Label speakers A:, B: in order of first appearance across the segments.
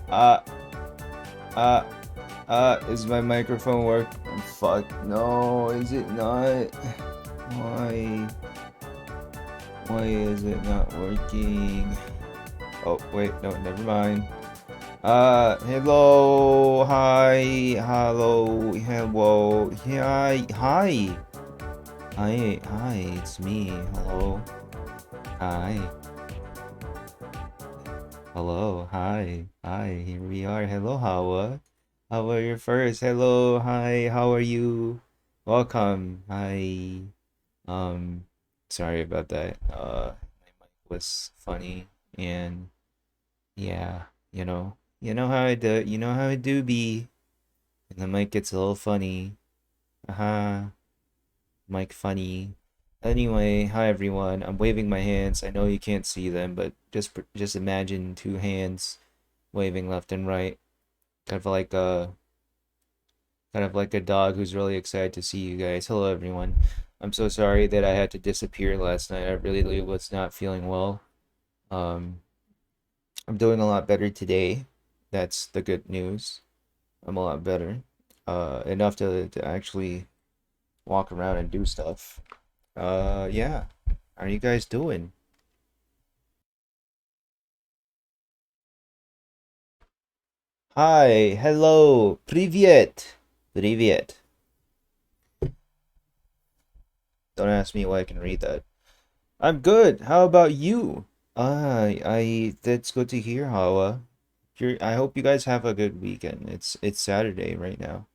A: Uh, uh, is my microphone work? Fuck, no, is it not? Why? Why is it not working? Oh, wait, no, never mind. Hello, hi, hello, hello, hi, hi, it's me, hello, hi, hello, hi, here we are, hello, how are you first, hello, hi, how are you, welcome, hi, um, sorry about that, my mic was funny, and yeah, you know how it do be. And the mic gets a little funny. Aha, mic funny. Anyway, hi everyone. I'm waving my hands. I know you can't see them, but just imagine two hands waving left and right, kind of like a dog who's really excited to see you guys. Hello everyone. I'm so sorry that I had to disappear last night. I really was not feeling well. Um, I'm doing a lot better today. That's the good news. I'm a lot better. Enough to actually walk around and do stuff. Yeah. How are you guys doing? Hi, hello, привет, привет. Don't ask me why I can read that. I'm good. How about you? That's good to hear, Hawa. I hope you guys have a good weekend. It's Saturday right now.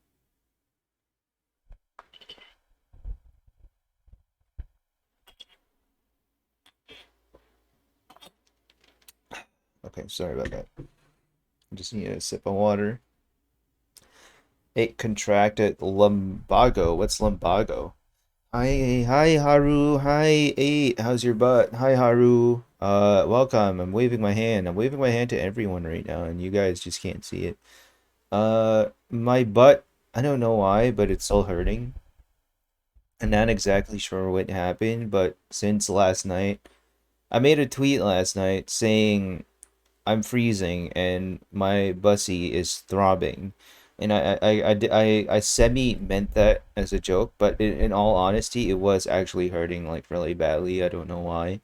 A: Okay, sorry about that. I just need a sip of water. It contracted lumbago. What's lumbago? Hi, Haru. Hi, eight. How's your butt? Hi, Haru. Welcome. I'm waving my hand. I'm waving my hand to everyone right now, and you guys just can't see it. My butt, I don't know why, but it's still hurting. I'm not exactly sure what happened, but since last night, I made a tweet last night saying I'm freezing and my bussy is throbbing. And I semi meant that as a joke, but in all honesty, it was actually hurting like really badly. I don't know why.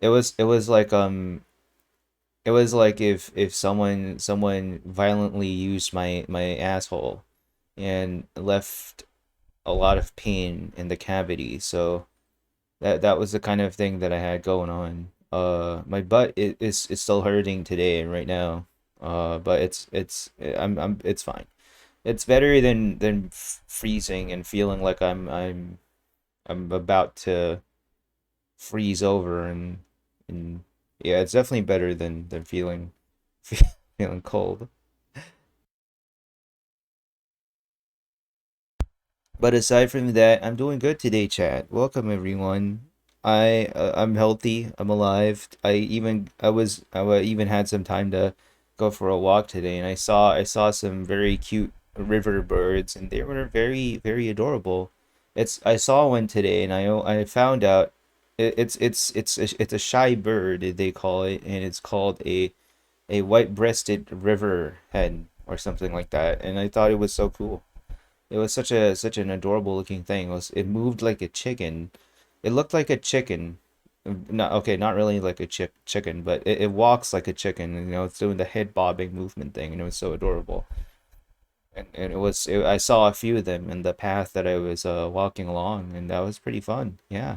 A: It was like if someone violently used my asshole and left a lot of pain in the cavity. So that was the kind of thing that I had going on. My butt is still hurting today right now. But it's fine. It's better than freezing and feeling like I'm about to freeze over and yeah, it's definitely better than feeling feeling cold. But aside from that, I'm doing good today, chat. Welcome everyone. I'm healthy. I'm alive. I even had some time to go for a walk today, and I saw some very cute river birds, and they were very adorable. It's I saw one today, and I found out it's a shy bird they call it, and it's called a white-breasted river hen or something like that, and I thought it was so cool. It was such an adorable looking thing. It moved like a chicken. It looked like a chicken. Not okay, not really like a chicken, but it walks like a chicken. You know, it's doing the head bobbing movement thing, and it was so adorable. And I saw a few of them in the path that I was walking along, and that was pretty fun. Yeah,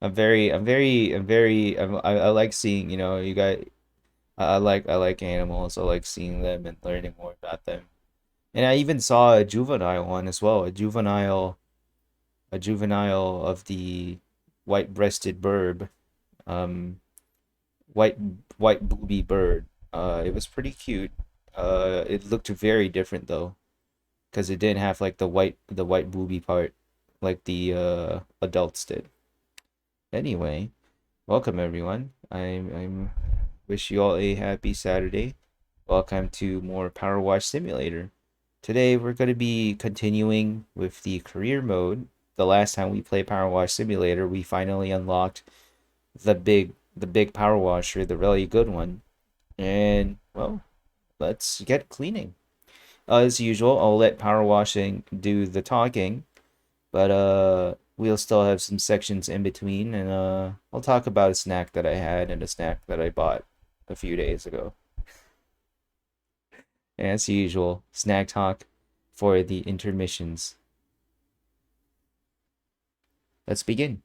A: I like seeing. You know, you got. I like animals. I like seeing them and learning more about them. And I even saw a juvenile one as well, a juvenile of the white-breasted bird, um, white white booby bird. It was pretty cute. It looked very different though, because it didn't have like the white booby part like the adults did. Anyway, welcome everyone. I'm wish you all a happy Saturday. Welcome to more Power Wash Simulator. Today we're going to be continuing with the career mode. The last time we played Power Wash Simulator, we finally unlocked the big power washer, the really good one. And well, let's get cleaning. As usual, I'll let power washing do the talking, but we'll still have some sections in between, and I'll talk about a snack that I had and a snack that I bought a few days ago. As usual, snack talk for the intermissions. Let's begin.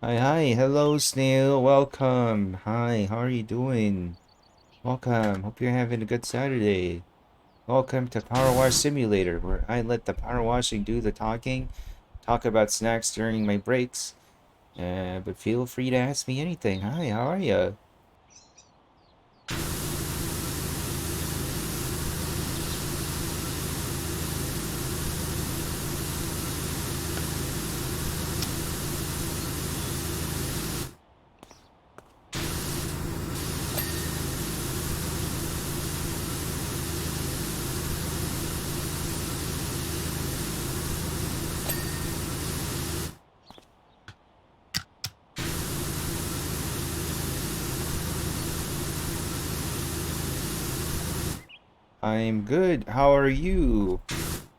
A: Hi, hi, hello, Snail, welcome. Hi, how are you doing? Welcome, hope you're having a good Saturday. Welcome to Power Wash Simulator, where I let the power washing do the talking, talk about snacks during my breaks, but feel free to ask me anything. Hi, how are you? I'm good, how are you?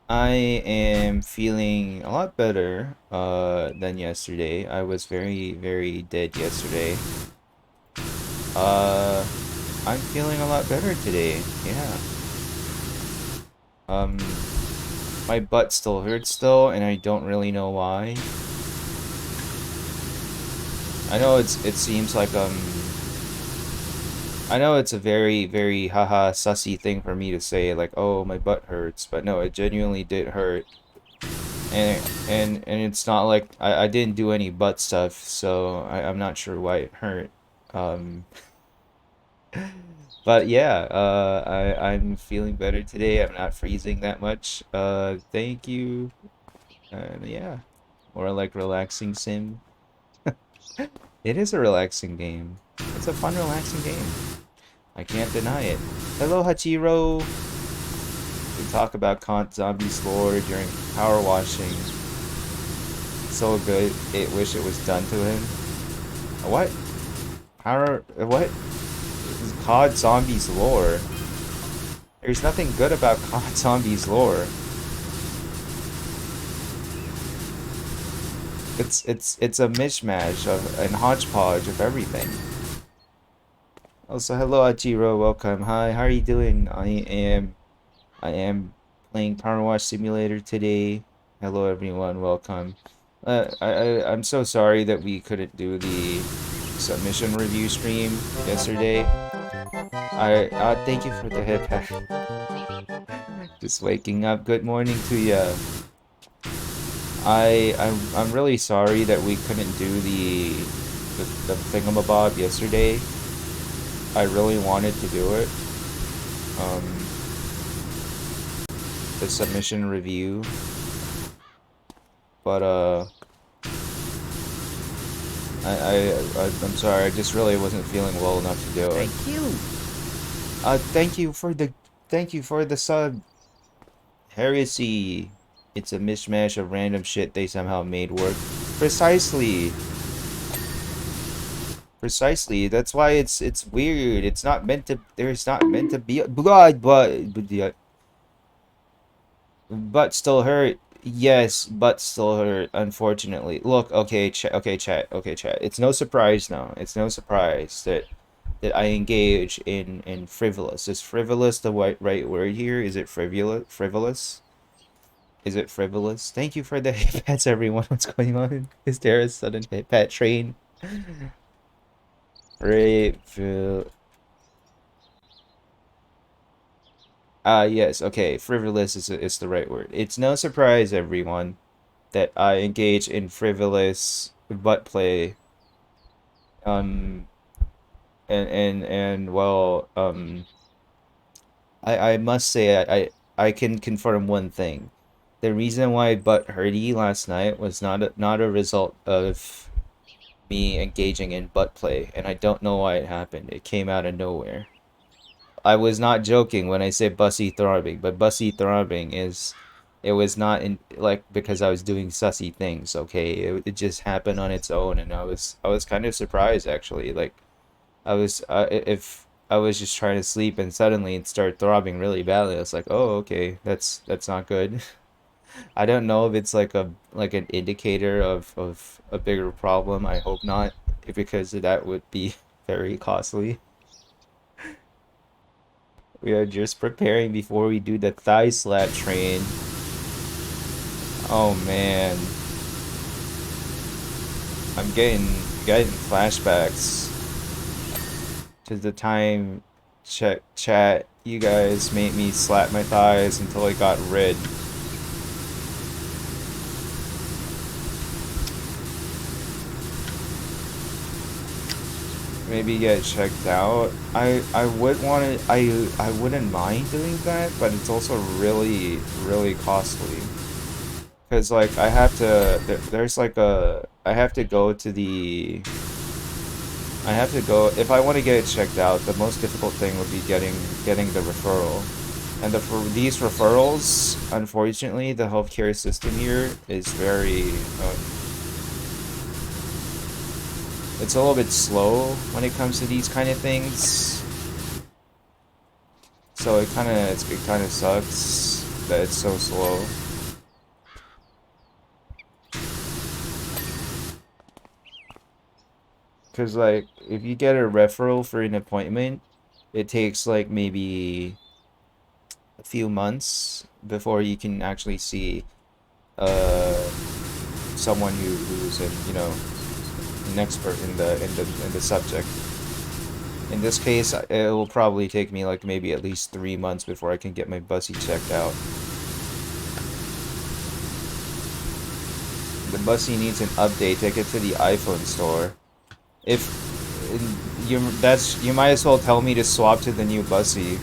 A: I am feeling a lot better than yesterday. I was very, very dead yesterday. Uh, I'm feeling a lot better today. Yeah. Um, my butt still hurts though, and I don't really know why. I know it seems like I know it's a very, very haha sussy thing for me to say, like, oh, my butt hurts, but no, it genuinely did hurt. And it's not like I didn't do any butt stuff, so I'm not sure why it hurt. Um, but yeah, I'm feeling better today. I'm not freezing that much. Thank you. Yeah, more like relaxing sim. It is a relaxing game. It's a fun, relaxing game. I can't deny it. Hello, Hachiro. We talk about Kant Zombie's lore during power washing. So good, it wish it was done to him. What? Power? What? This is COD Zombies lore. There's nothing good about COD Zombies lore. It's a mishmash of and hodgepodge of everything. Also, hello Achiro, welcome. Hi, how are you doing? I am playing Power Wash Simulator today. Hello everyone, welcome. I'm so sorry that we couldn't do the submission review stream yesterday. Thank you for the hip hack. Just waking up. Good morning to ya. I'm really sorry that we couldn't do the thingamabob yesterday. I really wanted to do it. Um, the submission review, but I'm sorry. I just really wasn't feeling well enough to do it.
B: Thank you.
A: Thank you for the sub. Heresy. It's a mishmash of random shit they somehow made work. Precisely. Precisely. That's why it's weird. It's not meant to. There's not meant to be blood, but still hurt. Yes, but still hurt, unfortunately. Look, okay, chat. It's no surprise now. It's no surprise that I engage in frivolous. Is frivolous the right word here? Is it frivolous? Frivolous? Is it frivolous? Thank you for the hip pats, everyone. What's going on? Is there a sudden hip pat train? Frivol. Yes, okay. Frivolous is the right word. It's no surprise, everyone, that I engage in frivolous butt play. Um, and well, I must say I can confirm one thing. The reason why I butt hurty last night was not a result of me engaging in butt play, and I don't know why it happened. It came out of nowhere. I was not joking when I say bussy throbbing, but bussy throbbing is it was not in like because I was doing sussy things, okay? It just happened on its own, and I was kind of surprised actually. Like if I was just trying to sleep and suddenly it started throbbing really badly, I was like, "Oh, okay, that's not good." I don't know if it's like an indicator of a bigger problem. I hope not, because that would be very costly. We are just preparing before we do the thigh slap train. Oh man, I'm getting flashbacks to the time check chat you guys made me slap my thighs until I got red. Maybe get checked out. I would want to I wouldn't mind doing that, but it's also really costly. Cause like I have to there's like a I have to go to the I have to go if I want to get it checked out. The most difficult thing would be getting the referral. And for these referrals, unfortunately, the healthcare system here is very it's a little bit slow when it comes to these kind of things. So it kind of sucks that it's so slow. Cause like if you get a referral for an appointment, it takes like maybe a few months before you can actually see uh someone who's an an expert in the subject. In this case, it will probably take me like maybe at least 3 months before I can get my bussy checked out. The bussy needs an update. Take it to the iPhone store. If you might as well tell me to swap to the new bussy,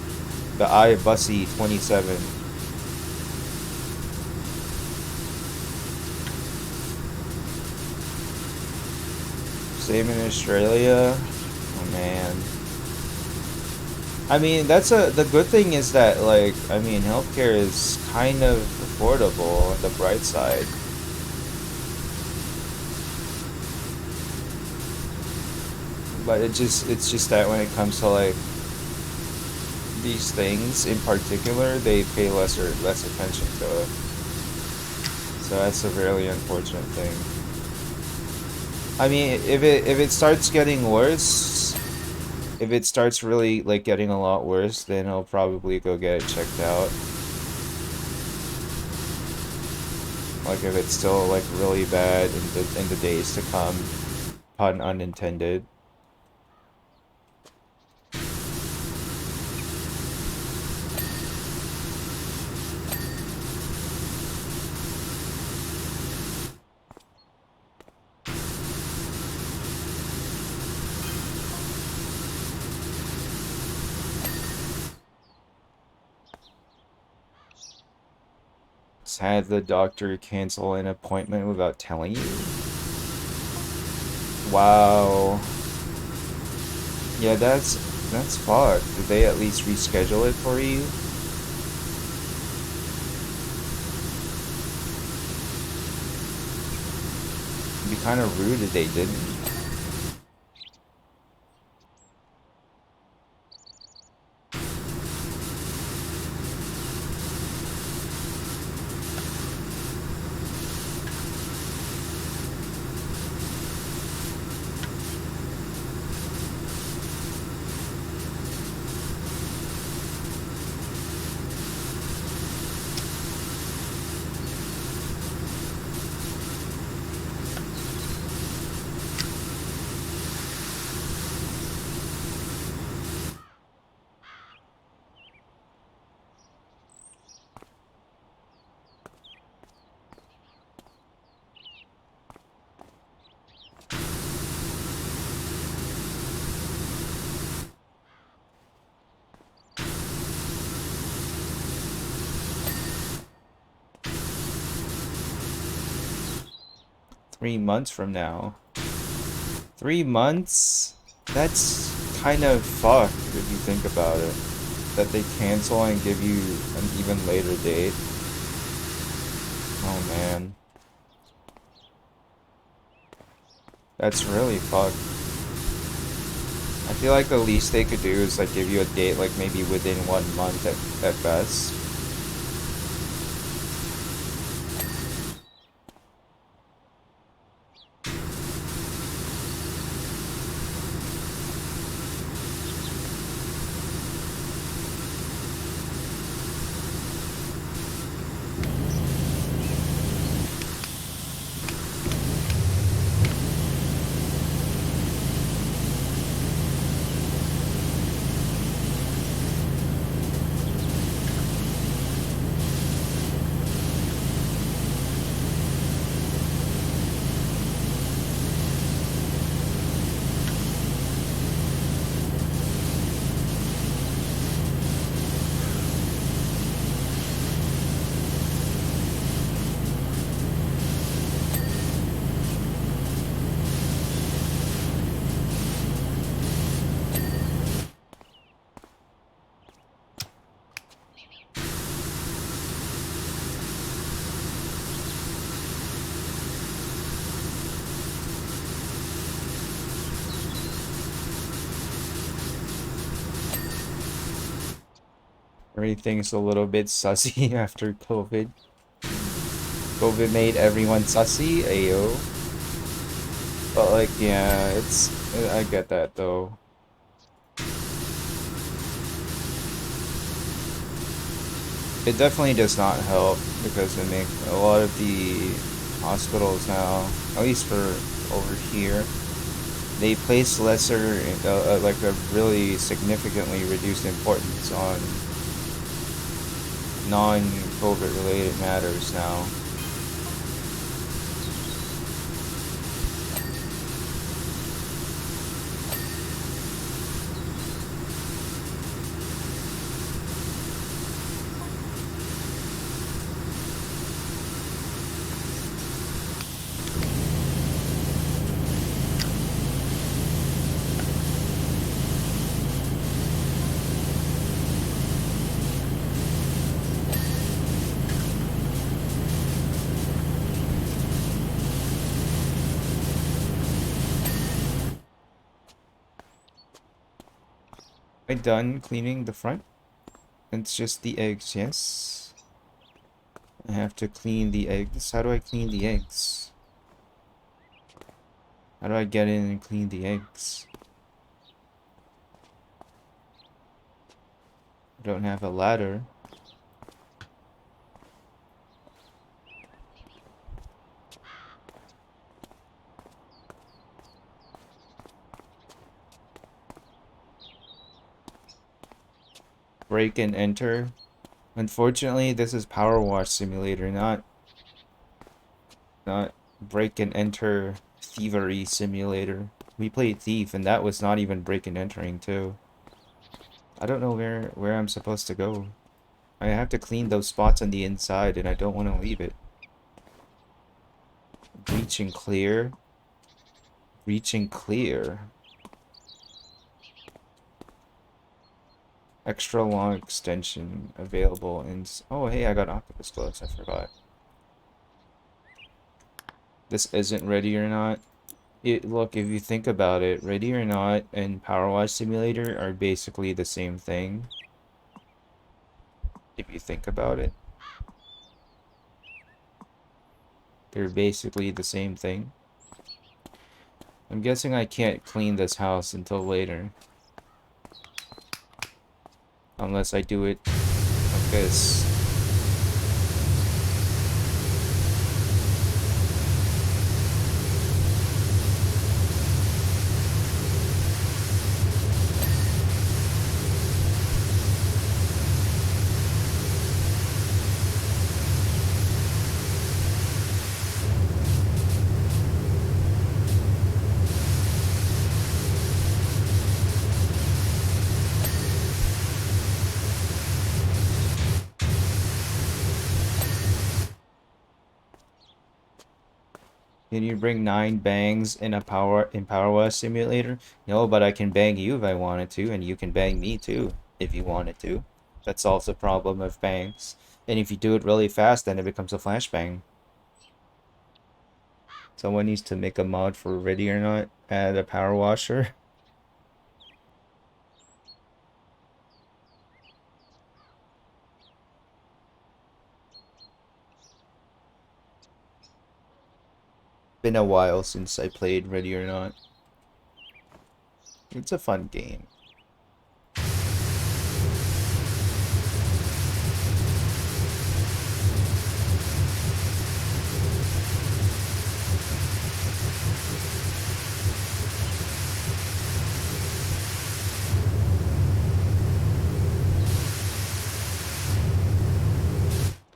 A: the iBussy 27. Same in Australia. Oh man. I mean, the good thing is that like I mean, healthcare is kind of affordable on the bright side. But it's just that when it comes to like these things in particular, they pay less attention to it. So that's a really unfortunate thing. I mean, if it starts getting worse, if it starts really like getting a lot worse, then I'll probably go get it checked out. Like if it's still like really bad in the days to come, pun unintended. Had the doctor cancel an appointment without telling you? Wow. Yeah, that's fucked. Did they at least reschedule it for you? It'd be kind of rude if they didn't. 3 months from now. 3 months? That's kind of fucked if you think about it. That they cancel and give you an even later date. Oh man. That's really fucked. I feel like the least they could do is like give you a date like maybe within 1 month at best. Everything's a little bit sussy after COVID. COVID made everyone sussy, ayo. But like, yeah, I get that though. It definitely does not help because they make a lot of the hospitals now, at least for over here, they place lesser, like a really significantly reduced importance on non-COVID related matters now. Am I done cleaning the front? It's just the eggs, yes. I have to clean the eggs. How do I clean the eggs? How do I get in and clean the eggs? I don't have a ladder. Break and enter. Unfortunately, this is Power Wash Simulator, not break and enter thievery simulator. We played Thief, and that was not even break and entering too. I don't know where I'm supposed to go. I have to clean those spots on the inside, and I don't want to leave it. Reach and clear. Reach and clear. Extra long extension available in... Oh, hey, I got octopus gloves. I forgot. This isn't Ready or Not. Look, if you think about it, Ready or Not and Power Wash Simulator are basically the same thing. If you think about it. They're basically the same thing. I'm guessing I can't clean this house until later. Unless I do it like this. Can you bring 9 bangs in a Power Wash Simulator? No, but I can bang you if I wanted to, and you can bang me too if you wanted to. That solves the problem of bangs. And if you do it really fast, then it becomes a flashbang. Someone needs to make a mod for Ready or Not, add a power washer. Been a while since I played Ready or Not. It's a fun game.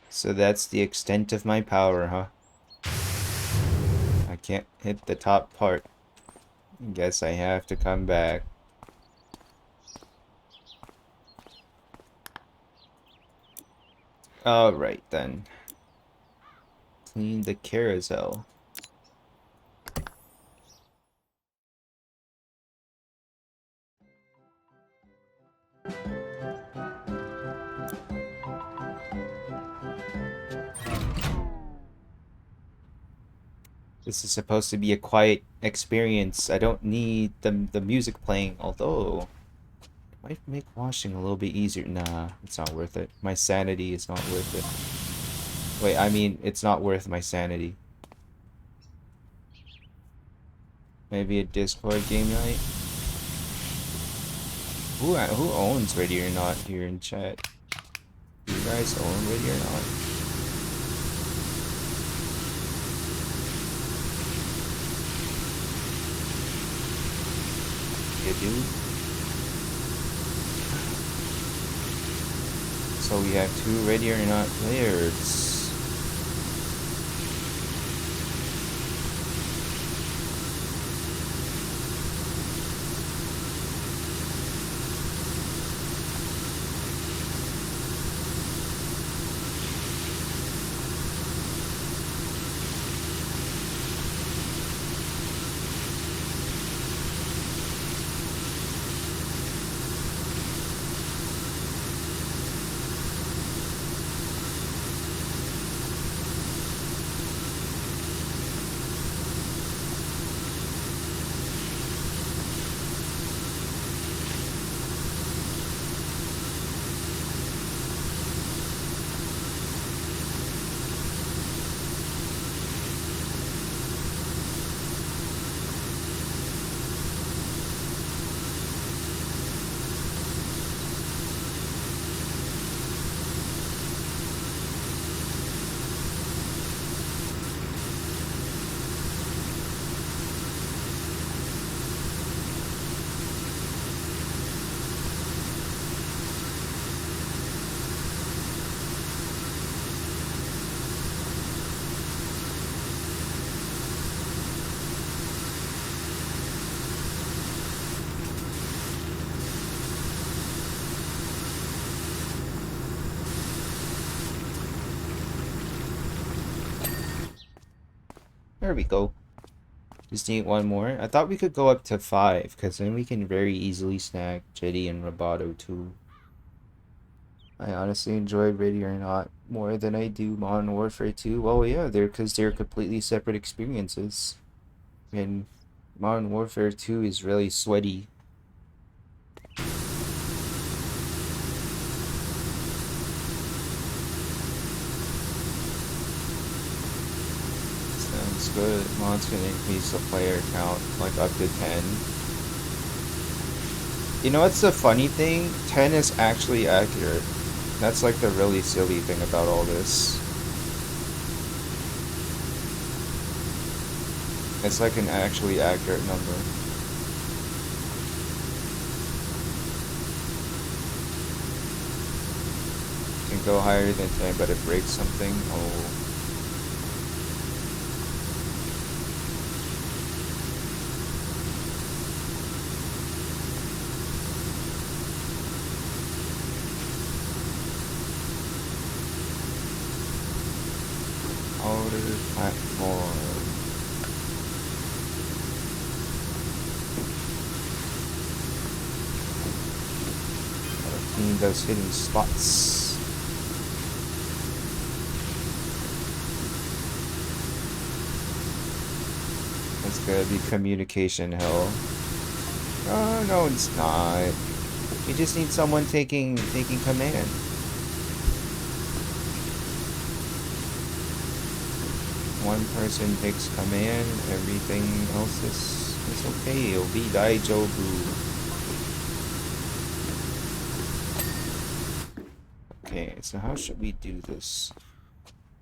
A: So that's the extent of my power, huh? I can't hit the top part. Guess I have to come back. Alright then. Clean the carousel. This is supposed to be a quiet experience. I don't need the music playing, although it might make washing a little bit easier. Nah, it's not worth it. My sanity is not worth it. Wait, I mean, it's not worth my sanity. Maybe a Discord game night? Who owns Ready or Not here in chat? Do you guys own Ready or Not? You do? So we have 2 Ready or Not players. There we go. Just need 1 more. I thought we could go up to 5, because then we can very easily snag Jetty and Roboto too. I honestly enjoyed Ready or Not more than I do Modern Warfare 2. Well, yeah, because they're completely separate experiences. And Modern Warfare 2 is really sweaty. Sounds good. Mod's gonna increase the player count like up to 10. You know what's the funny thing? 10 is actually accurate. That's like the really silly thing about all this. It's like an actually accurate number. Can go higher than 10, but it breaks something. Oh. Outer platform. clean those hidden spots. It's gonna be communication hell. Oh no, it's not. You just need someone taking command. One person takes command, everything else is okay. It'll be daijobu. Okay, so how should we do this?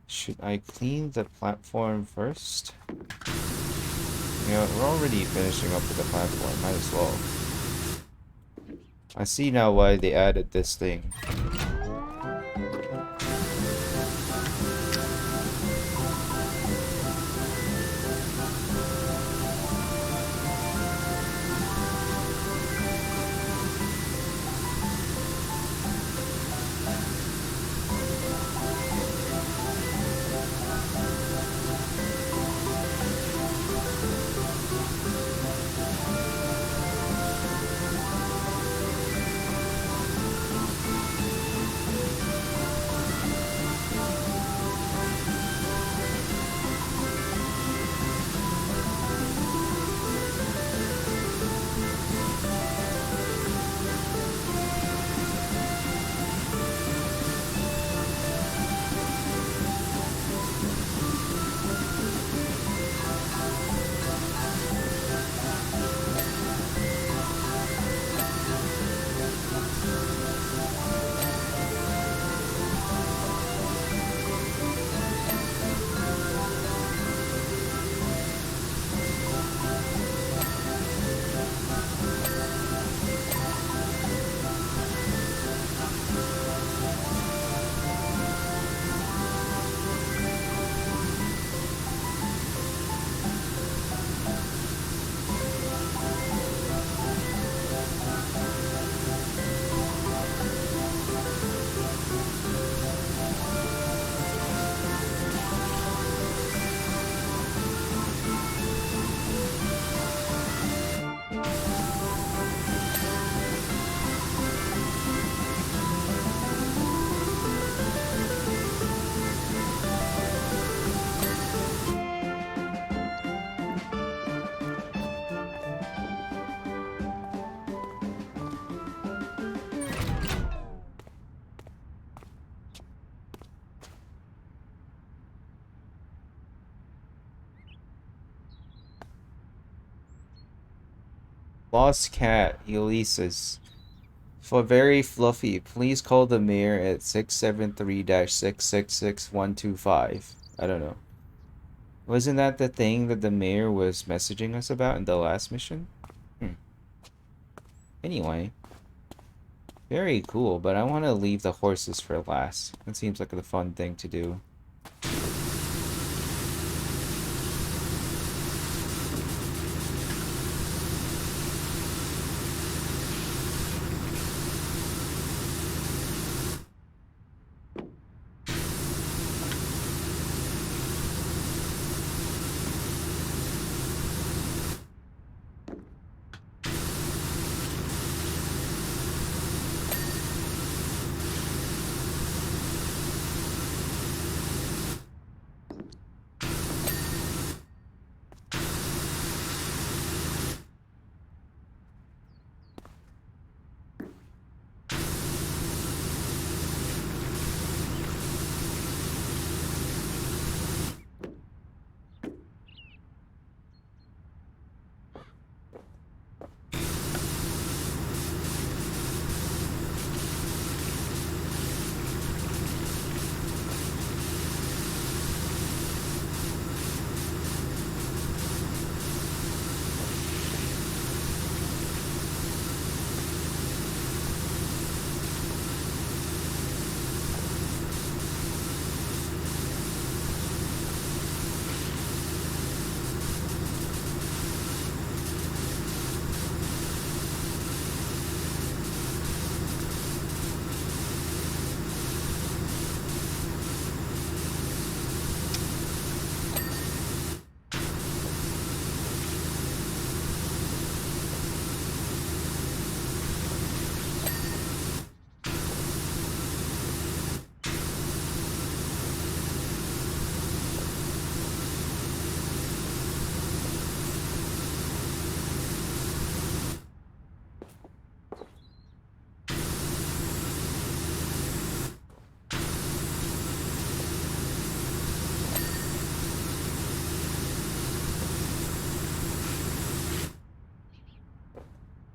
A: Should I clean the platform first? You know, we're already finishing up with the platform. Might as well. I see now why they added this thing. Lost cat, Ulysses. For very fluffy, please call the mayor at 673-666-125. I don't know. Wasn't that the thing that the mayor was messaging us about in the last mission? Anyway. Very cool, but I want to leave the horses for last. That seems like the fun thing to do.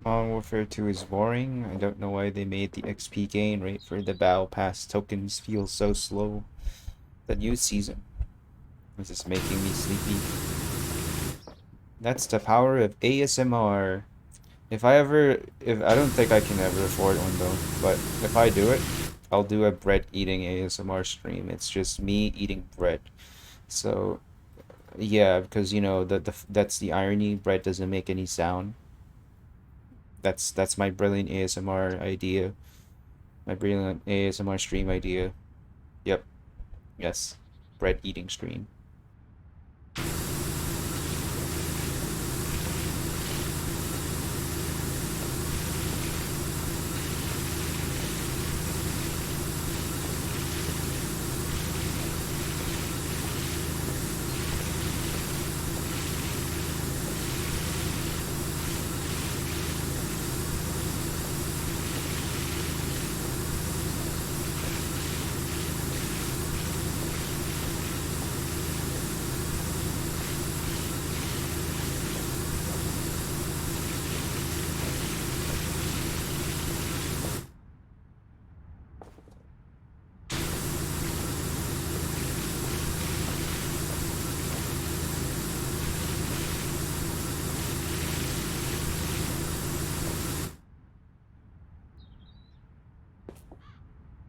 A: Modern Warfare 2 is boring. I don't know why they made the XP gain rate for the Battle Pass tokens feel so slow. The new season. This is making me sleepy. That's the power of ASMR. If I don't think I can ever afford one though, but if I do it, I'll do a bread eating ASMR stream. It's just me eating bread. So, yeah, because you know that's the irony. Bread doesn't make any sound. That's my brilliant ASMR idea. My brilliant ASMR stream idea. Yep. Yes. Bread eating stream.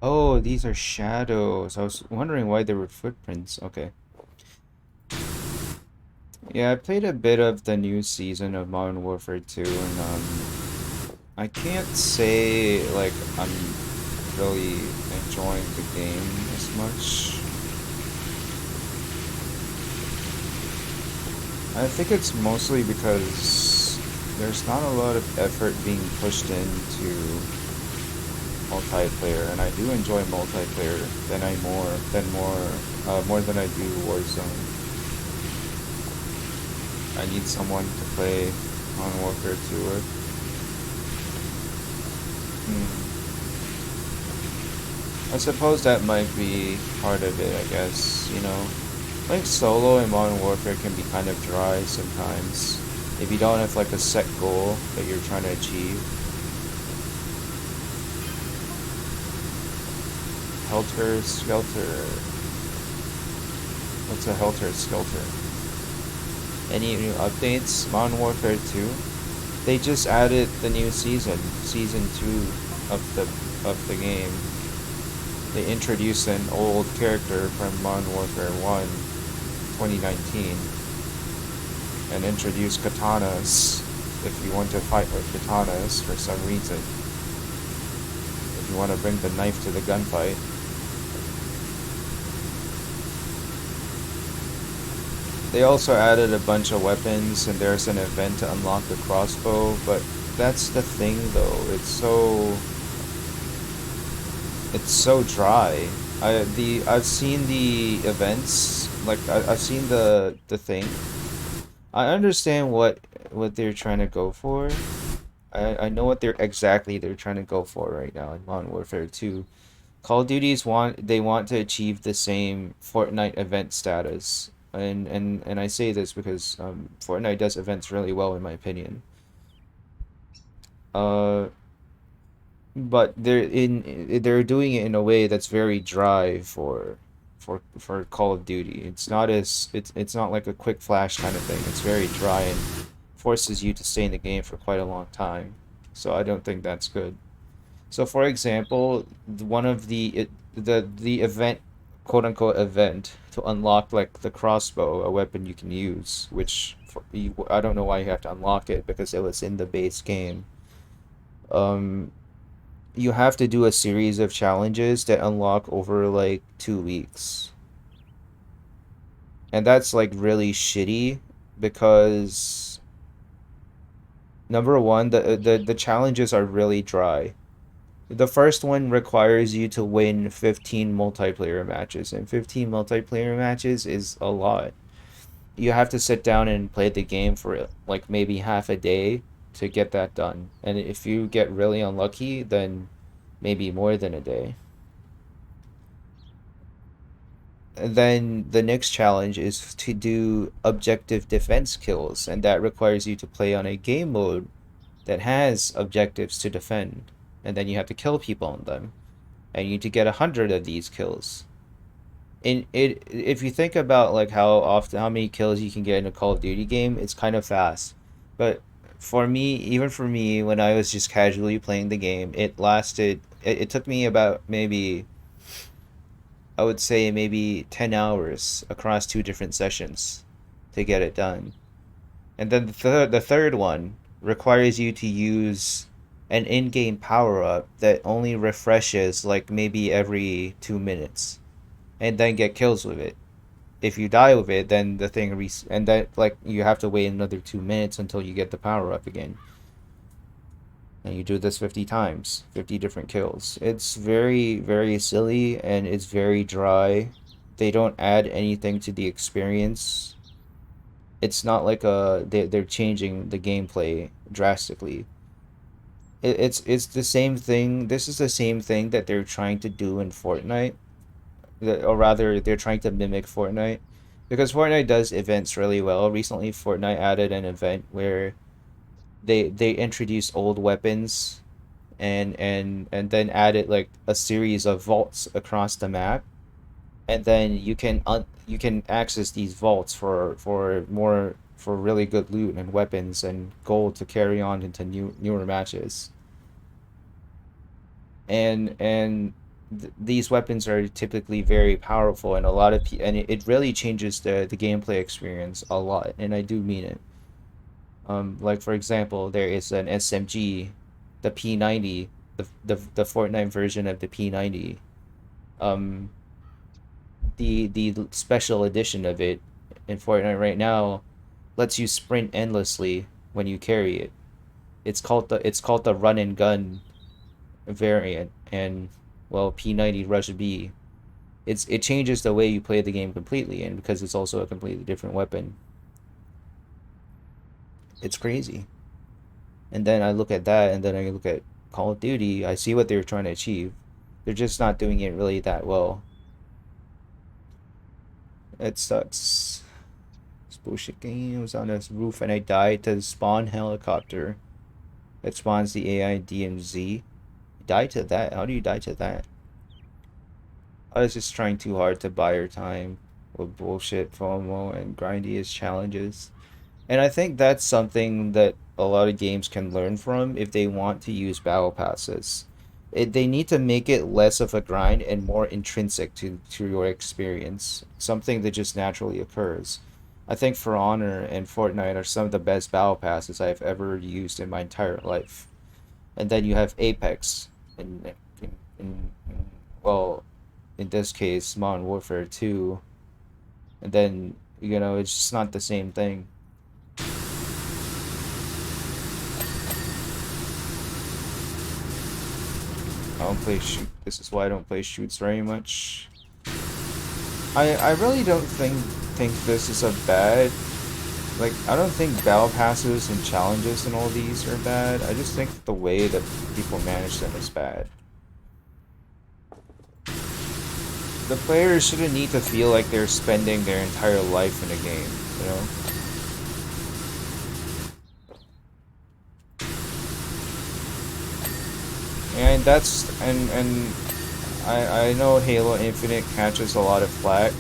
A: Oh, these are shadows. I was wondering why there were footprints. Okay. Yeah, I played a bit of the new season of Modern Warfare 2, and I can't say like I'm really enjoying the game as much. I think it's mostly because there's not a lot of effort being pushed into multiplayer, and I do enjoy multiplayer more than I do Warzone. I need someone to play Modern Warfare 2 with. Hmm. I suppose that might be part of it, I guess, you know. Playing solo in Modern Warfare can be kind of dry sometimes. If you don't have like a set goal that you're trying to achieve. Helter Skelter. What's a Helter Skelter? Any new updates? Modern Warfare 2? They just added the new season 2 of the game. They introduced an old character from Modern Warfare 1, 2019, and introduced katanas if you want to fight with katanas for some reason. If you want to bring the knife to the gunfight. They also added a bunch of weapons, and there's an event to unlock the crossbow, but that's the thing though, it's so dry. I've seen the events, like I've seen the thing. I understand what they're trying to go for. I know what they're trying to go for right now in Modern Warfare 2. Call of Duty's they want to achieve the same Fortnite event status. And I say this because Fortnite does events really well in my opinion. Uh but they're doing it in a way that's very dry for Call of Duty. It's not like a quick flash kind of thing. It's very dry and forces you to stay in the game for quite a long time. So I don't think that's good. So for example, one of the event, quote unquote event to unlock like the crossbow, a weapon you can use, which I don't know why you have to unlock it because it was in the base game. Um, you have to do a series of challenges that unlock over like 2 weeks. And that's like really shitty because number one, the challenges are really dry. The first one requires you to win 15 multiplayer matches, and 15 multiplayer matches is a lot. You have to sit down and play the game for like maybe half a day to get that done. And if you get really unlucky, then maybe more than a day. And then the next challenge is to do objective defense kills, and that requires you to play on a game mode that has objectives to defend, and then you have to kill people on them, and you need to get 100 of these kills. In it, if you think about like how many kills you can get in a Call of Duty game, it's kind of fast. But for me, even for me, when I was just casually playing the game, it took me about maybe, I would say maybe 10 hours across two different sessions to get it done. And then the third one requires you to use an in-game power-up that only refreshes like maybe every 2 minutes, and then get kills with it. If you die with it, then the thing and that like you have to wait another 2 minutes until you get the power-up again. And you do this 50 times, 50 different kills. It's very, very silly and it's very dry. They don't add anything to the experience. It's not like they're changing the gameplay drastically. It's the same thing. This is the same thing that they're trying to do in Fortnite, or rather, they're trying to mimic Fortnite, because Fortnite does events really well. Recently, Fortnite added an event where they introduced old weapons and then added like a series of vaults across the map, and then you can access these vaults for really good loot and weapons and gold to carry on into newer matches. And these weapons are typically very powerful, and it really changes the gameplay experience a lot, and I do mean it. Like for example, there is an SMG, the P90, the Fortnite version of the P90. Um, the special edition of it in Fortnite right now lets you sprint endlessly when you carry it. It's called the run and gun variant, and well, P90 Rush B. It changes the way you play the game completely, and because it's also a completely different weapon, it's crazy. And then I look at that, and then I look at Call of Duty. I see what they're trying to achieve. They're just not doing it really that well. It sucks. This bullshit game was on a roof, and I died to the spawn helicopter that spawns the AI DMZ. Die to that? How do you die to that? I was just trying too hard to buy her time with bullshit FOMO and grindy as challenges. And I think that's something that a lot of games can learn from if they want to use battle passes. They need to make it less of a grind and more intrinsic to your experience, something that just naturally occurs. I think For Honor and Fortnite are some of the best battle passes I've ever used in my entire life. And then you have Apex, and, well, in this case, Modern Warfare 2, and then, it's just not the same thing. I don't play shoot. This is why I don't play shoots very much. I really don't think this is a bad, like, I don't think battle passes and challenges and all these are bad. I just think that the way that people manage them is bad. The players shouldn't need to feel like they're spending their entire life in a game, you know? And I know Halo Infinite catches a lot of flack.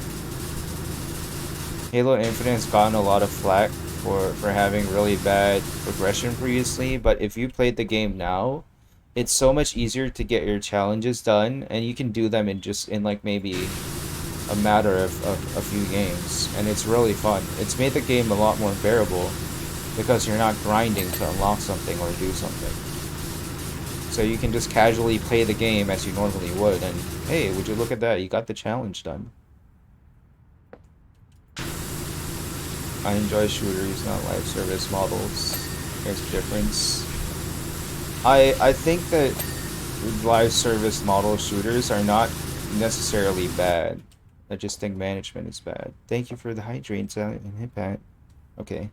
A: Halo Infinite has gotten a lot of flack for having really bad progression previously, but if you played the game now, it's so much easier to get your challenges done, and you can do them in like maybe a matter of a few games, and it's really fun. It's made the game a lot more bearable because you're not grinding to unlock something or do something. So you can just casually play the game as you normally would, and hey, would you look at that? You got the challenge done. I enjoy shooters, not live service models. There's a difference. I think that live service model shooters are not necessarily bad. I just think management is bad. Thank you for the hydrate and hit pat. Okay.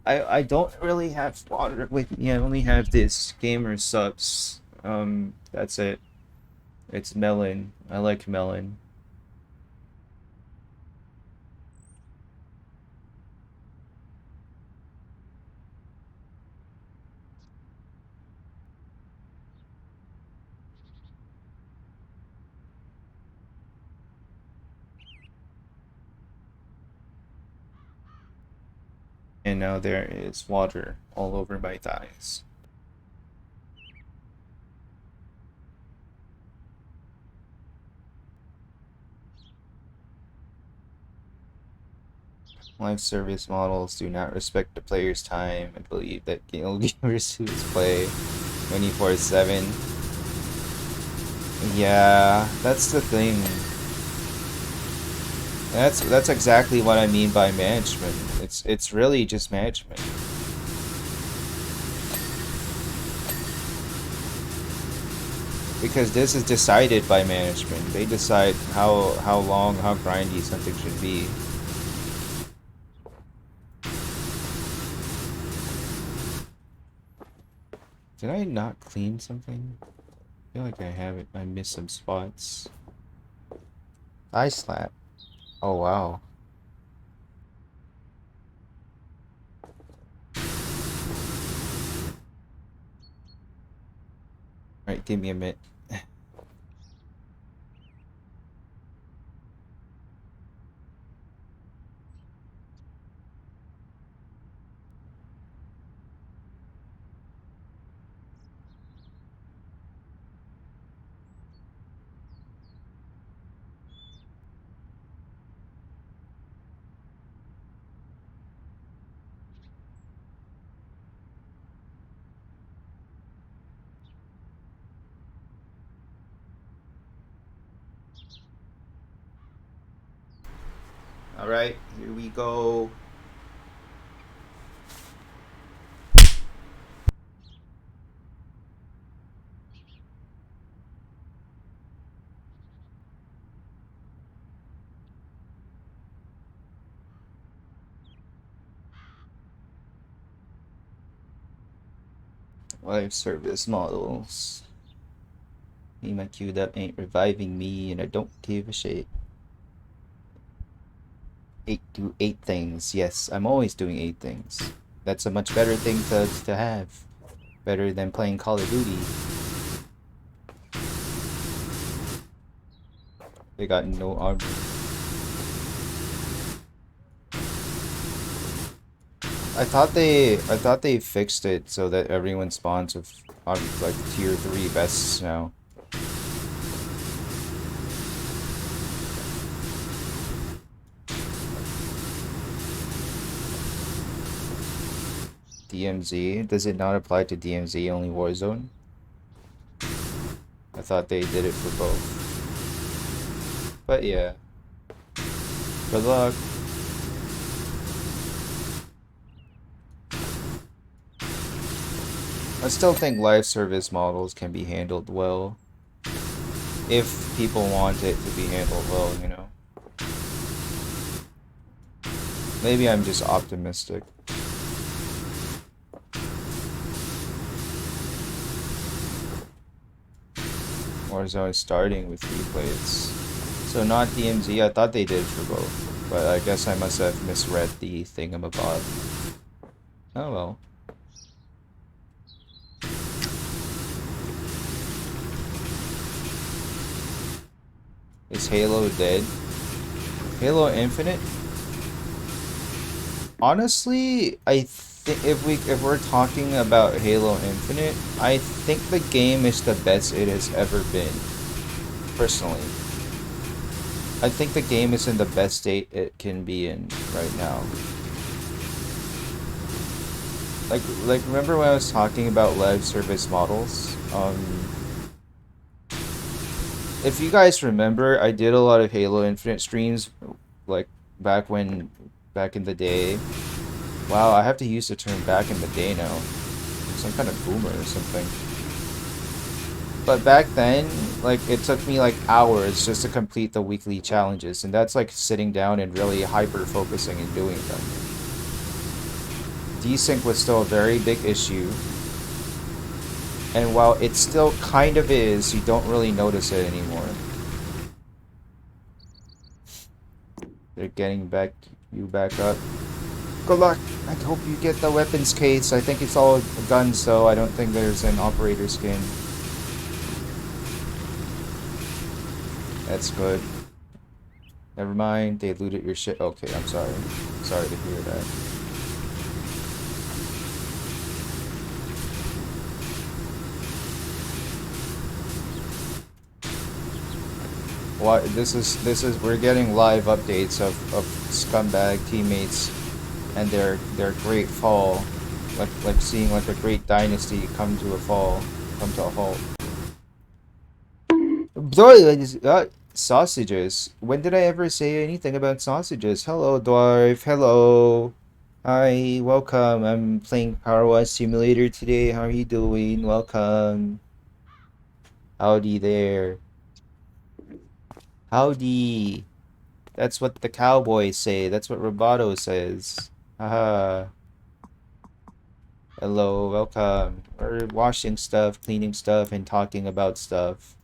A: I don't really have water with me. I only have this gamer subs. That's it. It's melon. I like melon. And now there is water all over my thighs. Live service models do not respect the player's time and believe that guild gamers who play 24/7. Yeah, that's the thing. That's exactly what I mean by management. It's really just management. Because this is decided by management. They decide how long, how grindy something should be. Did I not clean something? I feel like I haven't. I missed some spots. Eye slap. Oh wow. Alright, give me a minute. Alright, here we go. Live service models. Me, my queued up ain't reviving me, and I don't give a shit. Do 8 things. Yes, I'm always doing 8 things. That's a much better thing to have. Better than playing Call of Duty. They got no armor. I thought they fixed it so that everyone spawns with like tier 3 vests now. DMZ? Does it not apply to DMZ, only Warzone? I thought they did it for both. But yeah. Good luck. I still think live service models can be handled well. If people want it to be handled well, you know. Maybe I'm just optimistic. Warzone is starting with replays. So not DMZ, I thought they did it for both. But I guess I must have misread the thingamabob. Oh well. Is Halo dead? Halo Infinite? Honestly, I think if we're talking about Halo Infinite, I think the game is the best it has ever been. Personally. I think the game is in the best state it can be in right now. Like remember when I was talking about live service models? If you guys remember, I did a lot of Halo Infinite streams, like back in the day. Wow, I have to use the term back in the day now. Some kind of boomer or something. But back then, like, it took me like hours just to complete the weekly challenges, and that's like sitting down and really hyper-focusing and doing them. Desync was still a very big issue. And while it still kind of is, you don't really notice it anymore. They're getting you back up. Good luck! I hope you get the weapons case. I think it's all guns though. I don't think there's an operator skin. That's good. Never mind, they looted your shit. Okay, I'm sorry. Sorry to hear that. What this is we're getting live updates of scumbag teammates and their great fall, like seeing like a great dynasty come to a fall, come to a halt. Sausages. When did I ever say anything about sausages? Hello, dwarf. Hello. Hi, welcome. I'm playing Power Wash Simulator today. How are you doing? Welcome. Howdy there. Howdy. That's what the cowboys say. That's what Roboto says. Haha. Hello, welcome. We're washing stuff, cleaning stuff, and talking about stuff.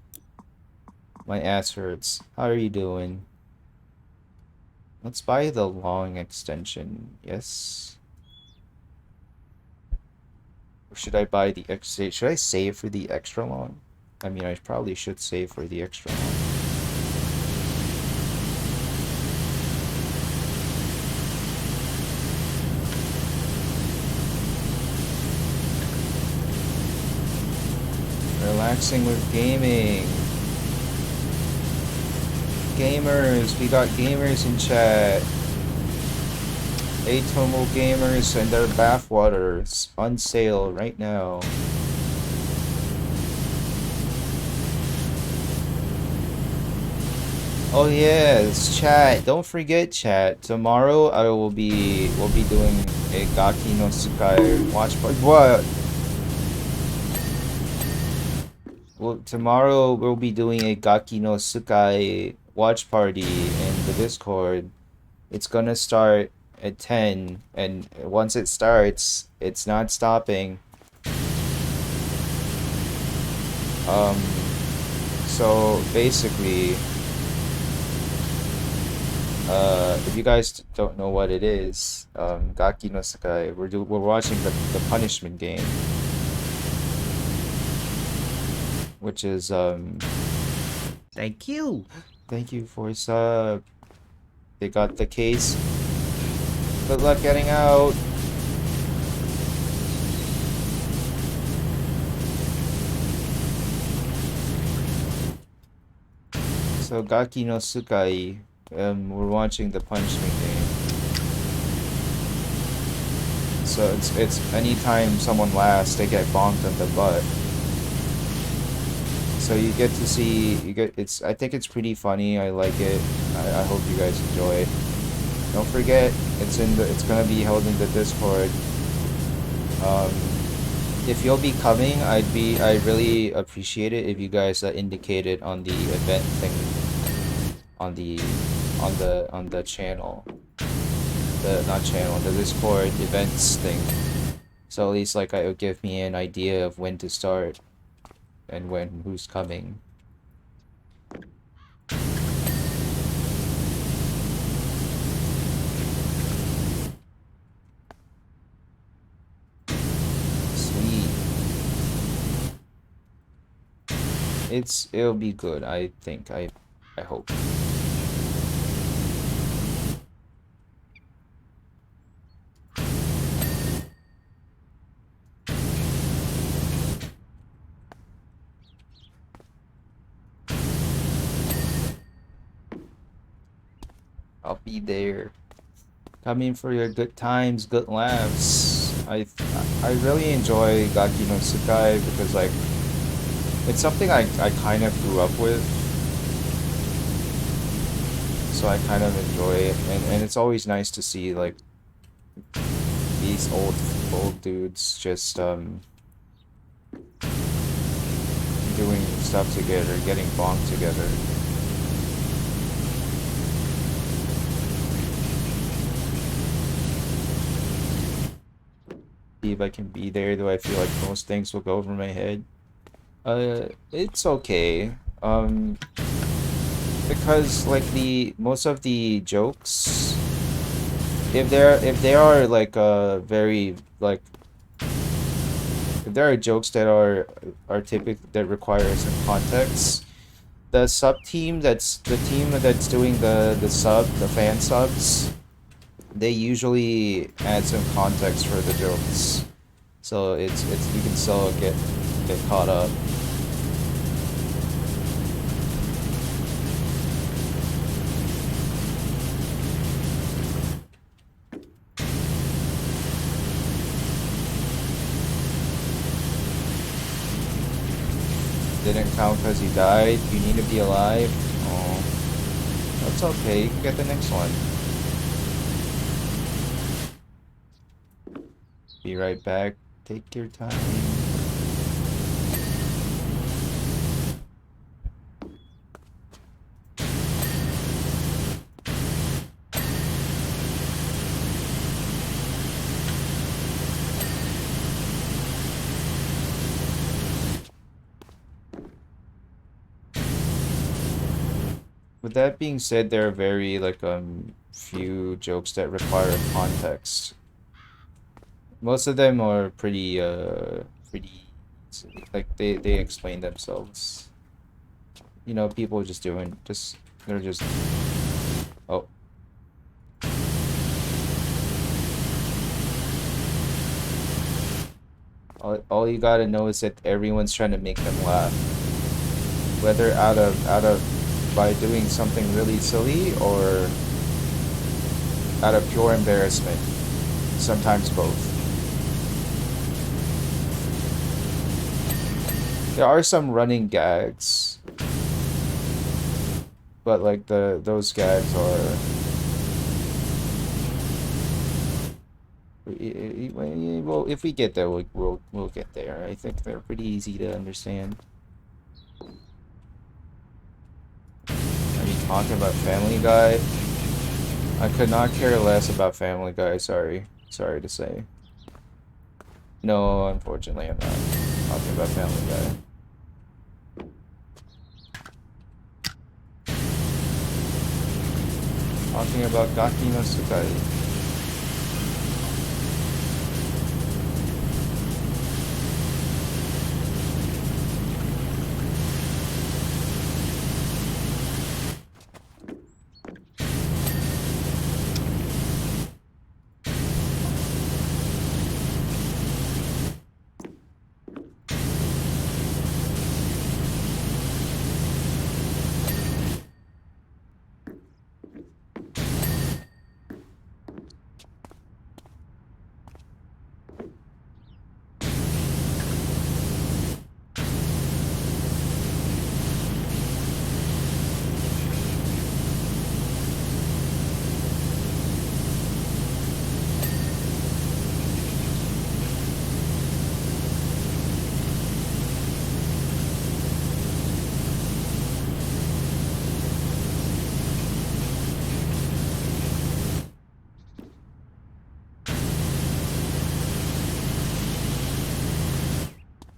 A: My ass hurts. How are you doing? Let's buy the long extension. Yes. Or should I buy the extra? Should I save for the extra long? I mean, I probably should save for the extra long. Relaxing with gaming. Gamers, we got gamers in chat. Atomo gamers and their bathwaters on sale right now. Oh yes, chat. Don't forget chat. Tomorrow we'll be doing a Gaki no Tsukai watch party. What? Well, tomorrow we'll be doing a Gaki no Tsukai watch party in the Discord. It's gonna start at 10, and once it starts, it's not stopping. Um, so basically, if you guys don't know what it is, Gaki no Sakai, we're watching the punishment game, which is
B: Thank you.
A: thank you for sub. They got the case. Good luck getting out. So Gaki no Tsukai, we're watching the punishment game. So it's anytime someone laughs, they get bonked on the butt. So you get to see I think it's pretty funny. I like it. I hope you guys enjoy it. Don't forget, it's gonna be held in the Discord. Um, if you'll be coming, I'd really appreciate it if you guys indicated on the event thing on the channel, the not channel, the Discord events thing. So at least like it would give me an idea of when to start and who's coming. Sweet. It'll be good, I think. I hope. I'll be there. Coming for your good times, good laughs. I really enjoy Gaki no Tsukai because like it's something I kind of grew up with. So I kind of enjoy it, and it's always nice to see like these old dudes just doing stuff together, getting bonked together. See if I can be there, though I feel like most things will go over my head. It's okay. Because like the most of the jokes, if they are like very like if there are jokes that are typical that require some context, the team that's doing the fan subs, they usually add some context for the jokes, so it's you can still get caught up. Didn't count because you died. You need to be alive. Oh, that's okay. You can get the next one. Be right back. Take your time. With that being said, there are very like few jokes that require context. Most of them are pretty easily, like they explain themselves. You know, people just doing just they're just oh, all you gotta know is that everyone's trying to make them laugh, whether out of by doing something really silly or out of pure embarrassment. Sometimes both. There are some running gags, but like those gags are well, if we get there, we'll get there. I think they're pretty easy to understand. Are you talking about Family Guy? I could not care less about Family Guy, sorry to say. No, unfortunately I'm not talking about Family Guy. Talking about Gaki no Tsukai.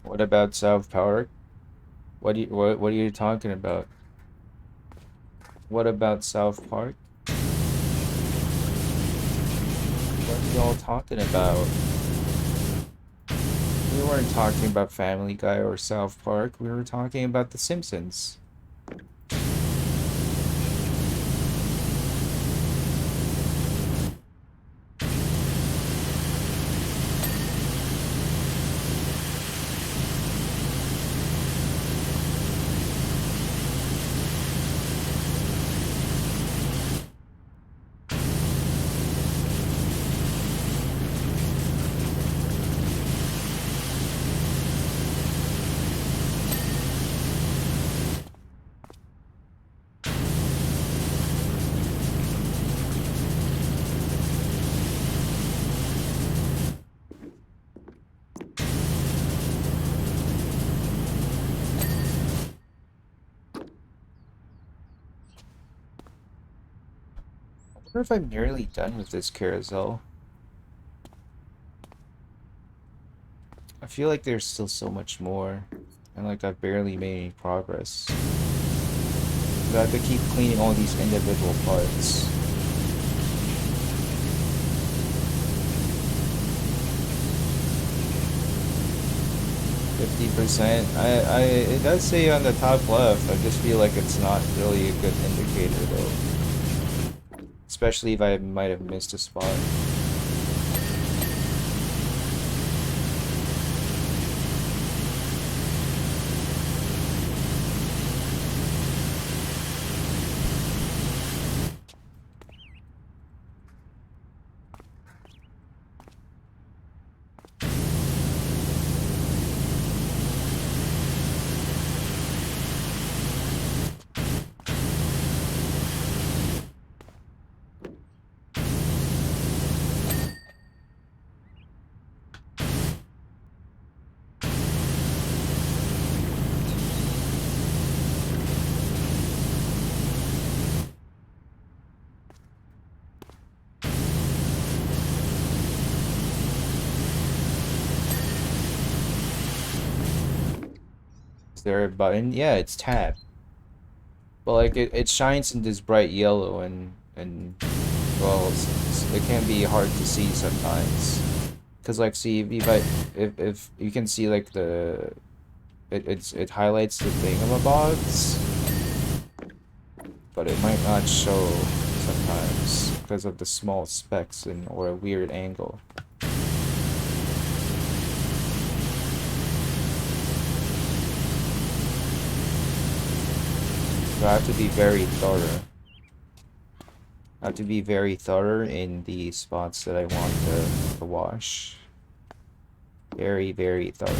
A: What about South Park? What are you talking about? What about South Park? What are y'all talking about? We weren't talking about Family Guy or South Park. We were talking about The Simpsons. I wonder if I'm nearly done with this carousel. I feel like there's still so much more, and like I've barely made any progress. I have to keep cleaning all these individual parts. 50%. It does say on the top left. I just feel like it's not really a good indicator though. Especially if I might have missed a spot. there a button? Yeah, it's tab. But like it shines in this bright yellow and well, it can be hard to see sometimes. Cause like see if you can see like it highlights the thingamabobs, but it might not show sometimes because of the small specks and or a weird angle. So I have to be very thorough. I have to be very thorough in the spots that I want to wash. Very, very thorough.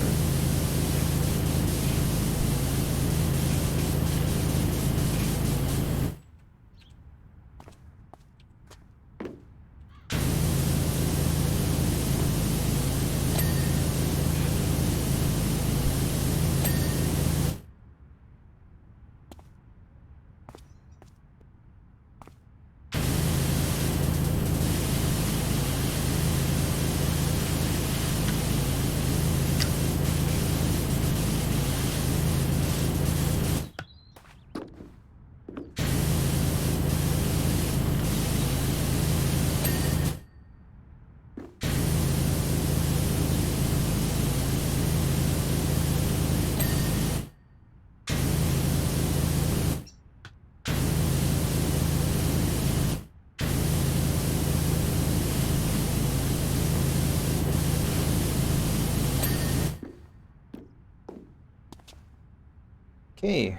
A: Okay,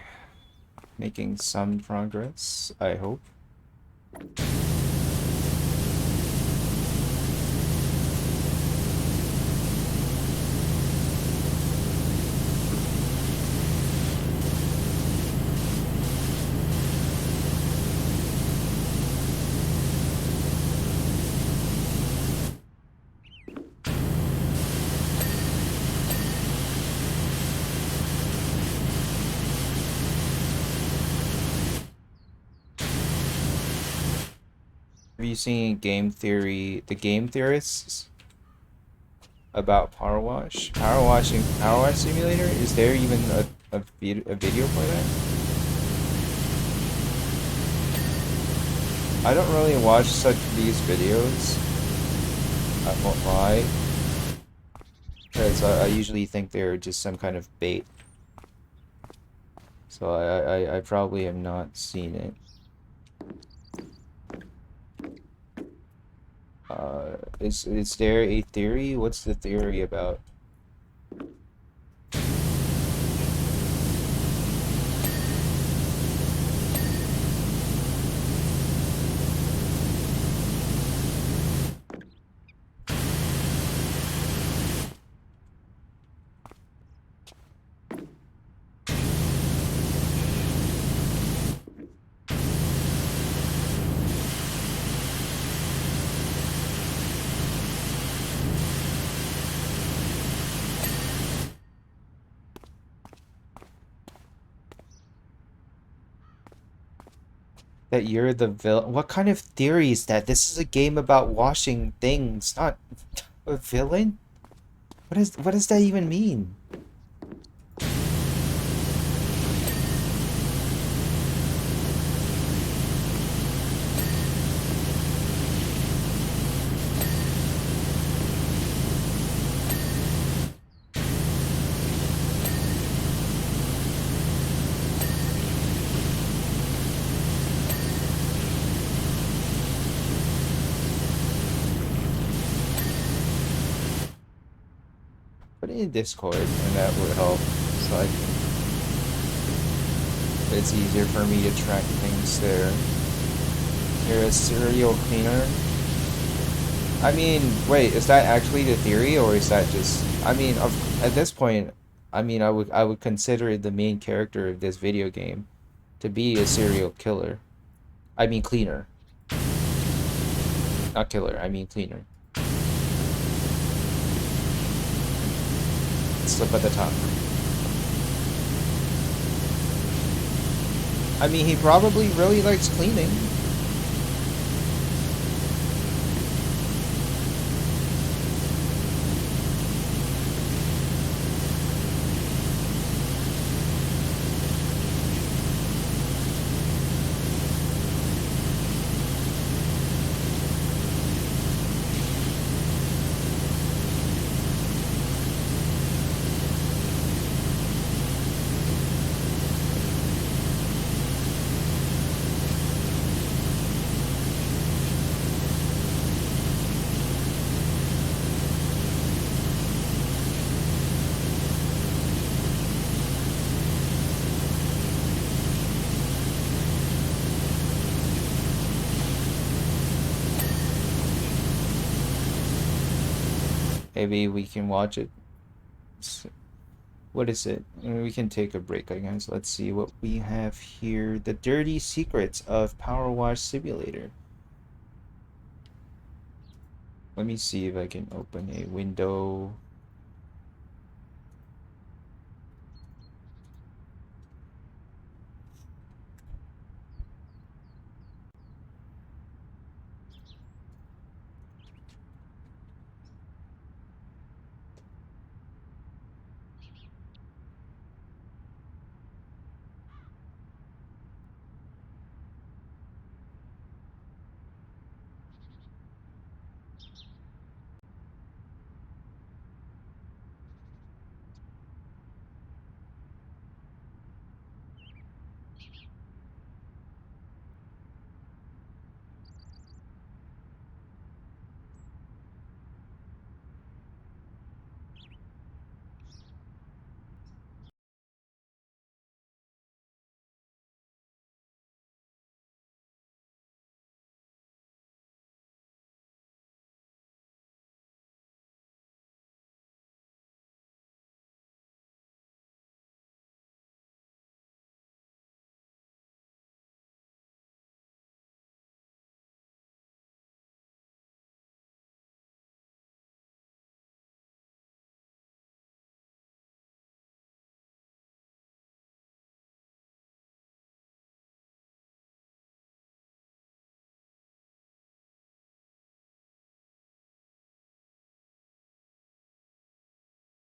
A: making some progress, I hope. Have you seen game theory, the game theorists about power wash? Power wash simulator? Is there even a video for that? I don't really watch such these videos. I won't lie. Because I usually think they're just some kind of bait. So I probably have not seen it. Is there a theory? What's the theory about? That you're the villain? What kind of theory is that? This is a game about washing things, not a villain? What does that even mean? Put it in Discord, and that would help. So it's easier for me to track things there. You're a serial cleaner. I mean, wait, is that actually the theory, or is that just? I mean, at this point, I mean, I would consider the main character of this video game to be a serial killer. I mean, cleaner, not killer. I mean, cleaner. Slip at the top. I mean, he probably really likes cleaning. Maybe we can watch it. What is it? We can take a break, I guess. Let's see what we have here. The Dirty Secrets of Power Wash Simulator. Let me see if I can open a window.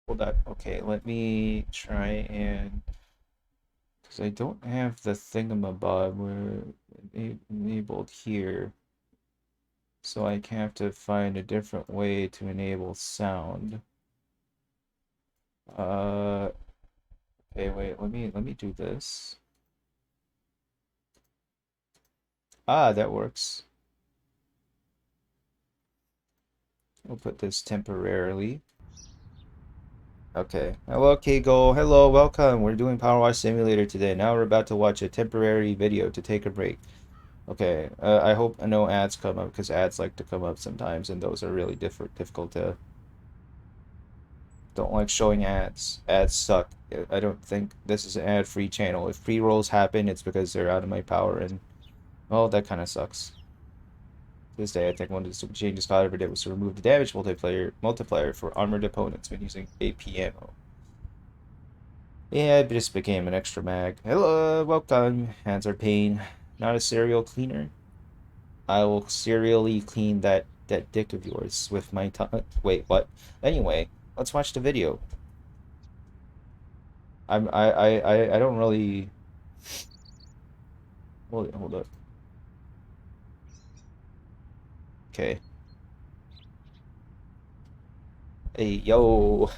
A: Hold on. Okay, let me try and because I don't have the thingamabob where enabled here. So I have to find a different way to enable sound. Uh, okay, wait, let me do this. Ah, that works. We'll put this temporarily. Okay. Hello, Keigo. Hello, welcome. We're doing Power Wash Simulator today. Now we're about to watch a temporary video to take a break. Okay. I hope no ads come up because ads like to come up sometimes, and those are really difficult to. Don't like showing ads. Ads suck. I don't think this is an ad-free channel. If pre-rolls happen, it's because they're out of my power, and well, that kind of sucks. This day, I think one of the super changes Scott ever did was to remove the damage multiplier for armored opponents when using AP ammo. Yeah, it just became an extra mag. Hello, welcome. Hands are pain. Not a serial cleaner. I will serially clean that dick of yours with my tongue. Wait, what? Anyway, let's watch the video. I don't really. Hold up. Okay. Hey, yo.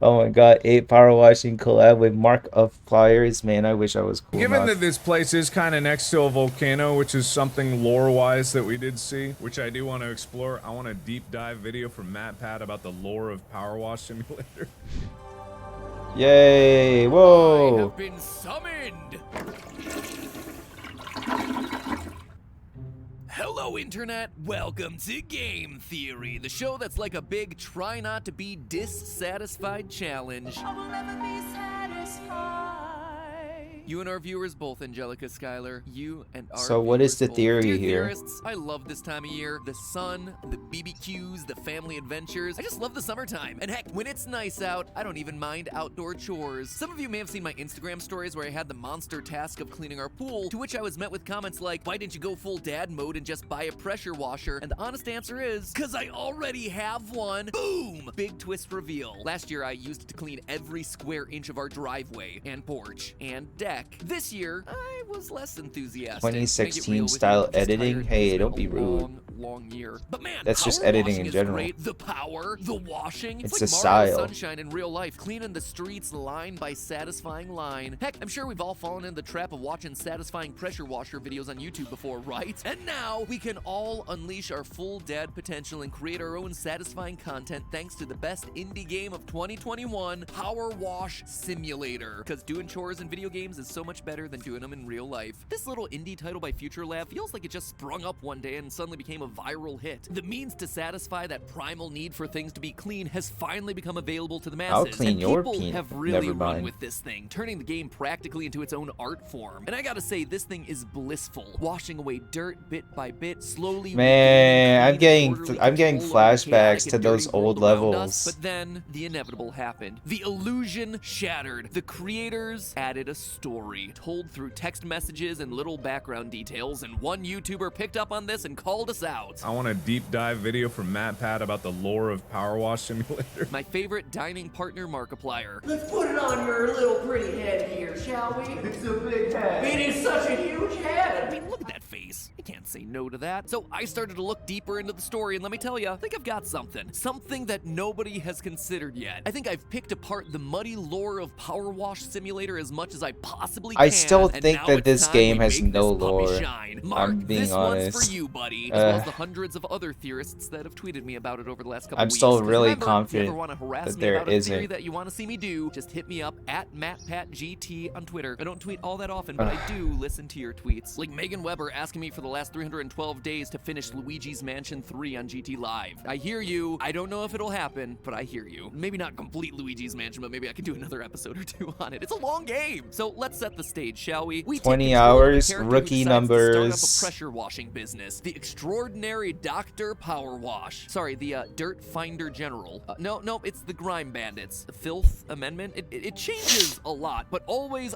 A: Oh my God, 8 power washing collab with Mark of Flyers. Man, I wish I was cool
C: Given
A: enough.
C: that this place is kind of next to a volcano, which is something lore-wise that we did see, which I do want to explore, I want a deep dive video from MatPat about the lore of Power Wash Simulator.
A: Yay!
D: I
A: Whoa!
D: have been summoned! Hello, Internet! Welcome to Game Theory, the show that's like a big try not to be dissatisfied challenge. I will never be satisfied. You and our viewers both, Angelica Schuyler. You and our
A: So what is
D: viewers
A: the
D: both.
A: theory
D: Dear
A: here?
D: theorists, I love this time of year. The sun, the BBQs, the family adventures. I just love the summertime. And heck, when it's nice out, I don't even mind outdoor chores. Some of you may have seen my Instagram stories where I had the monster task of cleaning our pool, to which I was met with comments like, why didn't you go full dad mode and just buy a pressure washer? And the honest answer is, cause I already have one. Boom! Big twist reveal. Last year I used it to clean every square inch of our driveway and porch and deck. This year, I was less enthusiastic. Make it
A: 2016
D: real with
A: style
D: you. I'm just
A: editing?
D: tired.
A: Hey,
D: It's
A: don't
D: been
A: be
D: a
A: rude.
D: long year. But man,
A: That's just
D: power
A: editing
D: washing
A: in
D: is
A: general.
D: great. The power, the washing. It's
A: It's
D: like
A: a
D: Mario
A: style.
D: Sunshine in real life, cleaning the streets line by satisfying line. Heck, I'm sure we've all fallen into the trap of watching satisfying pressure washer videos on YouTube before, right? And now we can all unleash our full dad potential and create our own satisfying content thanks to the best indie game of 2021, Power Wash Simulator. Because doing chores in video games is so much better than doing them in real life. This little indie title by Future Lab feels like it just sprung up one day and suddenly became became a viral hit. The means to satisfy that primal need for things to be clean has finally become available to the masses.
A: I'll clean
D: and
A: your
D: people
A: peanut.
D: have really
A: Never
D: run
A: mind.
D: with this thing, turning the game practically into its own art form. And I gotta say, this thing is blissful, washing away dirt bit by bit, slowly.
A: Man, I'm getting
D: orderly
A: flashbacks
D: control over the chaotic
A: to
D: and
A: those
D: dirty world
A: old
D: around us.
A: levels.
D: But then the inevitable happened. The illusion shattered. The creators added a story told through text messages and little background details, and one YouTuber picked up on this and called us out.
C: I want a deep dive video from MatPat about the lore of Power Wash Simulator.
D: My favorite dining partner Markiplier.
E: Let's put it on your little pretty head here, shall we? It's a big head. It is such a huge
D: I
E: head.
D: mean, look at that face. I can't say no to that. So I started to look deeper into the story, and let me tell you, I think I've got something. Something that nobody has considered yet. I think I've picked apart the muddy lore of Power Wash Simulator as much as I possibly can.
A: I still
D: and
A: think
D: now
A: that
D: it's
A: this
D: time
A: game
D: we
A: has
D: make
A: no
D: this puppy
A: lore.
D: shine.
A: I'm
D: Mark,
A: being
D: this
A: honest.
D: one's for you, buddy, as well as the hundreds of other theorists that have tweeted me about it over the last couple
A: I'm
D: weeks.
A: still
D: 'Cause
A: really
D: remember,
A: confident
D: if you ever want to harass
A: that
D: me
A: there
D: about a theory
A: isn't.
D: that you want to see me do, just hit me up at MattPatGT on Twitter. I don't tweet all that often, but I do listen to your tweets. Like Megan Weber asking me for the last 312 days to finish Luigi's Mansion 3 on GT Live. I hear you. I don't know if it'll happen, but I hear you. Maybe not complete Luigi's Mansion, but maybe I can do another episode or two on it. It's a long game. So let's set the stage, shall we? We take
A: 20
D: control of a
A: hours,
D: character who
A: rookie
D: decides to start up
A: numbers.
D: a pressure washing business. The extraordinary Dr. Power Wash. Sorry, the Dirt Finder General. No, it's the Grime Bandits. The Filth Amendment. It changes a lot, but always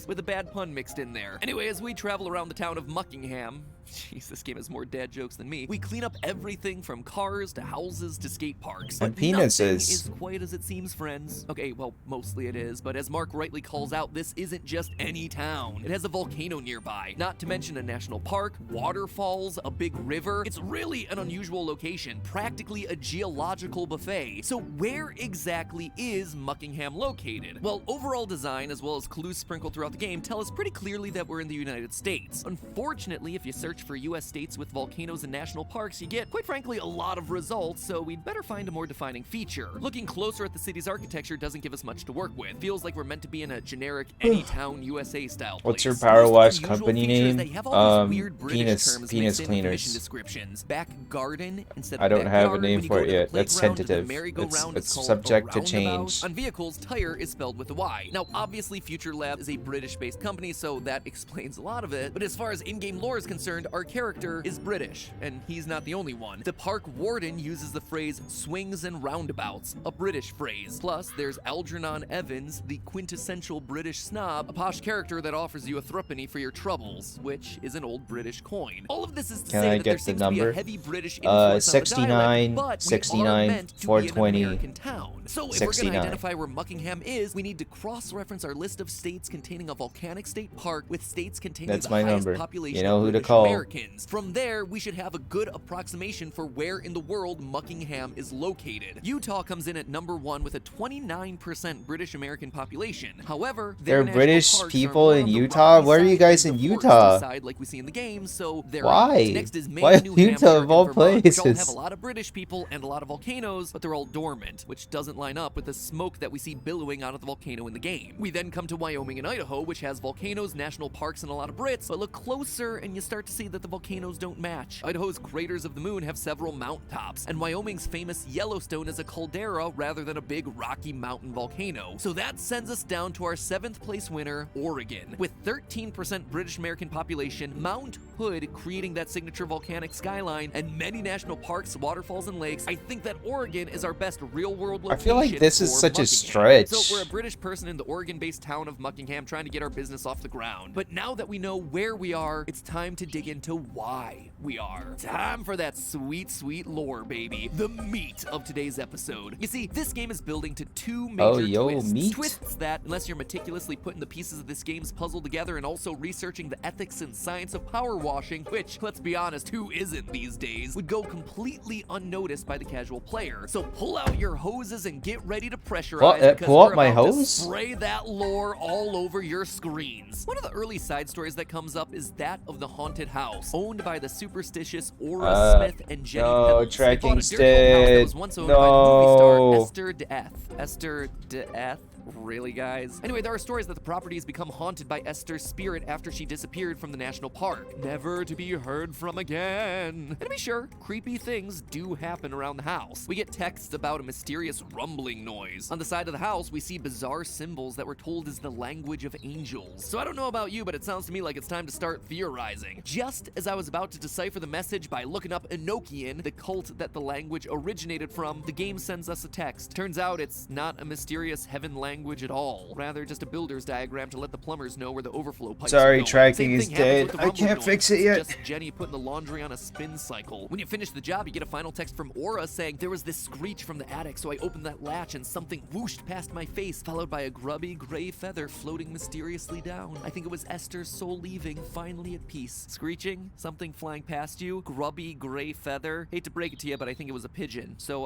D: with a bad pun mixed in there. Anyway, as we travel around the town of Muckingham, jeez, this game has more dad jokes than me. We clean up everything from cars to houses to skate parks.
A: And
D: But nothing
A: penises.
D: is quite as it seems, friends. Okay, well, mostly it is, but as Mark rightly calls out, this isn't just any town. It has a volcano nearby, not to mention a national park, waterfalls, a big river. It's really an unusual location, practically a geological buffet. So where exactly is Muckingham located? Well, overall design as well as clues sprinkled throughout the game tell us pretty clearly that we're in the United States. Unfortunately, if you search for US states with volcanoes and national parks, you get, quite frankly, a lot of results, so we'd better find a more defining feature. Looking closer at the city's architecture doesn't give us much to work with. Feels like we're meant to be in a generic any town USA style place.
A: What's your Power
D: Most
A: Wash
D: unusual
A: company
D: feature is
A: name?
D: they have all these weird British
A: Penis
D: terms mixed in with
A: cleaners.
D: mission descriptions. Back garden instead of
A: I don't have a
D: backyard.
A: name
D: When you
A: for
D: go
A: it
D: to the
A: yet. That's
D: playground, the
A: tentative.
D: merry-go-round
A: It's
D: is called a
A: subject to
D: roundabout.
A: change.
D: On vehicles, tire is spelled with a Y. Now, obviously, Future Lab is a British-based company, so that explains a lot of it. But as far as in-game lore is concerned, our character is British, and he's not the only one. The park warden uses the phrase swings and roundabouts, a British phrase. Plus, there's Algernon Evans, the quintessential British snob, a posh character that offers you a threepenny for your troubles, which is an old British coin. All of this is to
A: Can
D: say
A: I
D: that
A: get
D: there
A: the
D: seems to be
A: number?
D: a heavy British influence on the
A: 69,
D: dialect, but
A: 69,
D: we are meant to
A: 420,
D: be an American town. So if we're going
A: 69.
D: to identify where Muckingham is, we need to cross-reference our list of states containing a volcanic state park with states containing
A: That's
D: the
A: my
D: highest
A: number.
D: population
A: You know
D: of
A: who to
D: British
A: call.
D: Americans. From there, we should have a good approximation for where in the world Muckingham is located. Utah comes in at number 1 with a 29% British American population. However,
A: There are
D: national
A: British
D: parks
A: people
D: are more
A: in
D: on the
A: Utah?
D: rocky
A: Why are you
D: side
A: guys
D: than
A: in
D: the
A: Utah?
D: foresty side like we see in the game, so they're
A: Why?
D: out. Next is Maine,
A: Why
D: New
A: Utah
D: Hampshire,
A: of all
D: and Vermont, which all have
A: places?
D: a lot of British people and a lot of volcanoes, but they're all dormant, which doesn't line up with the smoke that we see billowing out of the volcano in the game. We then come to Wyoming and Idaho, which has volcanoes, national parks, and a lot of Brits, but look closer and you start to see that the volcanoes don't match. Idaho's craters of the moon have several mountaintops, and Wyoming's famous Yellowstone is a caldera rather than a big rocky mountain volcano. So that sends us down to our 7th place winner, Oregon. With 13% British American population, Mount Hood creating that signature volcanic skyline, and many national parks, waterfalls, and lakes, I think that Oregon is our best real-world
A: I
D: location.
A: feel like this is
D: for
A: such a
D: Muckingham.
A: stretch.
D: So we're a British person in the Oregon-based town of Muckingham trying to get our business off the ground. But now that we know where we are, it's time to dig into why we are. Time for that sweet, sweet lore, baby. The meat of today's episode. You see, this game is building to two major
A: Oh, yo,
D: twists.
A: meat.
D: Twists that, unless you're meticulously putting the pieces of this game's puzzle together and also researching the ethics and science of power washing, which, let's be honest, who isn't these days, would go completely unnoticed by the casual player. So pull out your hoses and get ready to pressurize, because
A: pull out
D: we're
A: my
D: about to
A: hose?
D: spray that lore all over your screens. One of the early side stories that comes up is that of the haunted house, owned by the superstitious Aura Smith and Jenny
A: no,
D: Pebbles. They
A: tracking
D: bought a dirty old house that was
A: stick.
D: once owned by the movie star
A: No.
D: Esther Death. Esther Death? really, guys? Anyway, there are stories that the property has become haunted by Esther's spirit after she disappeared from the national park, never to be heard from again. And to be sure, creepy things do happen around the house. We get texts about a mysterious rumbling noise. On the side of the house, we see bizarre symbols that were told is the language of angels. So I don't know about you, but it sounds to me like it's time to start theorizing. Just as I was about to decipher the message by looking up Enochian, the cult that the language originated from, the game sends us a text. Turns out it's not a mysterious heaven language at all, rather just a builder's diagram to let the plumbers know where the overflow pipes are
A: Sorry,
D: going.
A: tracking
D: Same
A: is
D: thing happens with
A: dead.
D: the
A: I
D: rumbling
A: can't
D: noise.
A: fix it
D: It's
A: yet.
D: just Jenny putting the laundry on a spin cycle. When you finish the job, you get a final text from Aura saying there was this screech from the attic, so I opened that latch and something whooshed past my face, followed by a grubby gray feather floating mysteriously down. I think it was Esther's soul leaving, finally at peace. Screeching, something flying past you, grubby gray feather. Hate to break it to you, but I think it was a pigeon. So,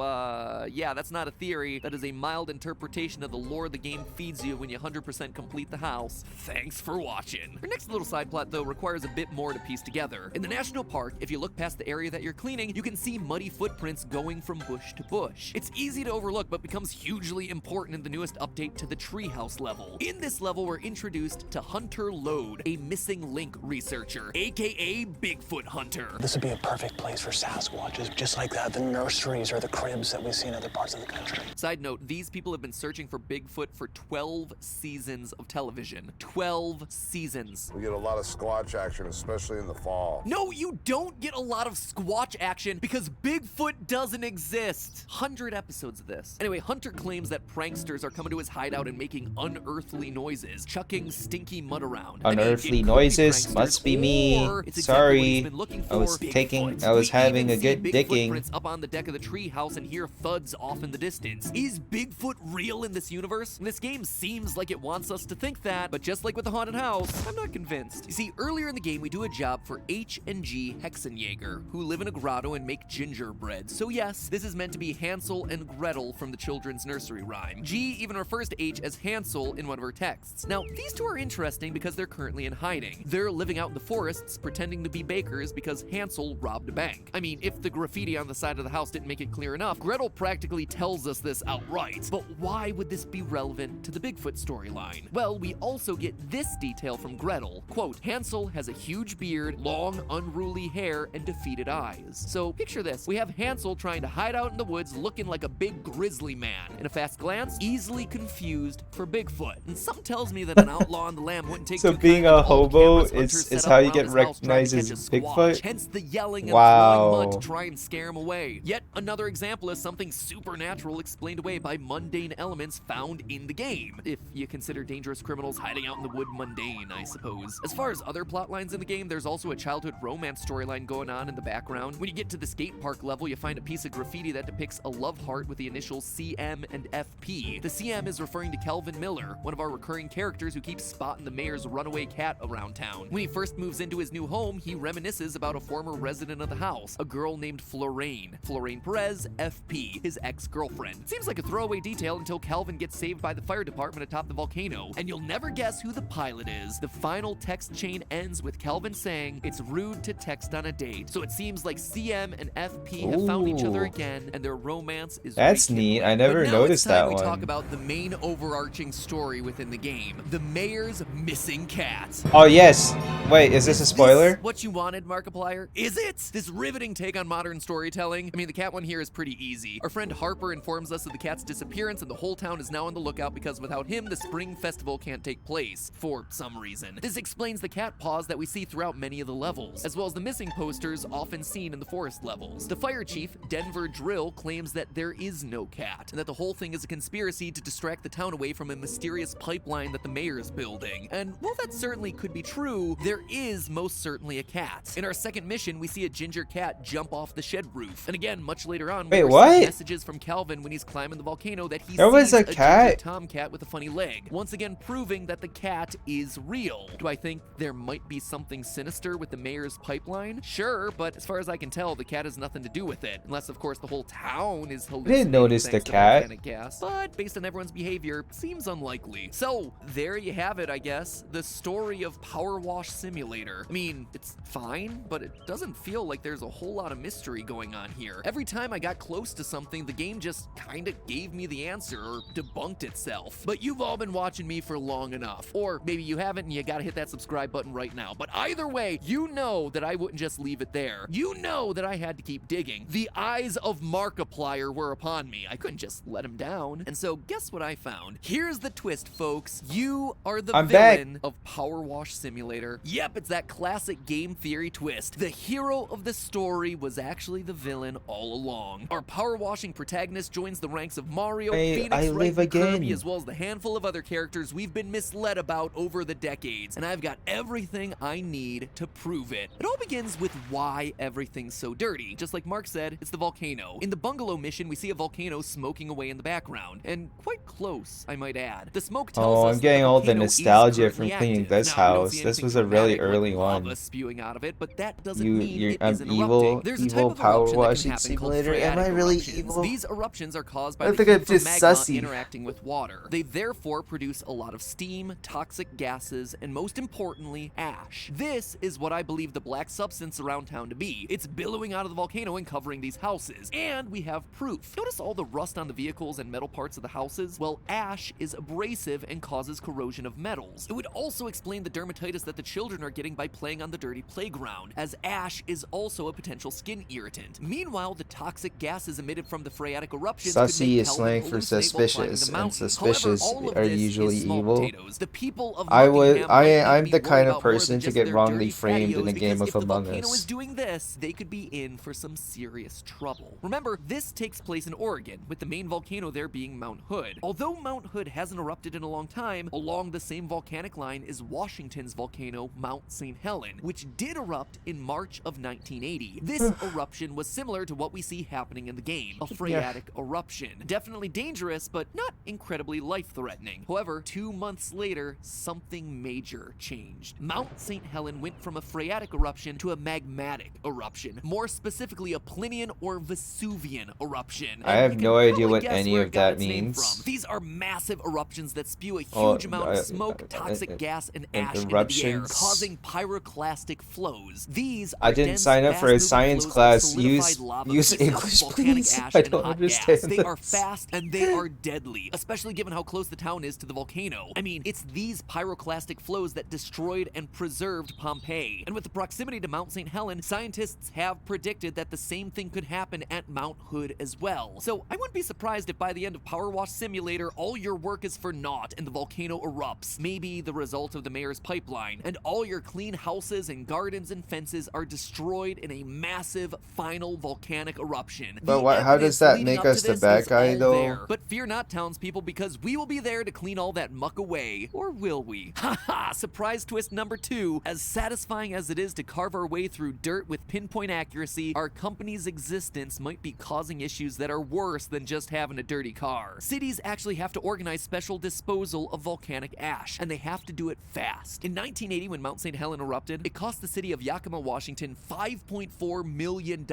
D: yeah, that's not a theory. That is a mild interpretation of the lore the game feeds you when you 100% complete the house. Thanks for watching. Our next little side plot, though, requires a bit more to piece together. In the national park, if you look past the area that you're cleaning, you can see muddy footprints going from bush to bush. It's easy to overlook, but becomes hugely important in the newest update to the treehouse level. In this level, we're introduced to Hunter Lode, a missing link researcher, aka Bigfoot Hunter.
F: This would be a perfect place for Sasquatches, just like the nurseries or the cribs that we see in other parts of the country.
D: Side note, these people have been searching for Bigfoot for 12 seasons of television. 12 seasons.
G: We get a lot of Squatch action, especially in the fall.
D: No, you don't get a lot of Squatch action because Bigfoot doesn't exist. 100 episodes of this. Anyway, Hunter claims that pranksters are coming to his hideout and making unearthly noises, chucking stinky mud around.
A: Unearthly
D: it could be
A: noises
D: pranksters,
A: must be me.
D: or it's exactly what he's
A: Sorry.
D: been looking
A: I was
D: for,
A: taking-
D: Bigfoot.
A: I was
D: We
A: having
D: even
A: a
D: see
A: good
D: big
A: digging.
D: footprints up on the deck of the treehouse and hear thuds off in the distance. Is Bigfoot real in this universe? This game seems like it wants us to think that, but just like with the haunted house, I'm not convinced. You see, earlier in the game, we do a job for H and G Hexenjäger, who live in a grotto and make gingerbread. So yes, this is meant to be Hansel and Gretel from the children's nursery rhyme. G even refers to H as Hansel in one of her texts. Now, these two are interesting because they're currently in hiding. They're living out in the forests, pretending to be bakers because Hansel robbed a bank. I mean, if the graffiti on the side of the house didn't make it clear enough, Gretel practically tells us this outright. But why would this be relevant to the Bigfoot storyline? Well, we also get this detail from Gretel. Quote, Hansel has a huge beard, long, unruly hair, and defeated eyes. So picture this. We have Hansel trying to hide out in the woods looking like a big grizzly man. In a fast glance, easily confused for Bigfoot. And something tells me that an outlaw on the lam wouldn't take
A: So
D: too
A: being
D: kindly
A: a
D: to all the
A: hobo
D: cameras Hunter
A: is
D: set
A: how
D: up
A: you
D: around
A: get
D: his house trying to
A: recognized as
D: catch a
A: Bigfoot?
D: squatch. Hence the yelling and
A: Wow.
D: throwing mud to try and scare him away. Yet another example is something supernatural explained away by mundane elements found in the game. If you consider dangerous criminals hiding out in the wood mundane, I suppose. As far as other plot lines in the game, there's also a childhood romance storyline going on in the background. When you get to the skate park level, you find a piece of graffiti that depicts a love heart with the initials CM and FP. The CM is referring to Kelvin Miller, one of our recurring characters who keeps spotting the mayor's runaway cat around town. When he first moves into his new home, he reminisces about a former resident of the house, a girl named Florane Perez, FP, his ex-girlfriend. Seems like a throwaway detail until Calvin gets saved by the fire department atop the volcano, and you'll never guess who the pilot is. The final text chain ends with Calvin saying, "It's rude to text on a date." So it seems like CM and FP have found each other
A: Ooh.
D: again, and their romance is
A: That's neat. I never
D: But now
A: noticed
D: it's time
A: that
D: we
A: one.
D: talk about the main overarching story within the game, the mayor's missing cat.
A: Oh yes. Wait, is this a spoiler?
D: This what you wanted, Markiplier? Is it? This riveting take on modern storytelling? I mean, the cat one here is pretty easy. Our friend Harper informs us of the cat's disappearance, and the whole town is now on the lookout because without him, the spring festival can't take place, for some reason. This explains the cat paws that we see throughout many of the levels, as well as the missing posters often seen in the forest levels. The fire chief, Denver Drill, claims that there is no cat, and that the whole thing is a conspiracy to distract the town away from a mysterious pipeline that the mayor is building. And while that certainly could be true, there is most certainly a cat. In our second mission, we see a ginger cat jump off the shed roof. And again, much later on, we
A: Wait,
D: receive
A: what?
D: messages from Calvin when he's climbing the volcano that he
A: There was
D: sees
A: a
D: ginger
A: cat?
D: tomcat with a funny leg, once again proving that the cat is real. Do I think there might be something sinister with the mayor's pipeline? Sure, but as far as I can tell, the cat has nothing to do with it, unless of course the whole town is hallucinating
A: notice the
D: thanks to
A: cat.
D: volcanic gas. But based on everyone's behavior, seems unlikely. So there you have it, I guess, the story of Power Wash Simulator. I mean, it's fine, but it doesn't feel like there's a whole lot of mystery going on here. Every time I got close to something, the game just kinda gave me the answer or debunked it itself. But you've all been watching me for long enough. Or maybe you haven't and you gotta hit that subscribe button right now. But either way, you know that I wouldn't just leave it there. You know that I had to keep digging. The eyes of Markiplier were upon me. I couldn't just let him down. And so guess what I found? Here's the twist, folks. You are the
A: I'm back.
D: villain of Power Wash Simulator. Yep, it's that classic game theory twist. The hero of the story was actually the villain all along. Our power washing protagonist joins the ranks of Mario, Phoenix,
A: I
D: Wright,
A: live
D: and Kirby,
A: again.
D: as well as the handful of other characters we've been misled about over the decades. And I've got everything I need to prove it. It all begins with why everything's so dirty. Just like Mark said, it's the volcano. In the bungalow mission, we see a volcano smoking away in the background, and quite close, I might add. The smoke tells
A: Oh,
D: us
A: I'm getting
D: that
A: all the
D: volcano is
A: nostalgia from
D: currently
A: cleaning
D: active.
A: this
D: Now, we don't
A: house.
D: see
A: This
D: anything
A: was a really
D: dramatic like
A: early
D: lava
A: one.
D: spewing out of it, but that doesn't mean it
A: I'm
D: isn't
A: evil,
D: erupting. There's a type
A: evil
D: of
A: power
D: eruption that can
A: washing
D: happen called
A: simulator. Am I
D: phreatic
A: really
D: eruptions.
A: evil?
D: These eruptions are caused by
A: I
D: the
A: think
D: heat
A: I'm
D: from
A: just
D: magma
A: sussy.
D: interacting with water. They therefore produce a lot of steam, toxic gases, and most importantly, ash. This is what I believe the black substance around town to be. It's billowing out of the volcano and covering these houses. And we have proof. Notice all the rust on the vehicles and metal parts of the houses? Well, ash is abrasive and causes corrosion of metals. It would also explain the dermatitis that the children are getting by playing on the dirty playground, as ash is also a potential skin irritant. Meanwhile, the toxic gases emitted from the phreatic eruptions could
A: Sussy
D: make
A: is
D: Calvin
A: slang for
D: hallucinate while climbing
A: suspicious,
D: the
A: and
D: mountain.
A: suspicious
D: However, all of
A: are
D: this
A: usually
D: is small
A: evil.
D: potatoes. The people of Nottingham might need to
A: I'm
D: be
A: the
D: worried
A: kind of
D: about more
A: person
D: than
A: to
D: just
A: get
D: their
A: wrongly
D: dirty
A: framed in a
D: patios,
A: game
D: because
A: of
D: if the
A: Among
D: volcano
A: Us.
D: is doing this, they could be in for some serious trouble. Remember, this takes place in Oregon, with the main volcano there being Mount Hood. Although Mount Hood hasn't erupted in a long time, along the same volcanic line is Washington's volcano, Mount St. Helen, which did erupt in March of 1980. This eruption was similar to what we see happening in the game, a phreatic eruption. Definitely dangerous, but not incredibly life-threatening. However, 2 months later, something major changed. Mount St. Helen went from a phreatic eruption to a magmatic eruption, more specifically a Plinian or Vesuvian eruption.
A: I
D: And
A: have
D: you
A: no
D: can
A: idea
D: probably
A: what
D: guess
A: any
D: where
A: of
D: it got
A: that
D: its name
A: means.
D: from. These are massive eruptions that spew a
A: Oh,
D: huge amount of smoke, toxic gas, and ash into the air,
A: eruptions.
D: causing pyroclastic flows. These
A: I
D: are
A: didn't
D: dense,
A: sign up for a
D: fast-moving
A: science
D: flows of
A: class.
D: solidified lava
A: Use
D: that gives off
A: English,
D: volcanic
A: please.
D: ash
A: I
D: and
A: don't
D: hot
A: understand
D: gas. They are
A: this.
D: fast and they are deadly, especially given how close the town is to the volcano. I mean, it's these pyroclastic flows that destroyed and preserved Pompeii. And with the proximity to Mount St. Helen, scientists have predicted that the same thing could happen at Mount Hood as well. So I wouldn't be surprised if by the end of Power Wash Simulator, all your work is for naught and the volcano erupts, maybe the result of the mayor's pipeline, and all your clean houses and gardens and fences are destroyed in a massive final volcanic eruption.
A: But
D: The
A: how
D: evidence
A: does that
D: leading
A: make
D: up to
A: us the
D: this
A: bad
D: is
A: guy,
D: all
A: though?
D: there. But fear not, townspeople, because we will be there to clean all that muck away. Or will we? Haha, surprise twist number 2. As satisfying as it is to carve our way through dirt with pinpoint accuracy, our company's existence might be causing issues that are worse than just having a dirty car. Cities actually have to organize special disposal of volcanic ash, and they have to do it fast. In 1980, when Mount St. Helen erupted, it cost the city of Yakima, Washington $5.4 million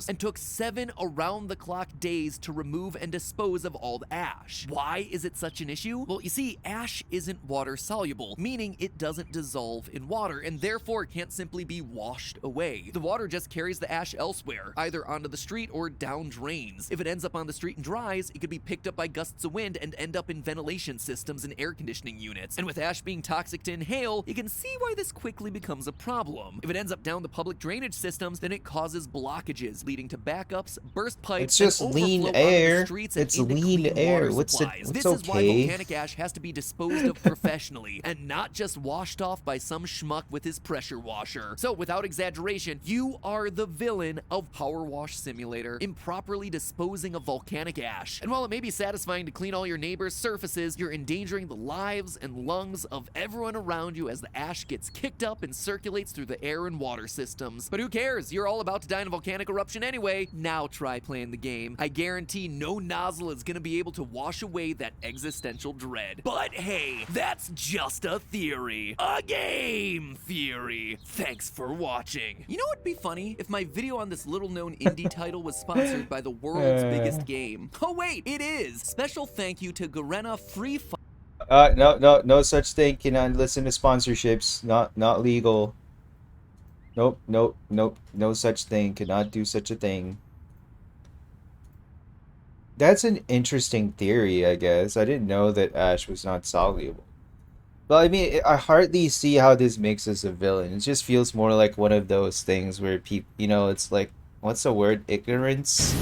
D: and took 7 around-the-clock days to remove and dispose of all the ash. Why is it such an issue? Well, you see, ash isn't water-soluble, meaning it doesn't dissolve in water, and therefore it can't simply be washed away. The water just carries the ash elsewhere, either onto the street or down drains. If it ends up on the street and dries, it could be picked up by gusts of wind and end up in ventilation systems and air conditioning units. And with ash being toxic to inhale, you can see why this quickly becomes a problem. If it ends up down the public drainage systems, then it causes blockages, leading to backups, burst pipes,
A: It's just
D: and
A: lean
D: overflow onto the
A: air.
D: streets and
A: It's
D: into
A: lean
D: clean
A: air.
D: water
A: What's
D: supplies. This
A: okay?
D: is why volcanic ash has to be disposed of professionally and not just washed off by some schmuck with his pressure washer. So without exaggeration, you are the villain of Power Wash Simulator, improperly disposing of volcanic ash. And while it may be satisfying to clean all your neighbors' surfaces, you're endangering the lives and lungs of everyone around you as the ash gets kicked up and circulates through the air and water systems. But who cares? You're all about to die in a volcanic eruption anyway. Now try playing the game. I guarantee no nozzle is gonna be able to wash away that existential dread. But hey, that's just a theory. A game theory. Thanks for watching. You know what'd be funny? If my video on this little-known indie title was sponsored by the world's biggest game. Oh wait, it is! Special thank you to Garena Free
A: No such thing. Cannot listen to sponsorships. Not legal. Nope. No such thing. Cannot do such a thing. That's an interesting theory, I guess. I didn't know that Ash was not soluble. Well, I mean, I hardly see how this makes us a villain. It just feels more like one of those things where people, it's like, what's the word? Ignorance?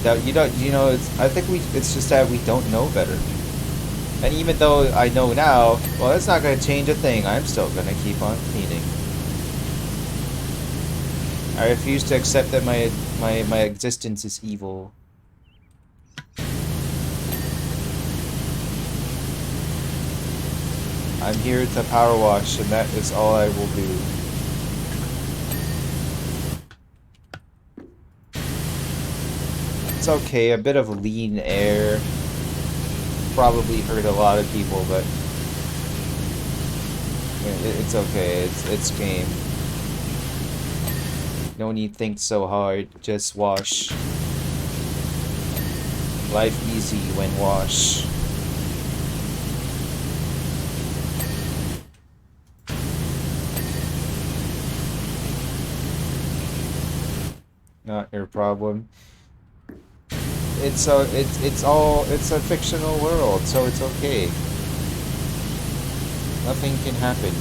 A: That you don't, I think it's just that we don't know better. And even though I know now, well, that's not going to change a thing. I'm still going to keep on cleaning. I refuse to accept that my existence is evil. I'm here to power wash, and that is all I will do. It's okay, a bit of lean air probably hurt a lot of people, but it's okay. It's game. No need to think so hard. Just wash. Life easy when wash. Not your problem. It's a fictional world, so it's okay. Nothing can happen.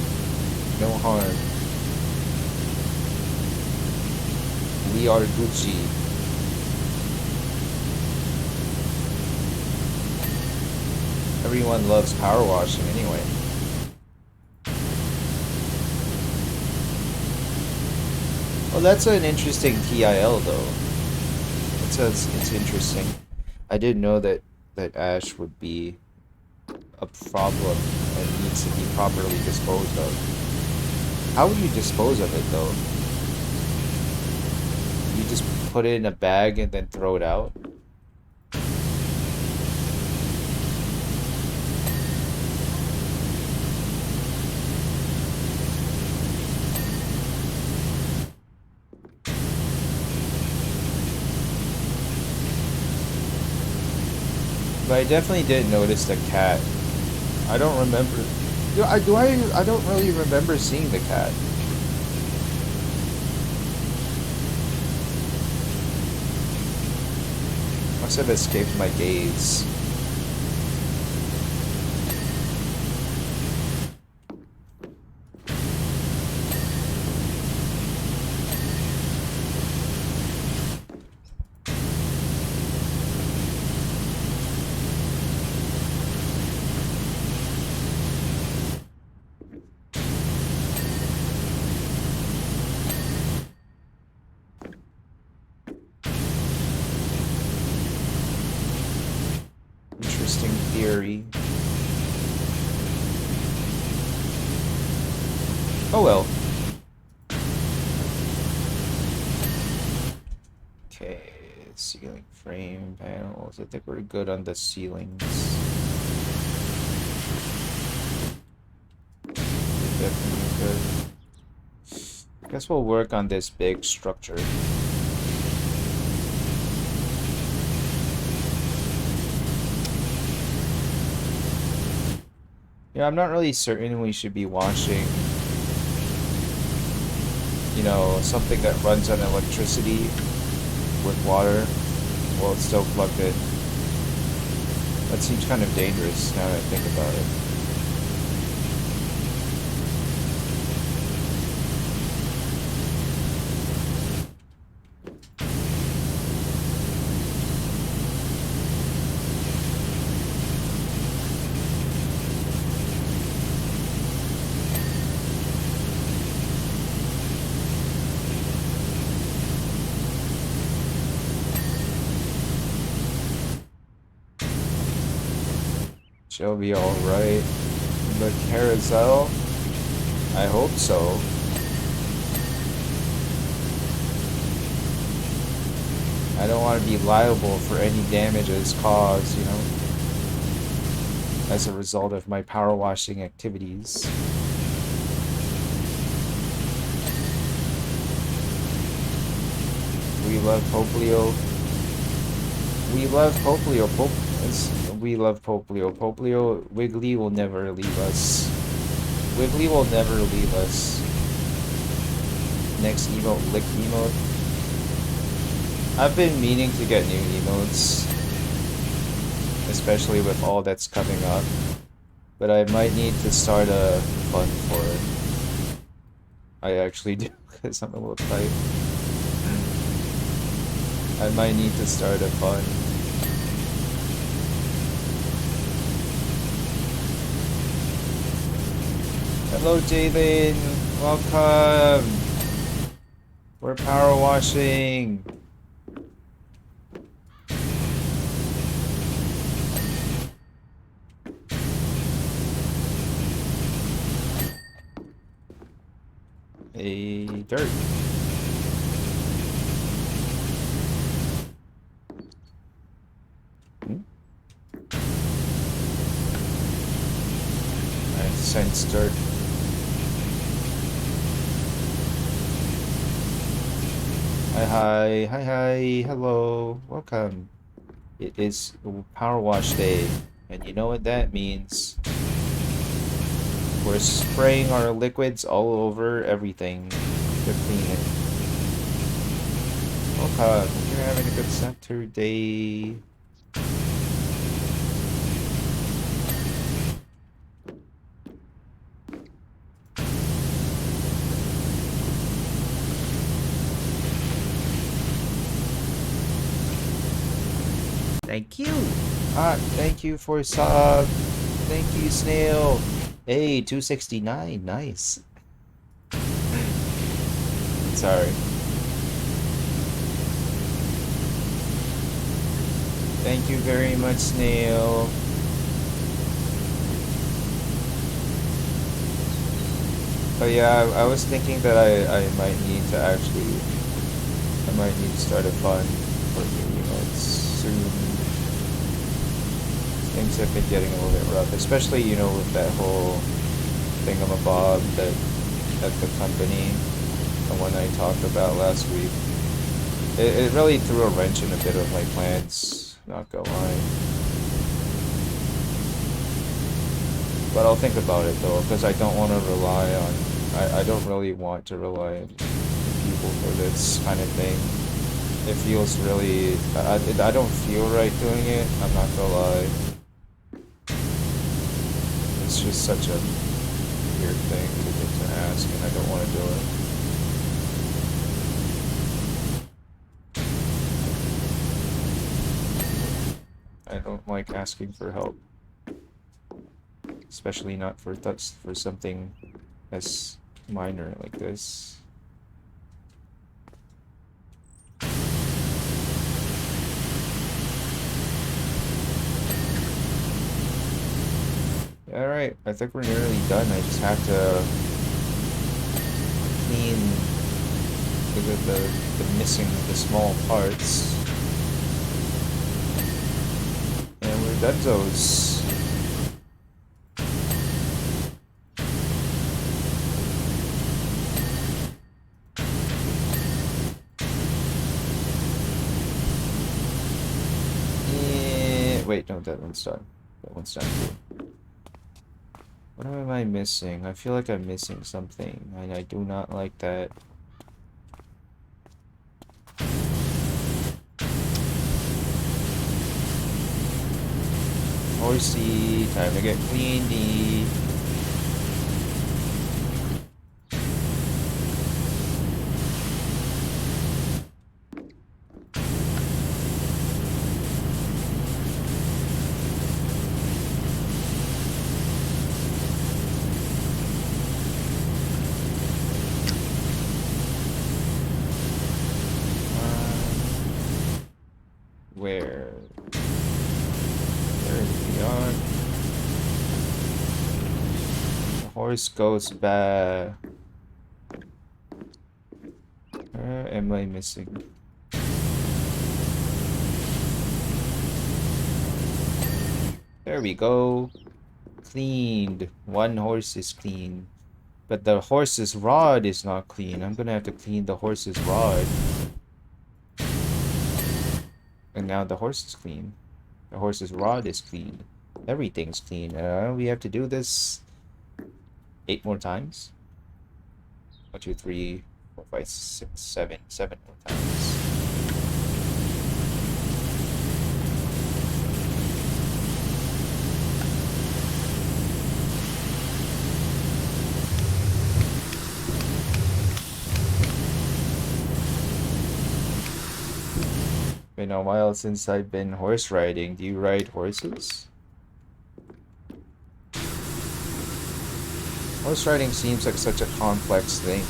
A: No harm. We are Gucci. Everyone loves power washing anyway. Well, that's an interesting TIL though. It's interesting. I didn't know that Ash would be a problem and needs to be properly disposed of. How would you dispose of it though? You just put it in a bag and then throw it out? But I definitely did notice the cat. I don't remember. I don't really remember seeing the cat. Must have escaped my gaze. Interesting theory. Oh well. Okay, ceiling frame panels. I think we're good on the ceilings. Definitely good. Guess we'll work on this big structure. Yeah, I'm not really certain we should be washing, something that runs on electricity with water while it's still plugged in. That seems kind of dangerous now that I think about it. She'll be alright. The carousel? I hope so. I don't want to be liable for any damages caused, as a result of my power washing activities. We love Poplio. We love Poplio. We love Poplio. Poplio, Wiggly will never leave us. Wiggly will never leave us. Next emote, lick emote. I've been meaning to get new emotes, especially with all that's coming up. But I might need to start a fund for it. I actually do, because I'm a little tight. I might need to start a fund. Hello, Jalen. Welcome. We're power washing. A dirt. I sense dirt. Hi, hello, welcome. It is Power Wash Day, and you know what that means. We're spraying our liquids all over everything to clean it. Welcome, hope you're having a good Saturday.
B: Thank you.
A: Thank you for sub. Thank you, Snail. Hey, 269, nice. Sorry. Thank you very much, Snail. But yeah, I was thinking that I might need to actually, I might need to start a fund for new emotes soon. Things have been getting a little bit rough, especially, you know, with that whole thingamabob that at the company, the one I talked about last week. It really threw a wrench in a bit of my plans, not gonna lie. But I'll think about it though, because I don't want to rely on, I don't really want to rely on people for this kind of thing. It feels really, I don't feel right doing it, I'm not gonna lie. It's just such a weird thing to ask, and I don't want to do it. I don't like asking for help, especially not for something as minor like this. Alright, I think we're nearly done. I just have to clean the missing, the small parts. And we're donezo's. Wait, no, that one's done. That one's done too. What am I missing? I feel like I'm missing something, and I do not like that. Horsey, time to get cleaned. Where? There is beyond. The horse goes back. Where am I missing? There we go. Cleaned. One horse is clean. But the horse's rod is not clean. I'm gonna have to clean the horse's rod. And now the horse is clean. The horse's rod is clean. Everything's clean. We have to do this 8 more times. 1, 2, 3, 4, 5, 6, 7. 7 more times. Been a while since I've been horse riding. Do you ride horses? Horse riding seems like such a complex thing.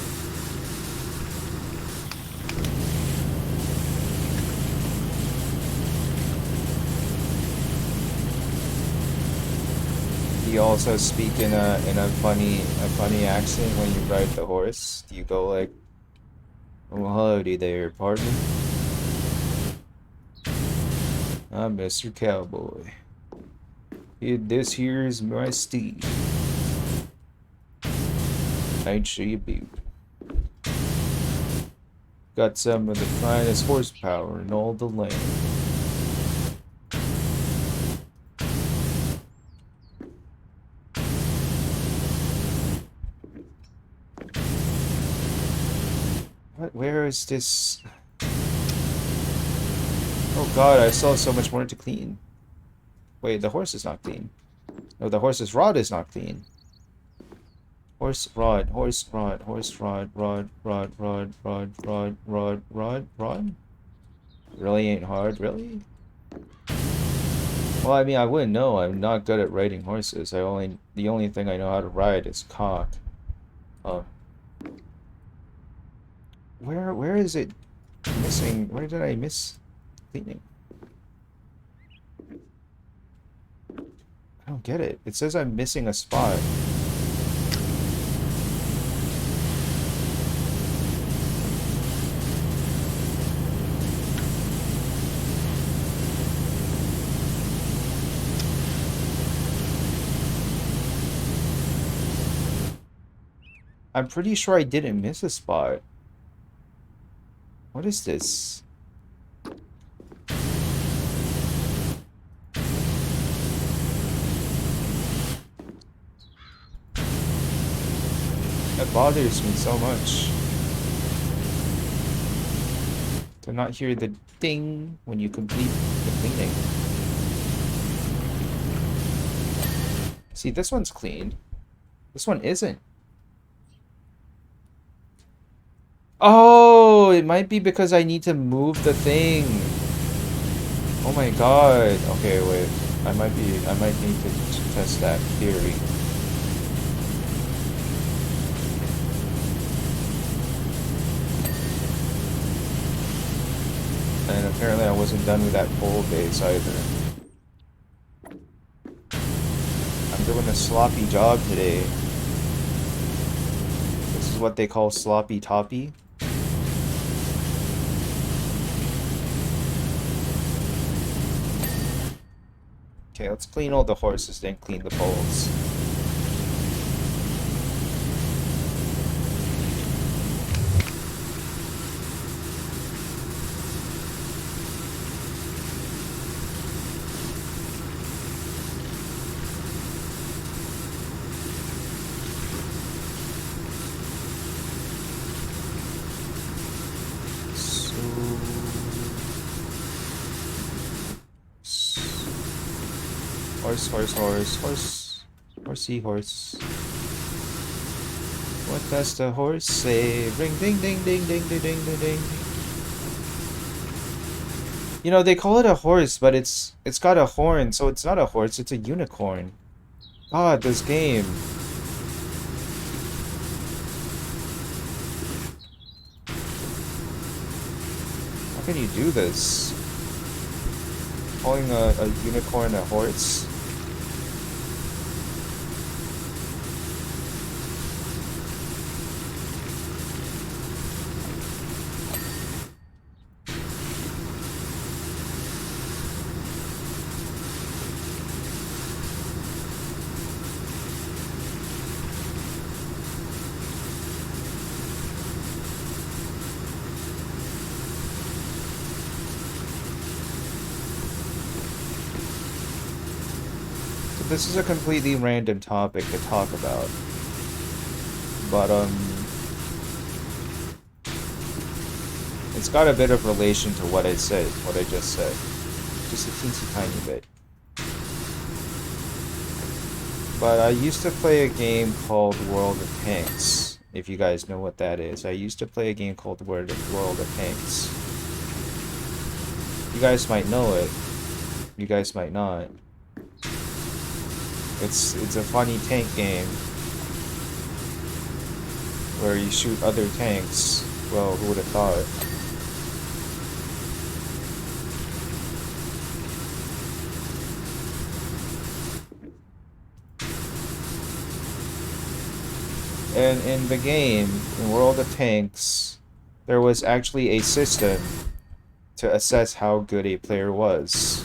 A: Do you also speak in a funny accent when you ride the horse? Do you go like, "Oh, howdy there, partner. I'm Mr. Cowboy. This here's my steed. Ain't she a beaut? Got some of the finest horsepower in all the land." What? Where is this? Oh god, I still have so much more to clean. Wait, the horse is not clean. No, the horse's rod is not clean. Horse rod, horse rod, horse rod, rod, rod, rod, rod, rod, rod, rod, rod. Really ain't hard, really? Well, I mean, I wouldn't know. I'm not good at riding horses. The only thing I know how to ride is cock. Where is it missing? Where did I miss cleaning? I don't get it. It says I'm missing a spot. I'm pretty sure I didn't miss a spot. What is this? That bothers me so much. To not hear the ding when you complete the cleaning. See, this one's clean. This one isn't. Oh, it might be because I need to move the thing. Oh my god. Okay, wait. I might need to test that theory. And apparently I wasn't done with that pole base either. I'm doing a sloppy job today. This is what they call sloppy toppy. Okay, let's clean all the horses, then clean the poles. Horsey horse. What does the horse say? Ring ding ding ding ding ding ding ding ding. You know, they call it a horse, but it's got a horn, so it's not a horse, it's a unicorn. God, this game. How can you do this? Calling a unicorn a horse? This is a completely random topic to talk about. But, it's got a bit of relation to what I just said. Just a teensy tiny bit. But I used to play a game called World of Tanks, if you guys know what that is. I used to play a game called World of Tanks. You guys might know it. You guys might not. It's a funny tank game where you shoot other tanks. Well, who would have thought? And in the game, in World of Tanks, there was actually a system to assess how good a player was.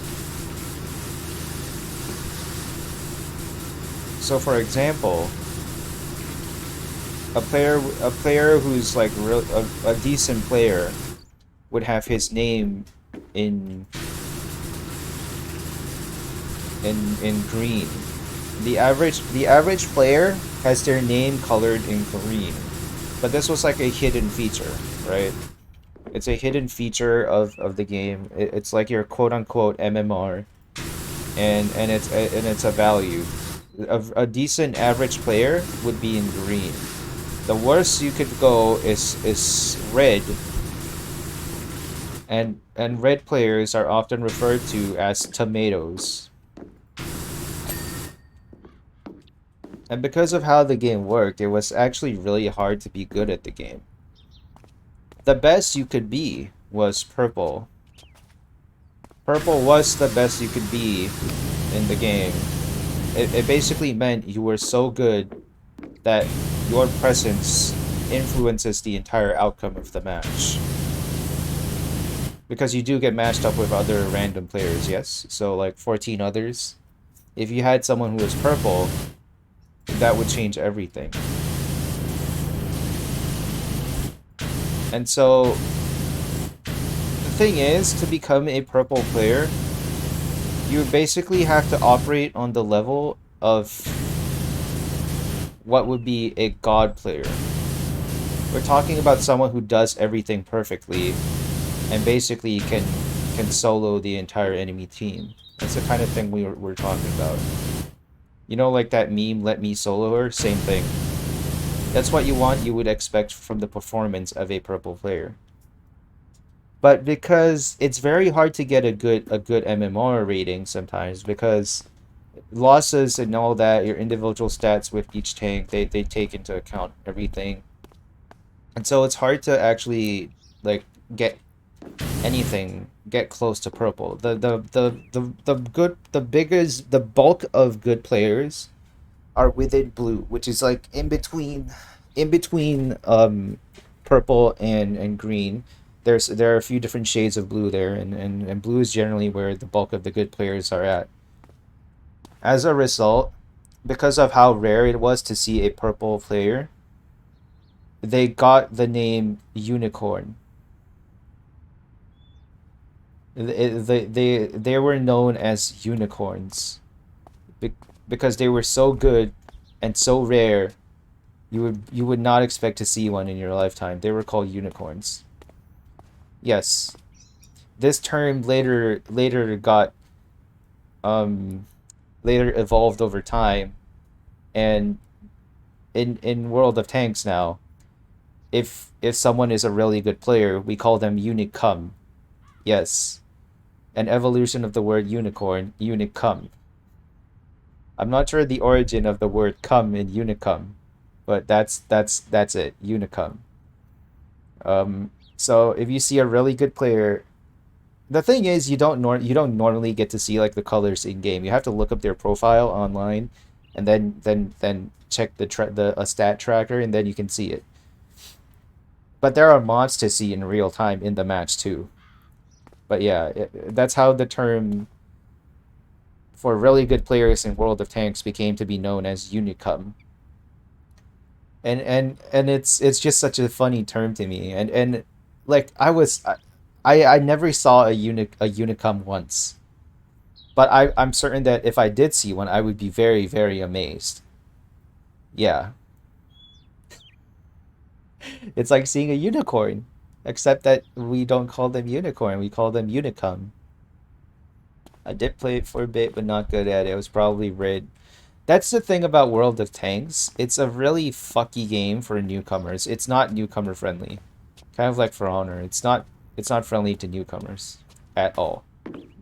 A: So, for example, a player who's like a decent player would have his name in green. The average player has their name colored in green, but this was like a hidden feature, right? It's a hidden feature of the game. It's like your quote unquote MMR, and it's a value. A decent average player would be in green. The worst you could go is red, and red players are often referred to as tomatoes. And because of how the game worked, it was actually really hard to be good at the game. The best you could be was purple. Purple was the best you could be in the game. It basically meant you were so good that your presence influences the entire outcome of the match. Because you do get matched up with other random players, yes? So like 14 others. If you had someone who was purple, that would change everything. And so the thing is, to become a purple player, you basically have to operate on the level of what would be a god player. We're talking about someone who does everything perfectly and basically can solo the entire enemy team. That's the kind of thing we're talking about. You know, like that meme, "Let me solo her"? Same thing. That's what you would expect from the performance of a purple player. But because it's very hard to get a good MMR rating sometimes, because losses and all that, your individual stats with each tank, they take into account everything. And so it's hard to actually like get close to purple. The bulk of good players are within blue, which is like in between purple and green. There are a few different shades of blue there, and blue is generally where the bulk of the good players are at. As a result, because of how rare it was to see a purple player, they got the name Unicorn. They were known as unicorns because they were so good and so rare. You would not expect to see one in your lifetime. They were called unicorns. Yes, this term got later evolved over time, and in World of Tanks now, if someone is a really good player, we call them unicum. Yes, an evolution of the word unicorn, unicum. I'm not sure the origin of the word "cum" in unicum, but that's it, unicum. So if you see a really good player, the thing is you don't normally get to see like the colors in game. You have to look up their profile online, and then check a stat tracker, and then you can see it. But there are mods to see in real time in the match too. But yeah, that's how the term for really good players in World of Tanks became to be known as unicum. And it's just such a funny term to me. And like I never saw a unicum once. But I'm certain that if I did see one, I would be very, very amazed. Yeah. It's like seeing a unicorn. Except that we don't call them unicorn, we call them unicum. I did play it for a bit, but not good at it. It was probably red. That's the thing about World of Tanks. It's a really fucky game for newcomers. It's not newcomer friendly. Kind of like For Honor. It's not friendly to newcomers. at all.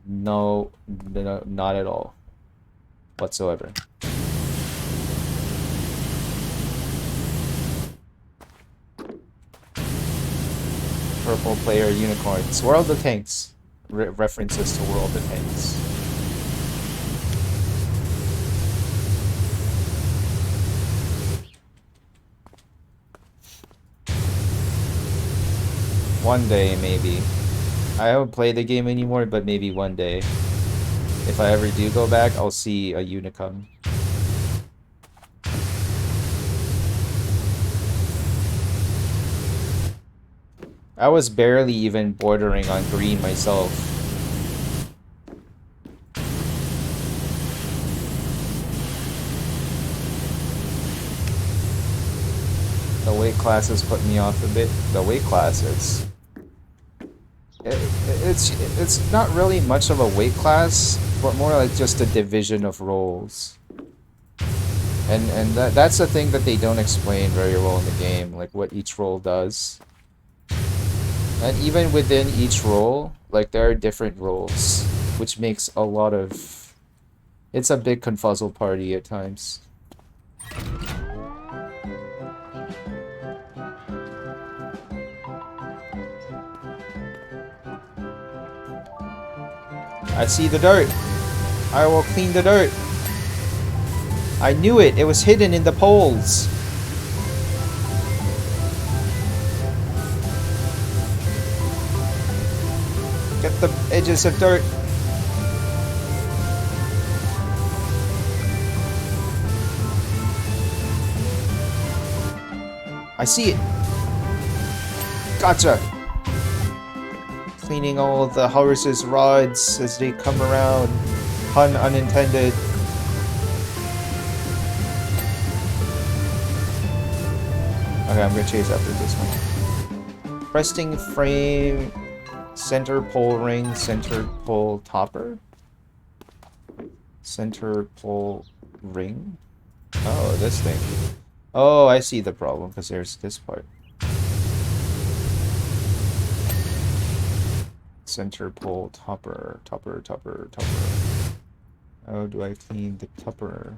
A: No, no, not at all. Whatsoever. Purple player unicorns. World of Tanks. References to World of Tanks. One day, maybe. I haven't played the game anymore, but maybe one day. If I ever do go back, I'll see a Unicum. I was barely even bordering on green myself. The weight classes put me off a bit. The weight classes. It's not really much of a weight class, but more like just a division of roles. And that's the thing that they don't explain very well in the game, like what each role does. And even within each role, like there are different roles, which makes a lot of... It's a big confuzzle party at times. I see the dirt. I will clean the dirt. I knew it. It was hidden in the poles. Get the edges of dirt. I see it. Gotcha. Cleaning all of the horse's rods as they come around. Pun unintended. Okay, I'm gonna chase after this one. Resting frame, center pole ring, center pole topper. Center pole ring. Oh, this thing. Oh, I see the problem because there's this part. Center pole topper, topper. How do I clean the topper?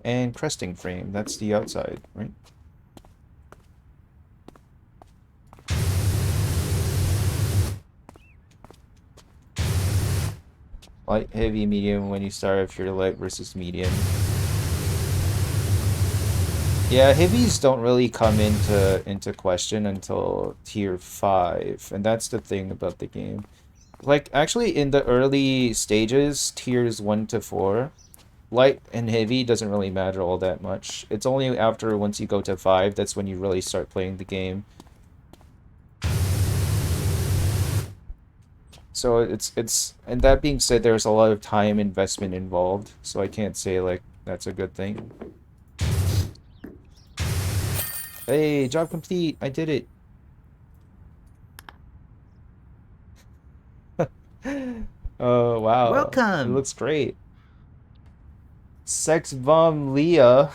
A: And cresting frame, that's the outside, right? Light, heavy, medium when you start if you're light versus medium. Yeah, heavies don't really come into question until tier 5, and that's the thing about the game. Like, actually, in the early stages, tiers 1 to 4, light and heavy doesn't really matter all that much. It's only after once you go to 5, that's when you really start playing the game. So it's and that being said, there's a lot of time investment involved, so I can't say like that's a good thing. Hey, job complete. I did it. Oh, wow.
B: Welcome.
A: It looks great. Sex Bomb Leah.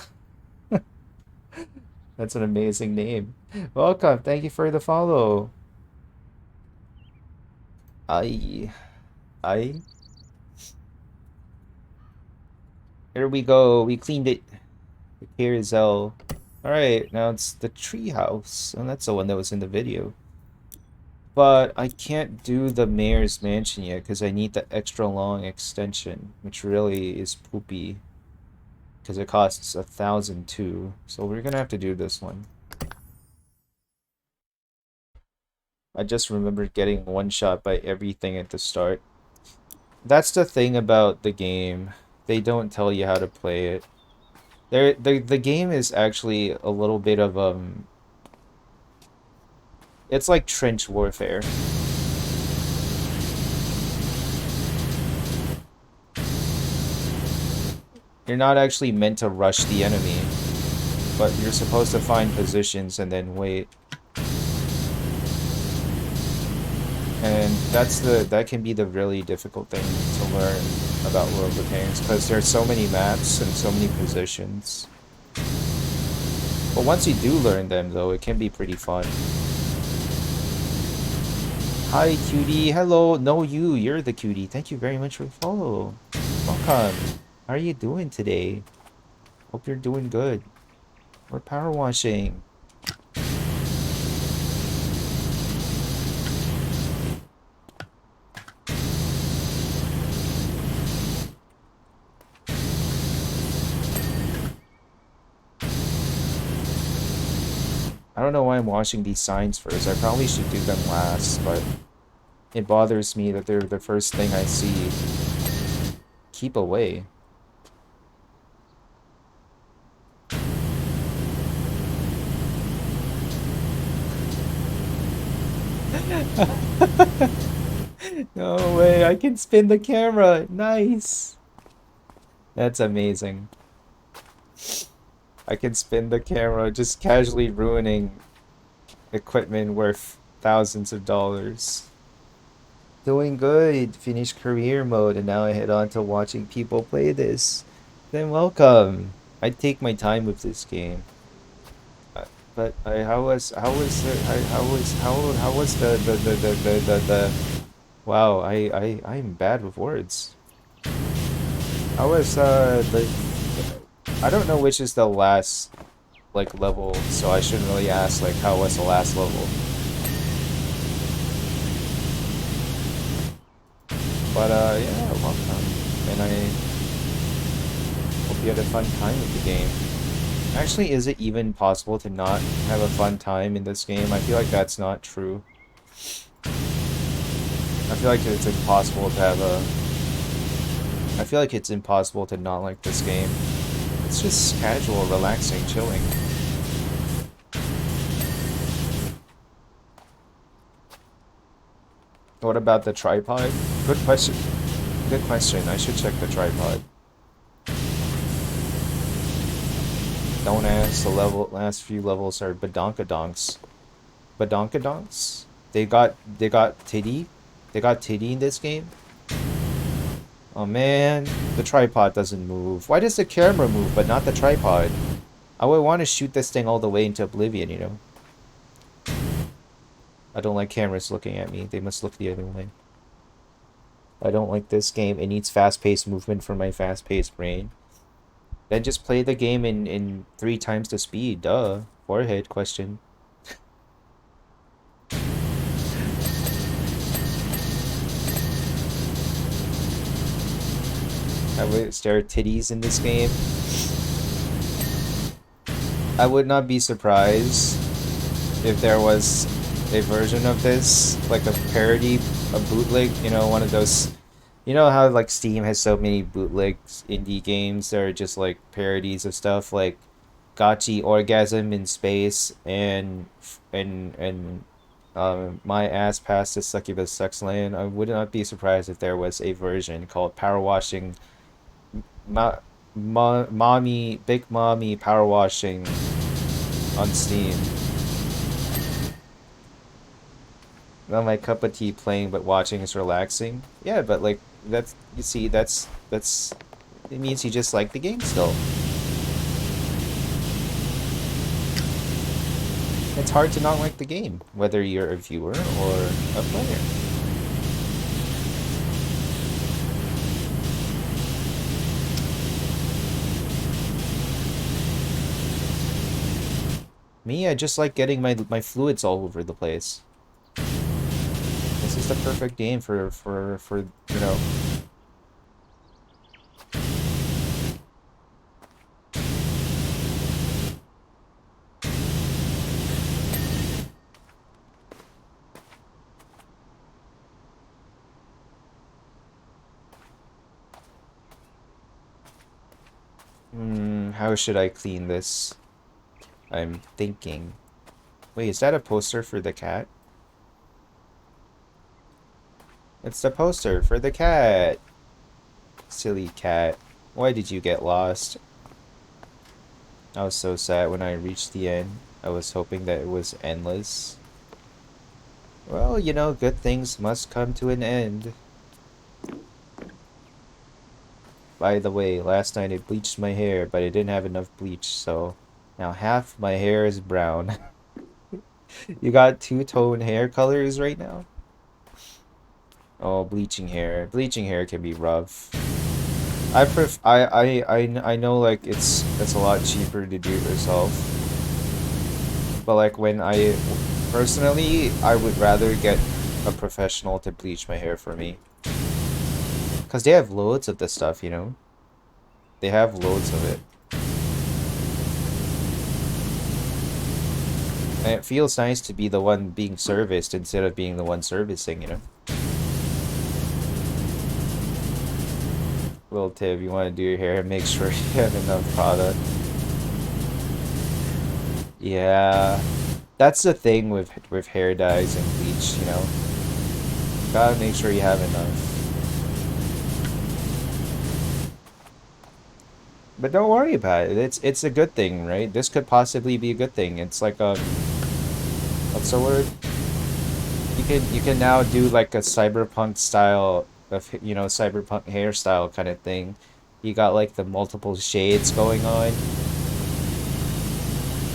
A: That's an amazing name. Welcome. Thank you for the follow. I. Here we go. We cleaned it. The carousel. Alright, now it's the treehouse. And that's the one that was in the video. But I can't do the mayor's mansion yet because I need the extra long extension, which really is poopy. Because it costs 1,000 too. So we're gonna have to do this one. I just remembered getting one shot by everything at the start. That's the thing about the game. They don't tell you how to play it. The game is actually a little bit of it's like trench warfare. You're not actually meant to rush the enemy, but you're supposed to find positions and then wait. And that can be the really difficult thing to learn about World of Tanks because there's so many maps and so many positions. But once you do learn them, though, it can be pretty fun. Hi, cutie. Hello. No, you're the cutie. Thank you very much for the follow. Welcome. How are you doing today? Hope you're doing good. We're power washing. I don't know why I'm washing these signs first. I probably should do them last, but it bothers me that they're the first thing I see. Keep away. No way, I can spin the camera. Nice. That's amazing. I can spin the camera, just casually ruining equipment worth thousands of dollars. Doing good. Finished career mode, and now I head on to watching people play this. Then welcome. I take my time with this game. But how was the wow, I'm bad with words. How was the I don't know which is the last like level, so I shouldn't really ask like how was the last level. But yeah, welcome. And I hope you had a fun time with the game. Actually, is it even possible to not have a fun time in this game? I feel like that's not true. I feel like it's impossible to have a... I feel like it's impossible to not like this game. It's just casual, relaxing, chilling. What about the tripod? Good question. Good question. I should check the tripod. Don't ask. The last few levels are badonkadonks. Badonkadonks? They got titty? They got titty in this game? Oh man, the tripod doesn't move. Why does the camera move but not the tripod? I would want to shoot this thing all the way into oblivion, you know? I don't like cameras looking at me. They must look the other way. I don't like this game. It needs fast-paced movement for my fast-paced brain. Then just play the game in 3 times the speed. Duh. Forehead question. Is there titties in this game? I would not be surprised if there was a version of this, like a parody, a bootleg, you know, one of those, you know how like Steam has so many bootlegs indie games that are just like parodies of stuff like Gotchi Orgasm in Space and My Ass Past the Succubus Sex Land. I would not be surprised if there was a version called Power Washing Mommy Big Mommy Power Washing on Steam. Not my cup of tea playing, but watching is relaxing. Yeah, but like that's you see that's it means you just like the game still. It's hard to not like the game, whether you're a viewer or a player. Me, I just like getting my fluids all over the place. This is the perfect game for you know. How should I clean this? I'm thinking. Wait, is that a poster for the cat? It's the poster for the cat. Silly cat. Why did you get lost? I was so sad when I reached the end. I was hoping that it was endless. Well, you know, good things must come to an end. By the way, last night I bleached my hair, but I didn't have enough bleach, so now half my hair is brown. You got two-tone hair colors right now? Oh, bleaching hair. Bleaching hair can be rough. I know like it's a lot cheaper to do it yourself. But like when personally, I would rather get a professional to bleach my hair for me. Cause they have loads of this stuff, you know? They have loads of it. And it feels nice to be the one being serviced instead of being the one servicing, you know? Little tip, you want to do your hair, make sure you have enough product. Yeah. That's the thing with hair dyes and bleach, you know? Gotta make sure you have enough. But don't worry about it. It's a good thing, right? This could possibly be a good thing. It's like what's the word? You can now do like a cyberpunk style of, you know, cyberpunk hairstyle kind of thing. You got like the multiple shades going on.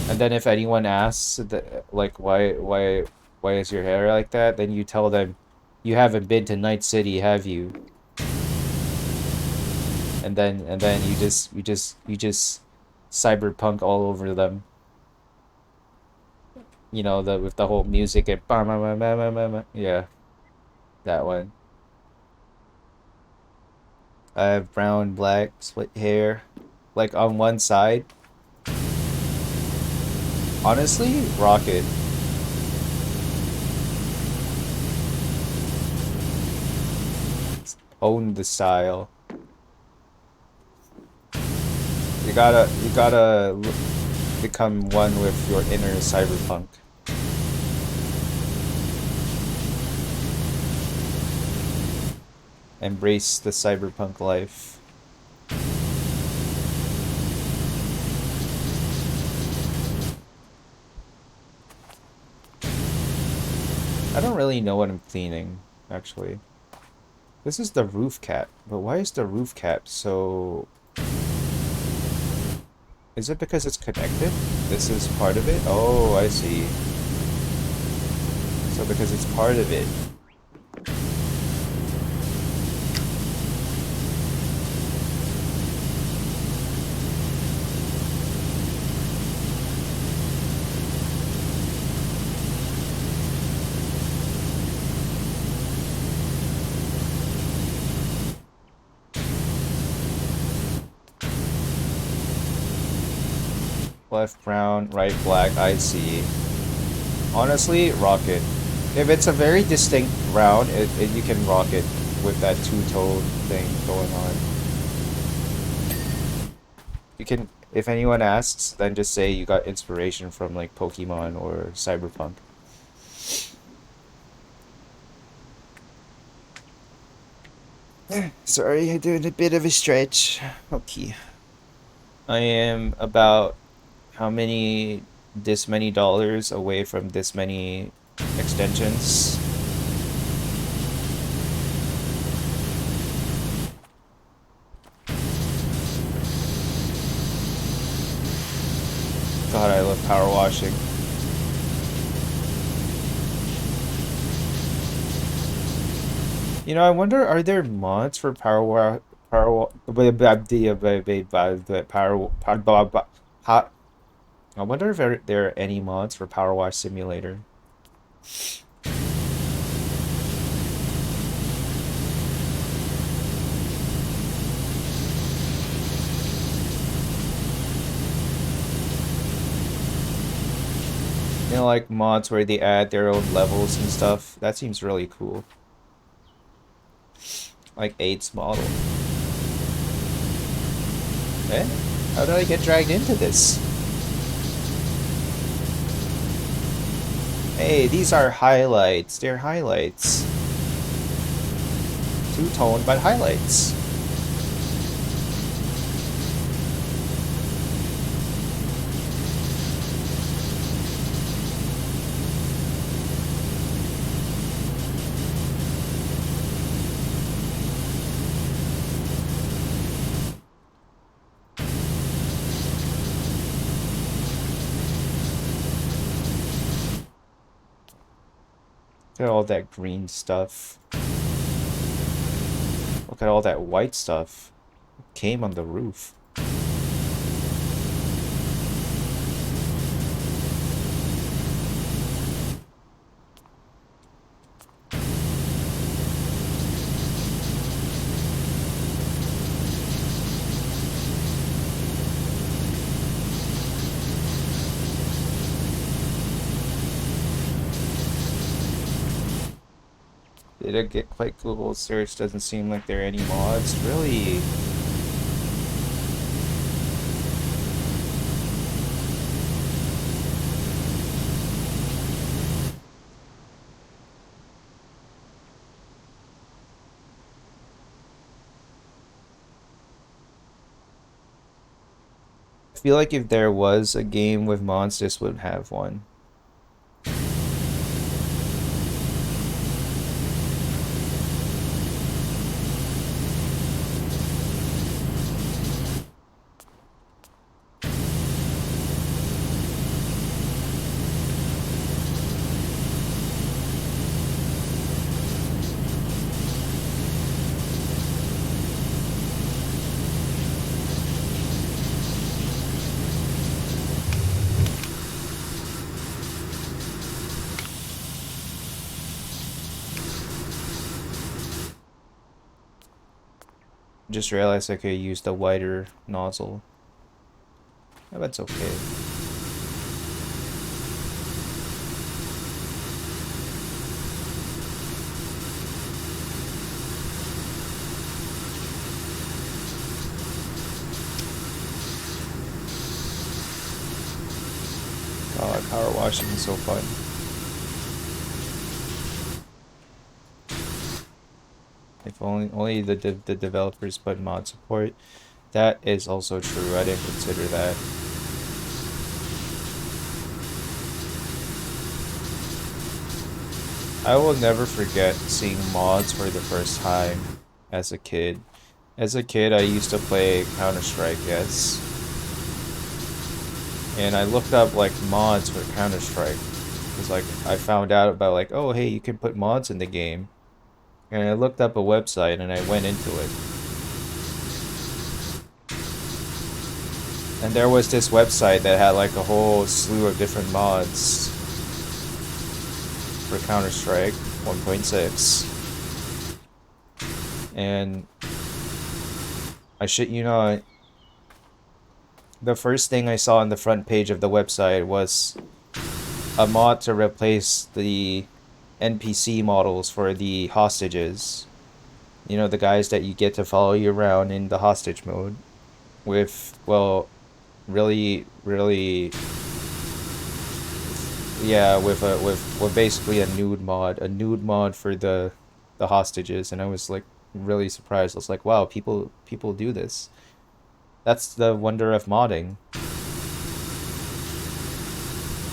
A: And then if anyone asks like why is your hair like that, then you tell them you haven't been to Night City, have you? And then you just cyberpunk all over them. You know, the with the whole music and yeah, that one. I have brown, black, split hair, like on one side. Honestly, rocket. Own the style. You gotta become one with your inner cyberpunk. Embrace the cyberpunk life. I don't really know what I'm cleaning, actually. This is the roof cap, but why is the roof cap so... Is it because it's connected? This is part of it? Oh, I see. So because it's part of it. Left brown, right black, I see. Honestly, rocket. If it's a very distinct brown, you can rock it with that two-tone thing going on. You can, if anyone asks, then just say you got inspiration from like Pokemon or Cyberpunk. Sorry, I'm doing a bit of a stretch. Okay. I am about how many this many dollars away from this many extensions. God, I love power washing. You know, I wonder, are there mods for power wa power wa power I wonder if there are any mods for Power Wash Simulator. You know, like mods where they add their own levels and stuff. That seems really cool. Like Eight's model. Eh? How did I get dragged into this? Hey, these are highlights. They're highlights. Two-tone, but highlights. Look at all that green stuff. Look at all that white stuff. It came on the roof. Did it get quite Google search? Doesn't seem like there are any mods. Really? I feel like if there was a game with mods, this would have one. Just realized I could use the wider nozzle. Oh, that's okay. God, power washing is so fun. If only the developers put mod support. That is also true. I didn't consider that. I will never forget seeing mods for the first time as a kid. As a kid, I used to play Counter-Strike, yes. And I looked up like mods for Counter-Strike. Because like I found out about like, oh hey, you can put mods in the game. And I looked up a website and I went into it. And there was this website that had like a whole slew of different mods for Counter-Strike 1.6. And I shit you not, the first thing I saw on the front page of the website was a mod to replace the NPC models for the hostages. You know, the guys that you get to follow you around in the hostage mode with, well, really yeah, with basically a nude mod for the hostages. And I was like really surprised. I was like, wow, people do this. That's the wonder of modding.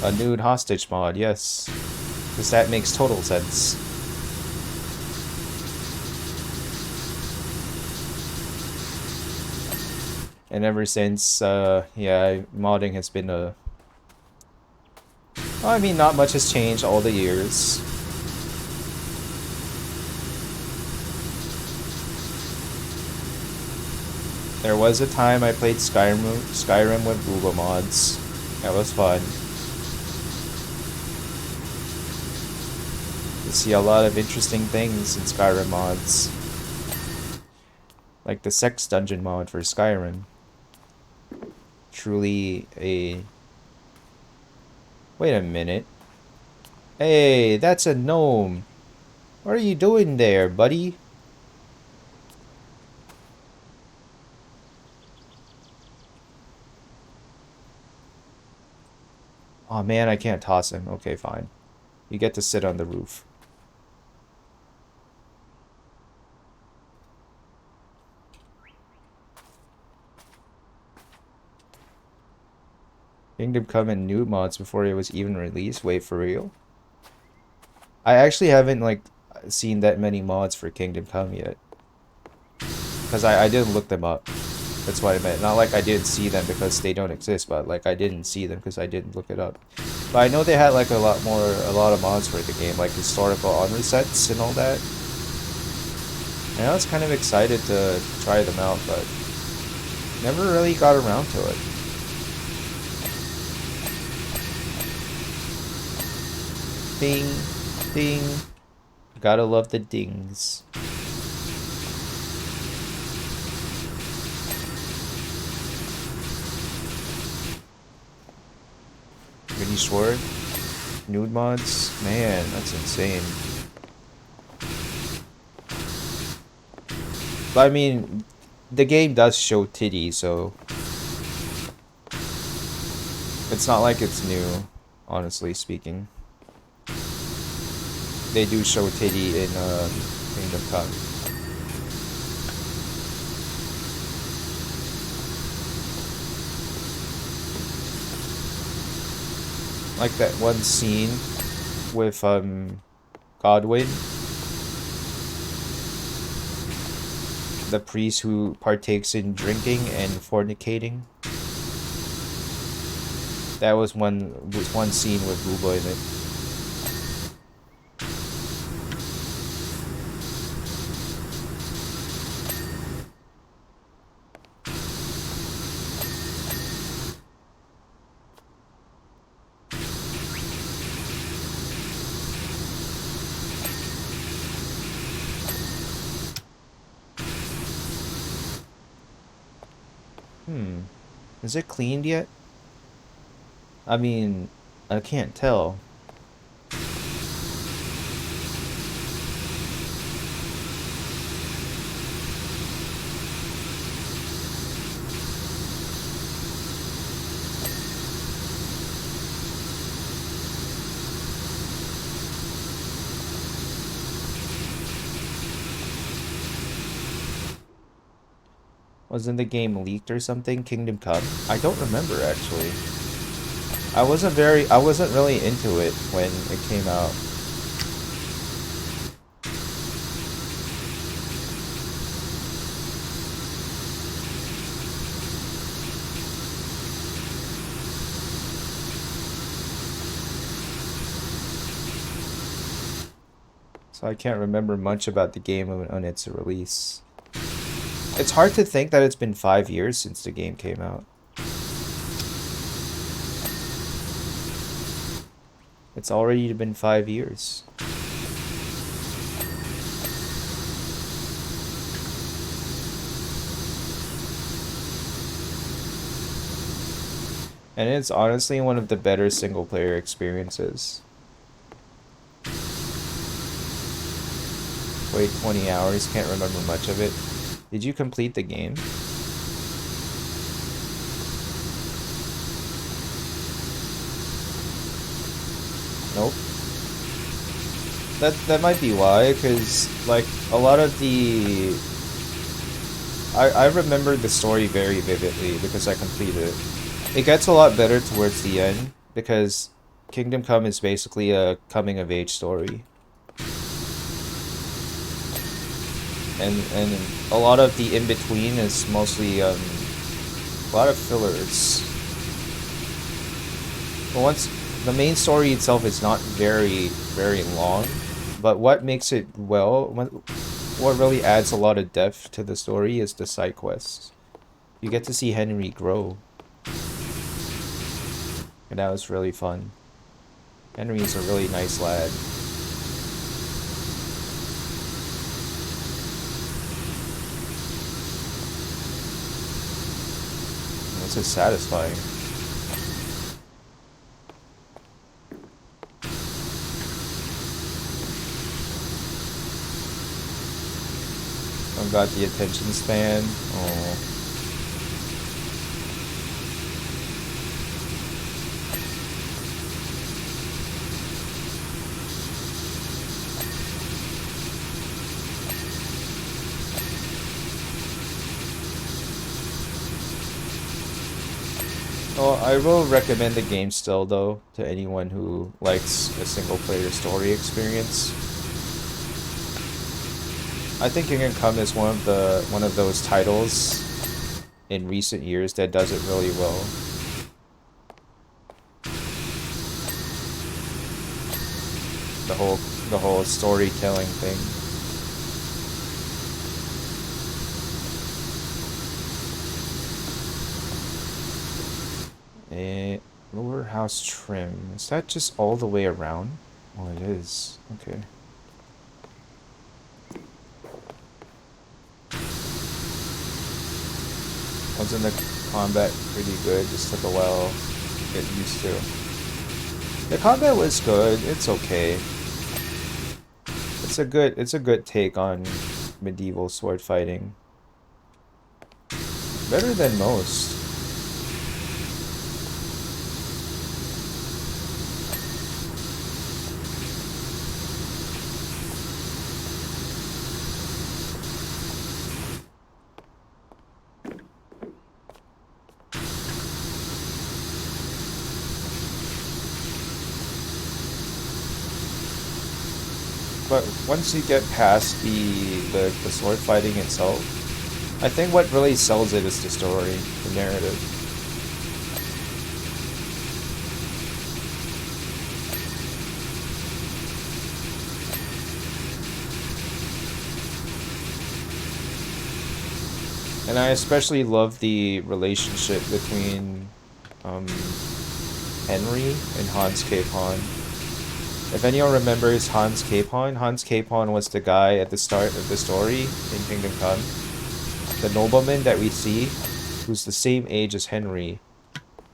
A: A nude hostage mod, yes. Because that makes total sense. And ever since, yeah, modding has been a... Well, I mean, not much has changed all the years. There was a time I played Skyrim with Google mods. That was fun. You see a lot of interesting things in Skyrim mods. Like the sex dungeon mod for Skyrim. Truly a... Wait a minute. Hey, that's a gnome. What are you doing there, buddy? Oh man, I can't toss him. Okay, fine. You get to sit on the roof. Kingdom Come and new mods before it was even released? Wait, for real? I actually haven't, like, seen that many mods for Kingdom Come yet. Because I didn't look them up. That's what I meant. Not like I didn't see them because they don't exist, but, like, I didn't see them because I didn't look it up. But I know they had like a lot of mods for the game, like historical armor sets and all that. And I was kind of excited to try them out, but never really got around to it. Ding, ding. Gotta love the dings. Mini sword, nude mods, man, that's insane. But I mean, the game does show titty, so it's not like it's new, honestly speaking. They do show titty in Kingdom Come. Like that one scene with Godwin, the priest who partakes in drinking and fornicating. That was one scene with Booba in it. Is it cleaned yet? I mean, I can't tell. Wasn't the game leaked or something? Kingdom Come? I don't remember actually. I wasn't really into it when it came out. So I can't remember much about the game on its release. It's hard to think that it's been 5 years since the game came out. It's already been 5 years. And it's honestly one of the better single-player experiences. Played 20 hours, can't remember much of it. Did you complete the game? Nope. That might be why, because like a lot of the I remember the story very vividly because I completed it. It gets a lot better towards the end because Kingdom Come is basically a coming of age story. And a lot of the in-between is mostly a lot of fillers. But once the main story itself is not very long, but what makes it what really adds a lot of depth to the story is the side quests. You get to see Henry grow. And that was really fun. Henry is a really nice lad. This is satisfying. I've got the attention span. Oh. Well, I will recommend the game still, though, to anyone who likes a single-player story experience. I think Kingdom Come is one of those titles in recent years that does it really well. the whole storytelling thing. A lower house trim. Is that just all the way around? Oh, it is. Okay. Wasn't the combat pretty good? Just took a while to get used to. The combat was good. It's okay. It's a good take on medieval sword fighting. Better than most. But once you get past the sword fighting itself, I think what really sells it is the story, the narrative. And I especially love the relationship between Henry and Hans Capon. If anyone remembers Hans Capon was the guy at the start of the story in Kingdom Come. The nobleman that we see, who's the same age as Henry,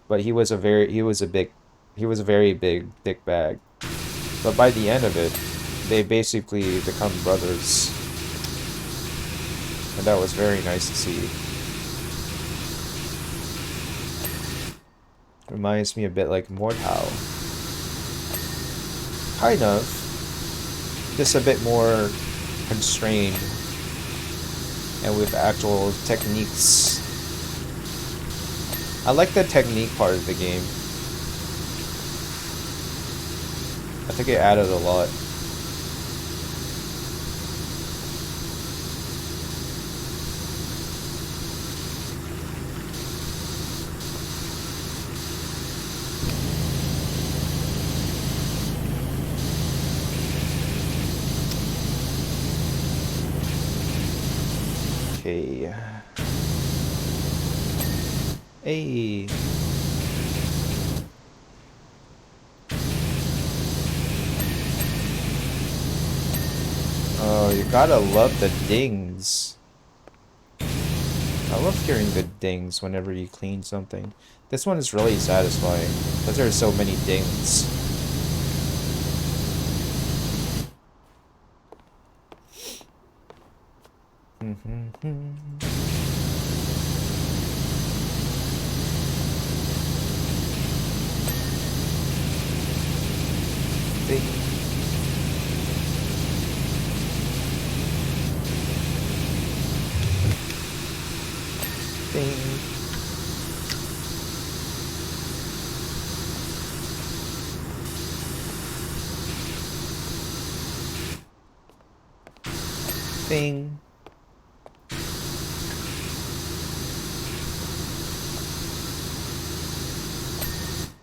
A: but he was a very big thick bag. But by the end of it, they basically become brothers. And that was very nice to see. Reminds me a bit like Mordhau. Kind of. Just a bit more constrained. And with actual techniques. I like the technique part of the game. I think it added a lot. Okay. Hey. Oh, you gotta love the dings. I love hearing the dings whenever you clean something. This one is really satisfying, because there are so many dings. Ding. Ding. Ding.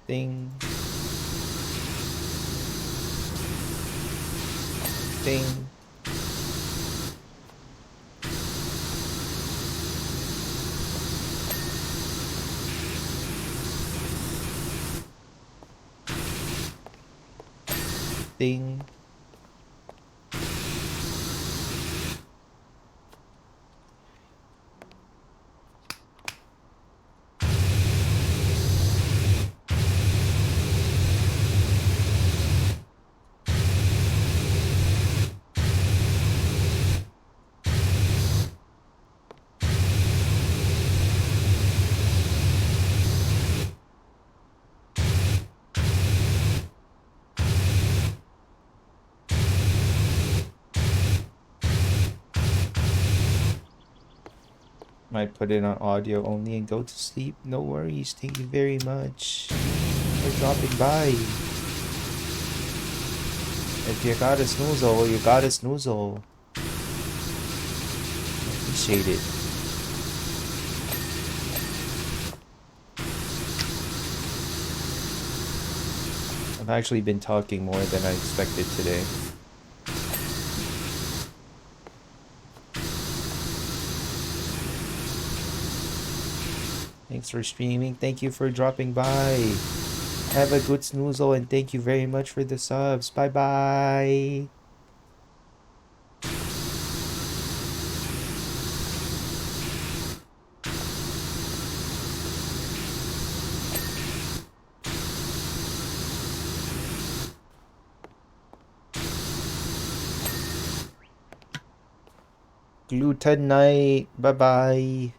A: Ding. Ding. Ding. Might put it on audio only and go to sleep. No worries. Thank you very much for dropping by. If you got a snoozle, you got a snoozle. Appreciate it. actually been talking more than I expected today. Thanks for streaming. Thank you for dropping by. Have a good snoozle and thank you very much for the subs. Bye bye. Gluten night. Bye bye.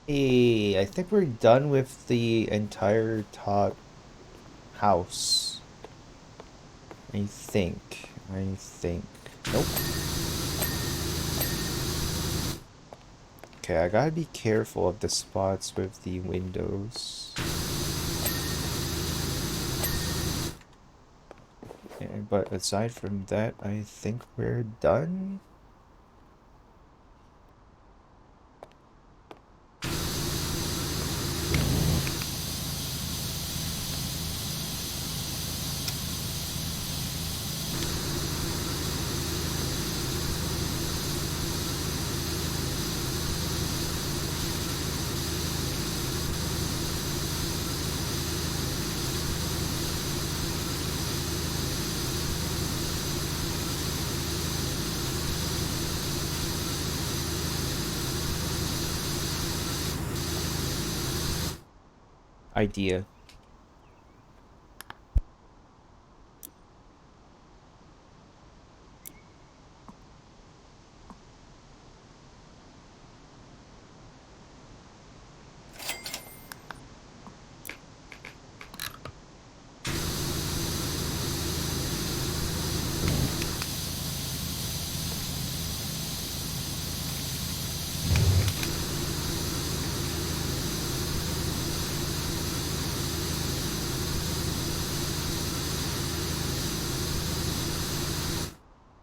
A: Hey, I think we're done with the entire top house. I think. Nope. Okay, I gotta be careful of the spots with the windows. But aside from that, I think we're done. Idea.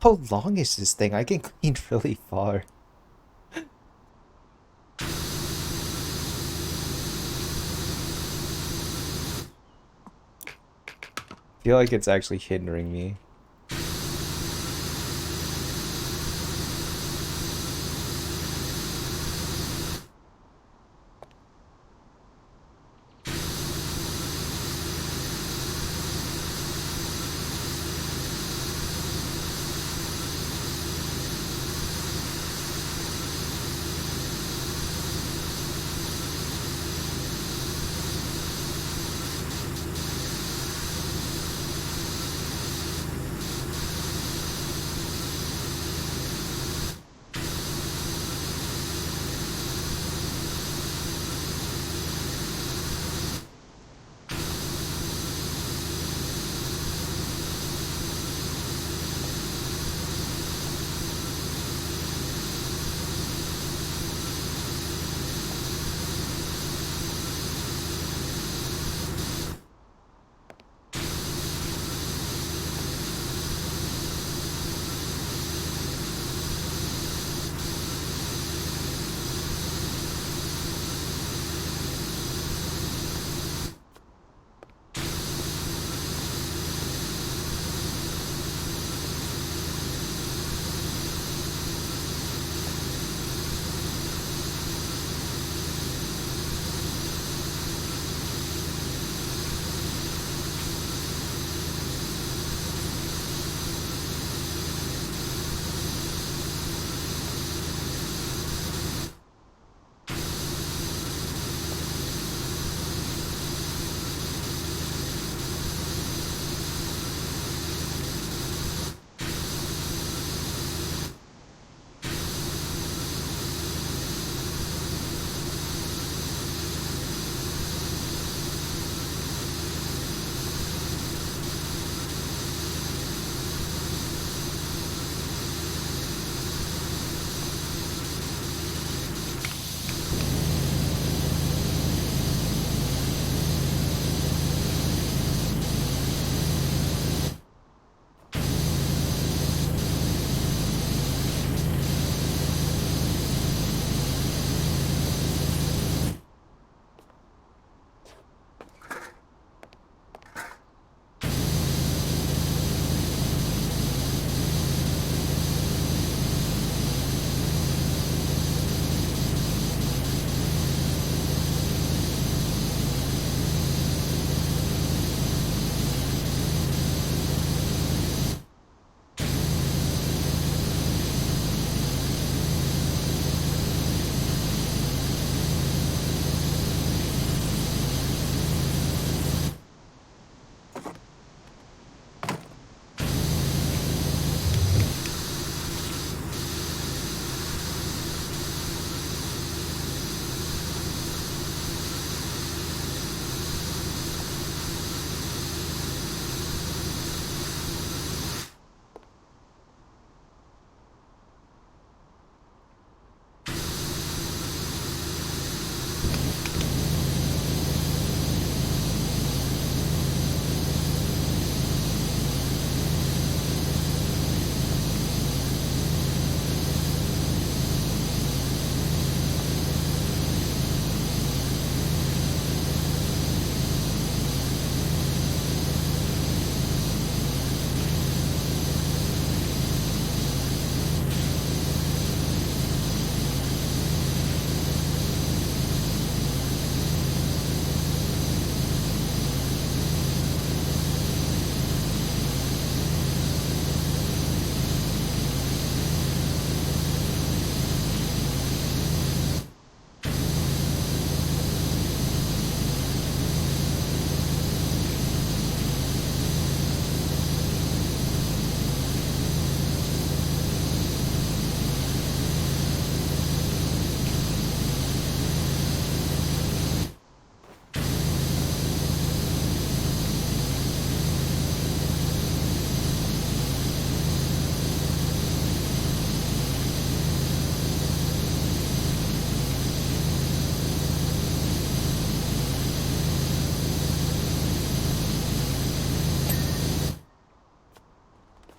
A: How long is this thing? I can clean really far. I feel like it's actually hindering me.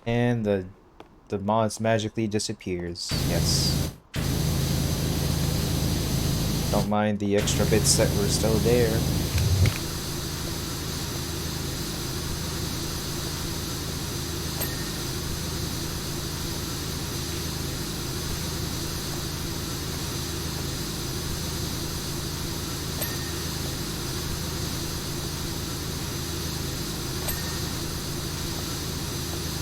A: And the the moss magically disappears. Yes. Don't mind the extra bits that were still there.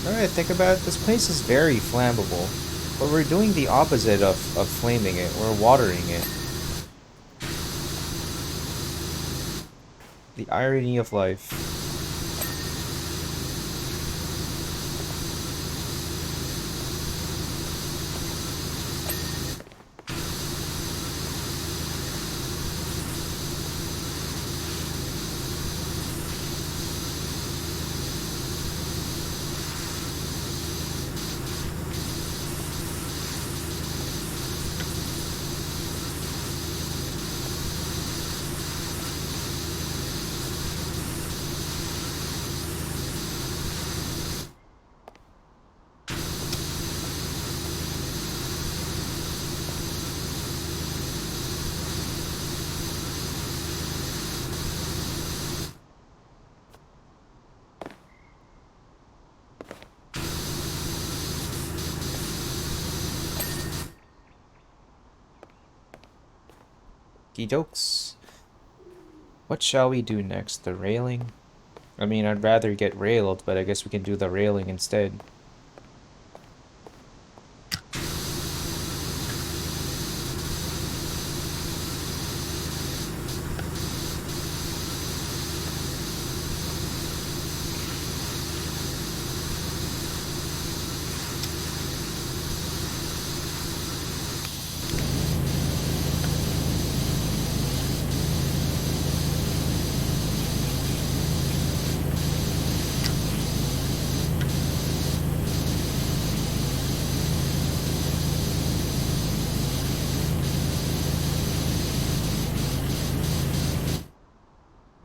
A: Alright, think about it, this place is very flammable. But we're doing the opposite of flaming it, we're watering it. The irony of life. Jokes. What shall we do next? The railing? I mean, I'd rather get railed, but I guess we can do the railing instead.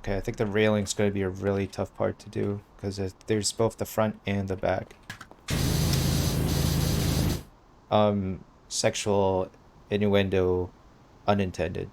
A: Okay, I think the railing's going to be a really tough part to do, because there's both the front and the back. Sexual innuendo unintended.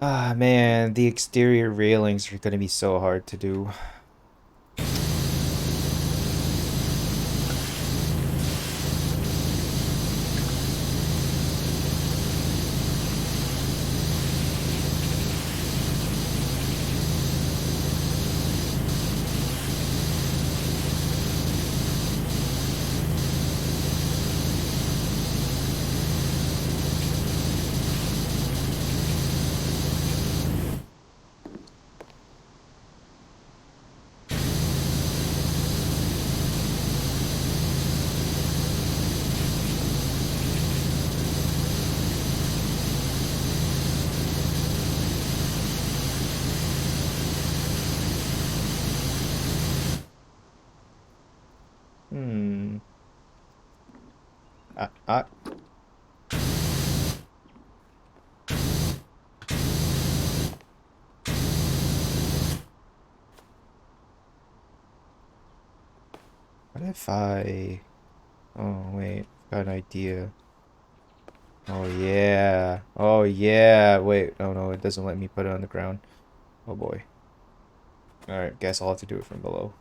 A: Ah, man, the exterior railings are gonna be so hard to do. Hmm. Ah, ah. What if I... Oh, wait. Got an idea. Oh, yeah. Oh, yeah. Wait. Oh, no. It doesn't let me put it on the ground. Oh, boy. Alright. Guess I'll have to do it from below.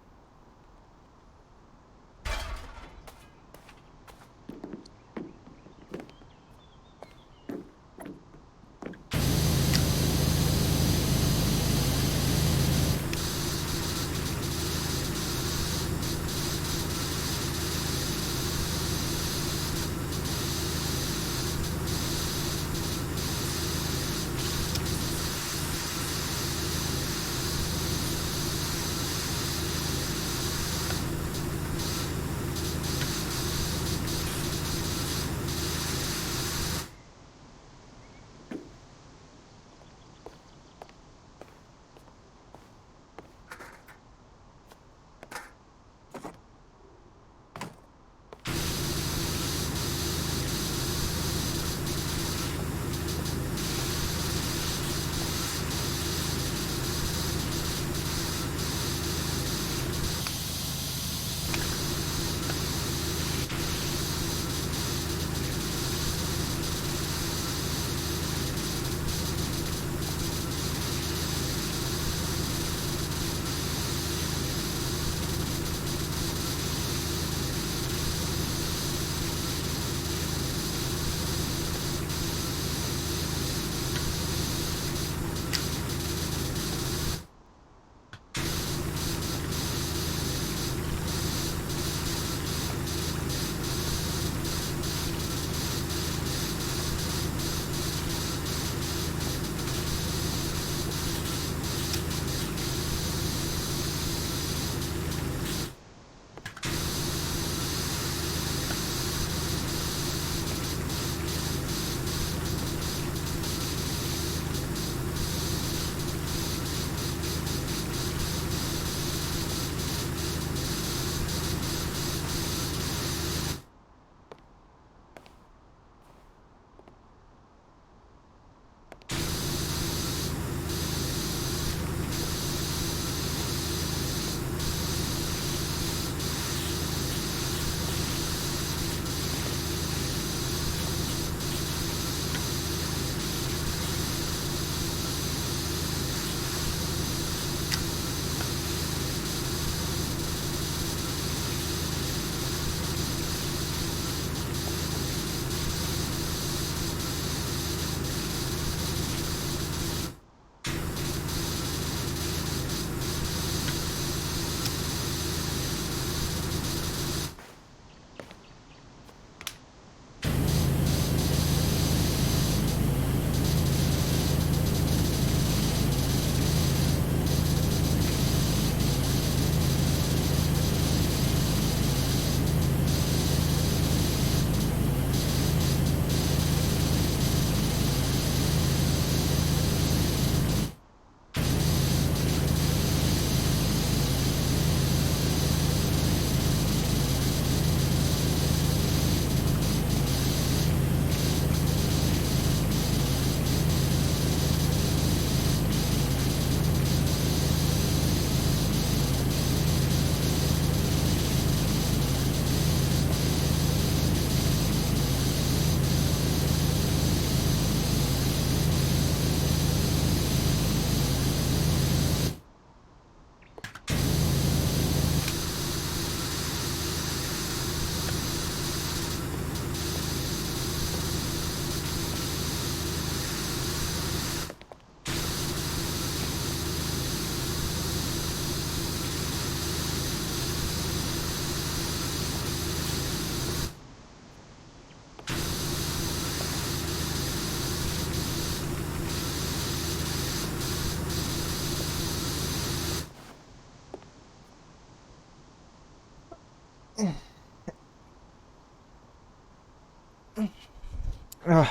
A: Ugh.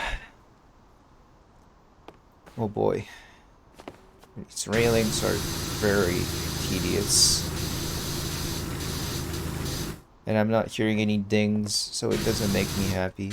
A: Oh boy. These railings are very tedious. And I'm not hearing any dings, so it doesn't make me happy.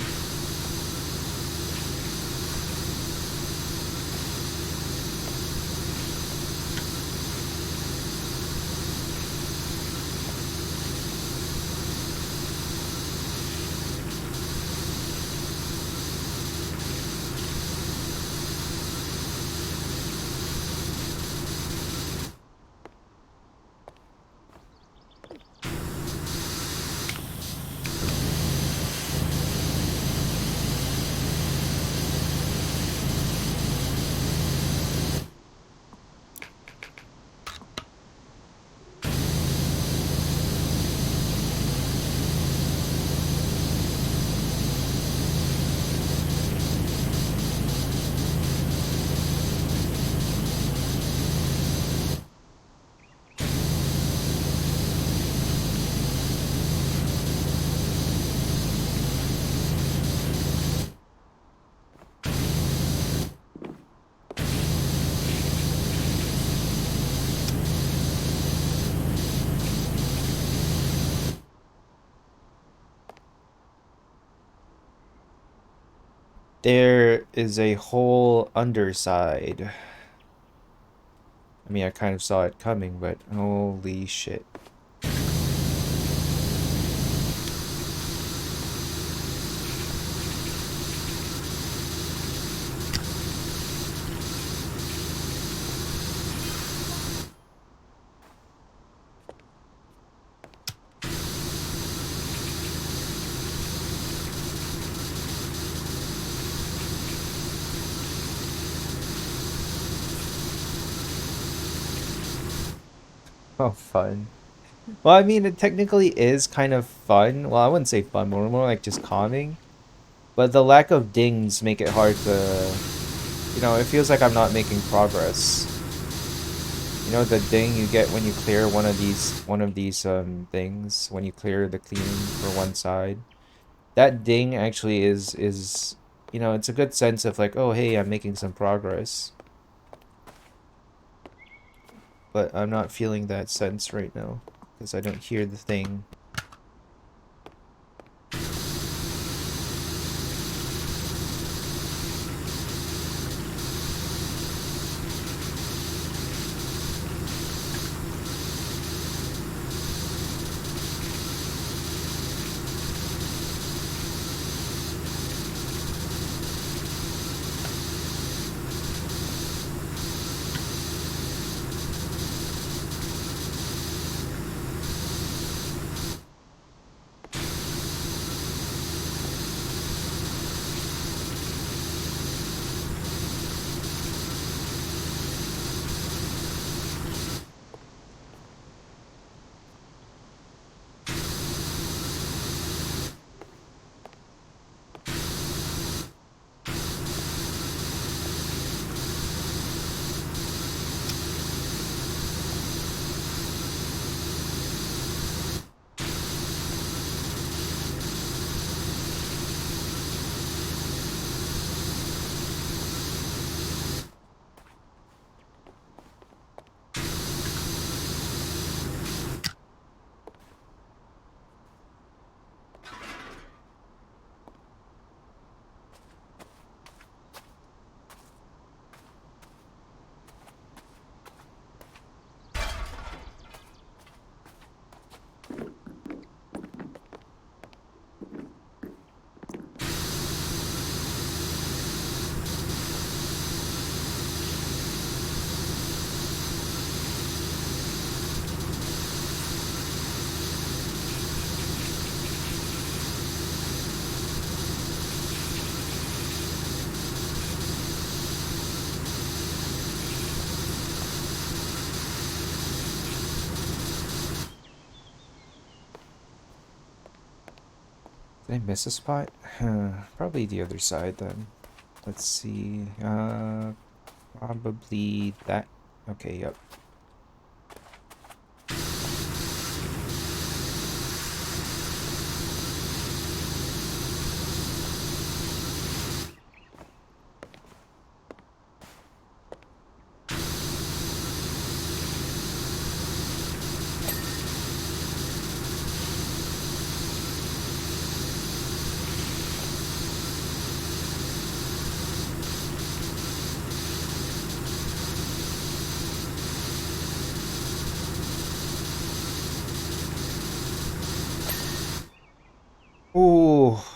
A: There is a whole underside. I mean, I kind of saw it coming, but holy shit. Oh, fun. Well, I mean, it technically is kind of fun. Well, I wouldn't say fun, more like just calming. But the lack of dings make it hard to, you know, it feels like I'm not making progress. You know, the ding you get when you clear one of these things, when you clear the cleaning for one side. That ding actually is, you know, it's a good sense of like, oh, hey, I'm making some progress. But I'm not feeling that sense right now because I don't hear the thing. Did I miss a spot? Probably the other side then. Let's see. Probably that. Okay, yep.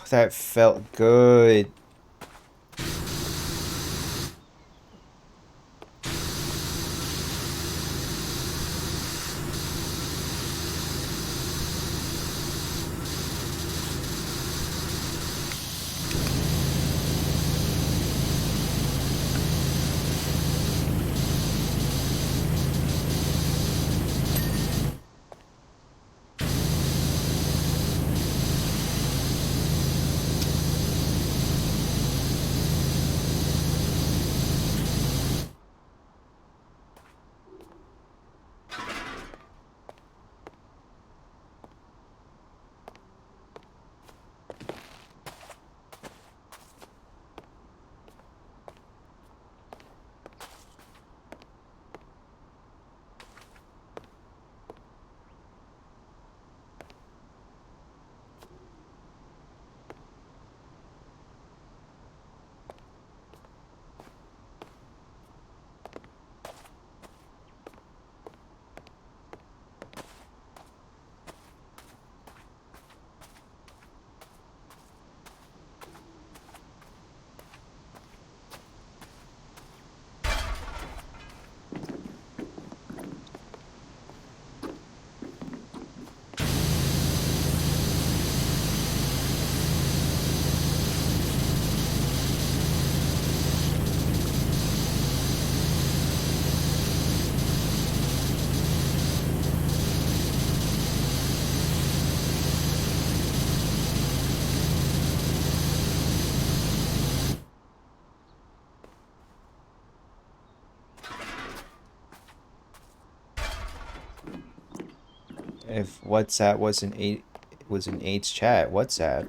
A: That felt good. If WhatsApp was an AIDS chat, WhatsApp.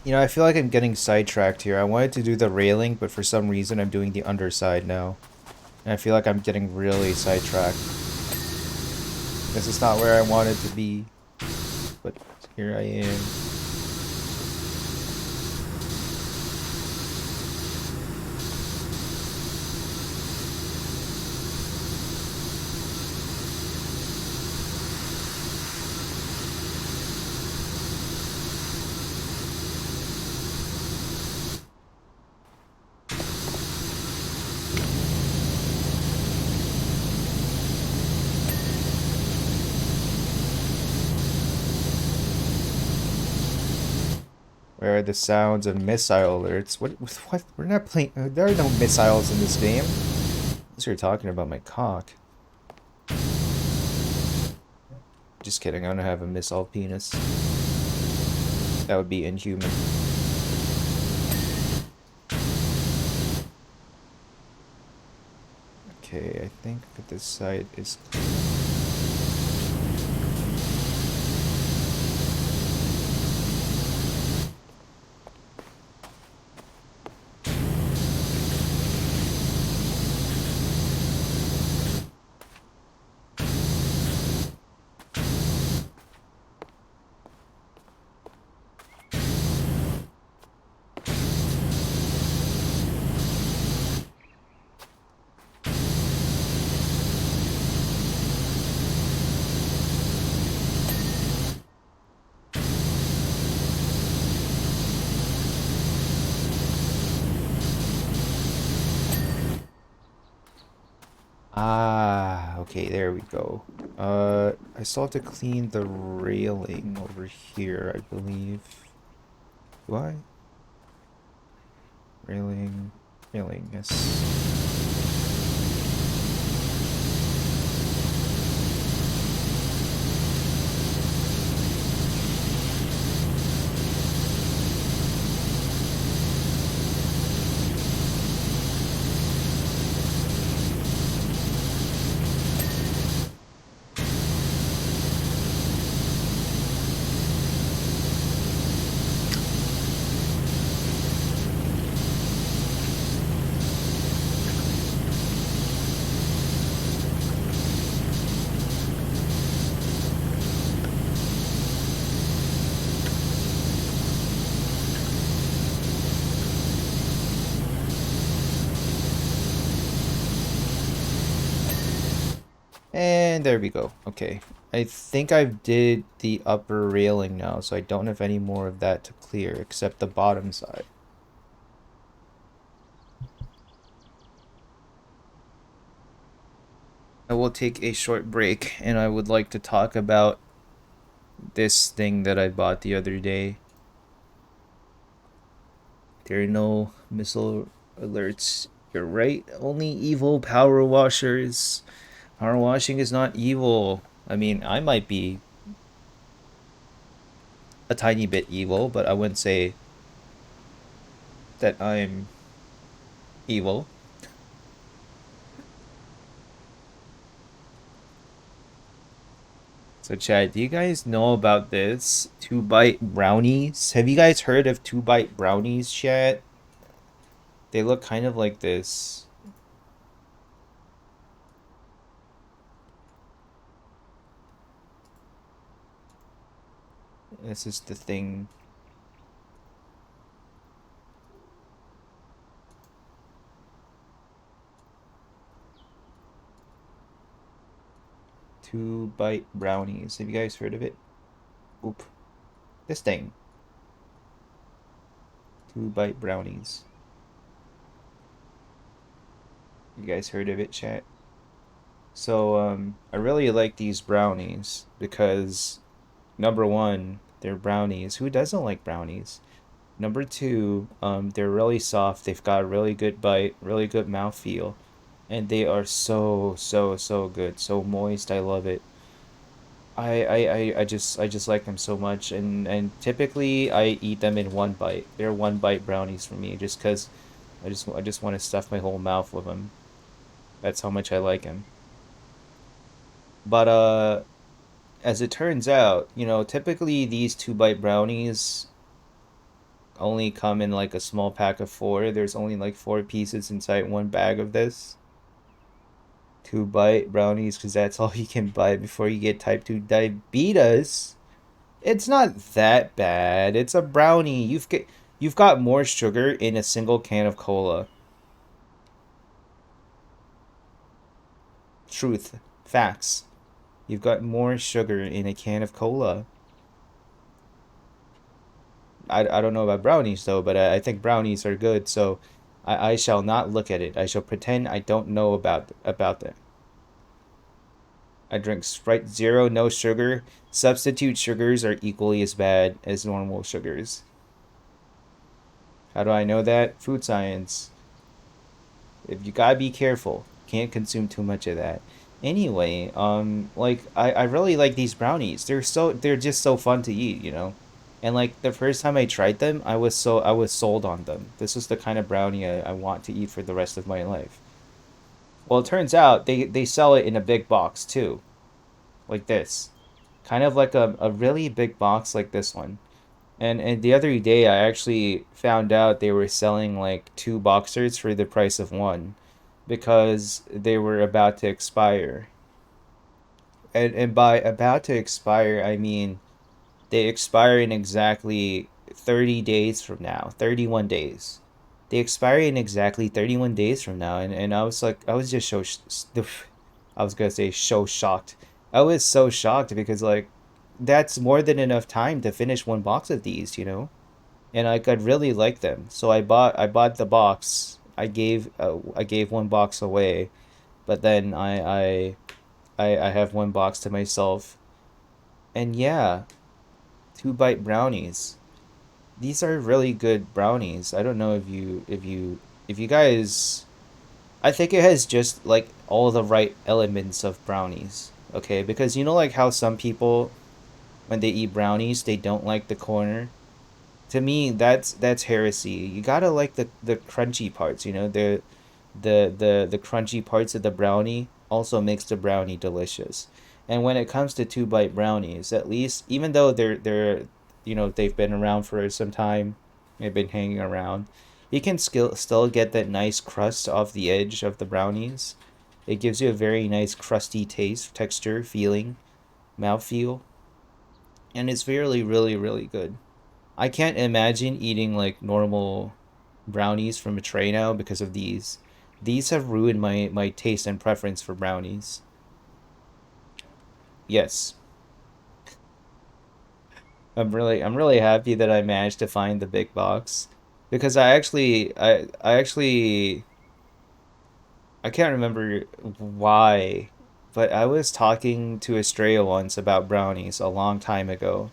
A: I feel like I'm getting sidetracked here. I wanted to do the railing, but for some reason I'm doing the underside now. And I feel like I'm getting really sidetracked. This is not where I wanted to be, but here I am. Where are the sounds of missile alerts? What? We're not playing. There are no missiles in this game. Unless you're talking about my cock. Just kidding. I don't have a missile penis. That would be inhuman. Okay, I think that this side is clear. Ah, okay, there we go. I still have to clean the railing over here, I believe. Do I? Railing, railing, yes. And there we go. Okay. I think I did the upper railing now, so I don't have any more of that to clear except the bottom side. I will take a short break and I would like to talk about this thing that I bought the other day. There are no missile alerts. You're right. Only evil power washers. Power washing is not evil. I mean, I might be a tiny bit evil, but I wouldn't say that I'm evil. So, Chad, do you guys know about this 2-bite brownies? Have you guys heard of 2-bite brownies, Chad? They look kind of like this. This is the thing. Two-bite brownies. Have you guys heard of it? Oop. This thing. 2-bite brownies. You guys heard of it, chat? So, I really like these brownies because number one, they're brownies. Who doesn't like brownies? Number two, they're really soft. They've got a really good bite, really good mouthfeel, and they are so, so, so good. So moist. I love it. I just like them so much, and typically I eat them in one bite. They're one bite brownies for me, just 'cause I just want to stuff my whole mouth with them. That's how much I like them. But as it turns out, typically these 2-bite brownies only come in like a small pack of four. There's only like four pieces inside one bag of this. 2 bite brownies, because that's all you can buy before you get type 2 diabetes. It's not that bad. It's a brownie. You've got more sugar in a single can of cola. Truth. Facts. You've got more sugar in a can of cola. I don't know about brownies though, but I think brownies are good, so I shall not look at it. I shall pretend I don't know about that. I drink Sprite Zero, no sugar. Substitute sugars are equally as bad as normal sugars. How do I know that? Food science. If you gotta be careful, can't consume too much of that. Anyway, like I really like these brownies. They're just so fun to eat, you know. And like the first time I tried them, I was sold on them. This is the kind of brownie I want to eat for the rest of my life. Well, it turns out they sell it in a big box too, like this. Kind of like a really big box like this one. And the other day I actually found out they were selling like two boxers for the price of one because they were about to expire. And by about to expire, I mean they expire in exactly 30 days from now, 31 days. They expire in exactly 31 days from now. And I was like, I was just I was gonna say so shocked. I was so shocked because like that's more than enough time to finish one box of these, you know? And I could really like them. So I bought the box. I gave one box away, but then I have one box to myself. And yeah, 2 bite brownies. These are really good brownies. I don't know if you guys, I think it has just like all the right elements of brownies. Okay, because you know like how some people when they eat brownies, they don't like the corner. To me, that's heresy. You gotta like the crunchy parts, you know, the crunchy parts of the brownie also makes the brownie delicious. And when it comes to 2 bite brownies, at least even though they're you know they've been around for some time, they've been hanging around, you can still get that nice crust off the edge of the brownies. It gives you a very nice crusty taste, texture, feeling, mouthfeel, and it's really good. I can't imagine eating like normal brownies from a tray now because of these. These have ruined my taste and preference for brownies. Yes. I'm really happy that I managed to find the big box because I actually I can't remember why, but I was talking to Estrella once about brownies a long time ago.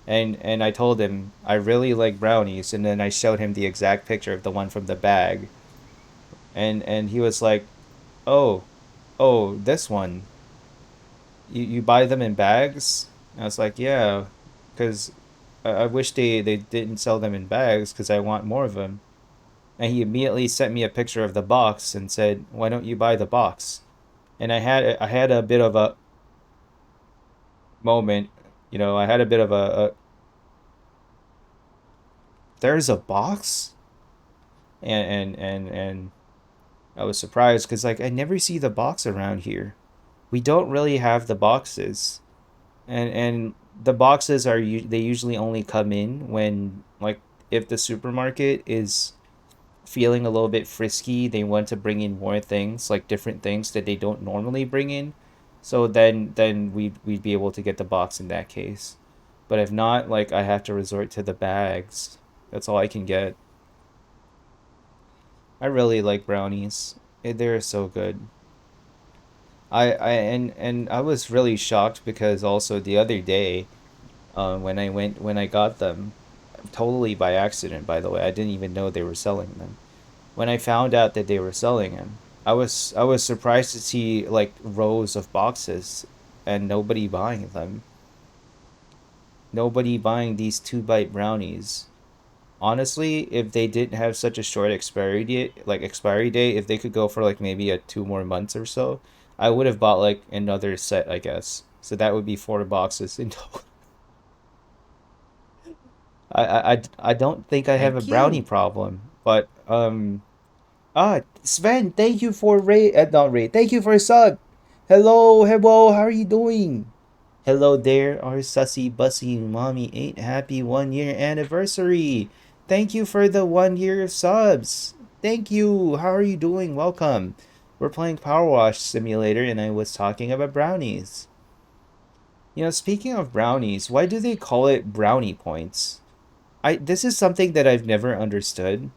A: And I told him I really like brownies, and then I showed him the exact picture of the one from the bag, and he was like, "Oh, oh, this one. You buy them in bags?" And I was like, "Yeah, because I wish they didn't sell them in bags because I want more of them." And he immediately sent me a picture of the box and said, "Why don't you buy the box?" And I had a bit of a moment, you know, I had a bit of there's a box, and I was surprised because like I never see the box around here. We don't really have the boxes, and the boxes they usually only come in when like if the supermarket is feeling a little bit frisky, they want to bring in more things like different things that they don't normally bring in. So then we'd be able to get the box in that case. But if not, like I have to resort to the bags. That's all I can get. I really like brownies. They're so good. And I was really shocked because also the other day, when I got them, totally by accident, by the way, I didn't even know they were selling them. When I found out that they were selling them, I was surprised to see like rows of boxes and nobody buying them. Nobody buying these 2 bite brownies. Honestly, if they didn't have such a short expiry date, if they could go for like maybe a 2 more months or so, I would have bought like another set, I guess. So that would be 4 boxes in total. I don't think I have a
B: Thank
A: brownie
B: you.
A: problem, but Sven, thank you for not rate. Thank you for sub. Hello, hello. How are you doing? Hello there, our sussy bussy mommy 8 happy 1 year anniversary. Thank you for the 1 year of subs. Thank you. How are you doing? Welcome. We're playing Power Wash Simulator and I was talking about brownies. You know, speaking of brownies, why do they call it brownie points? I This is something that I've never understood.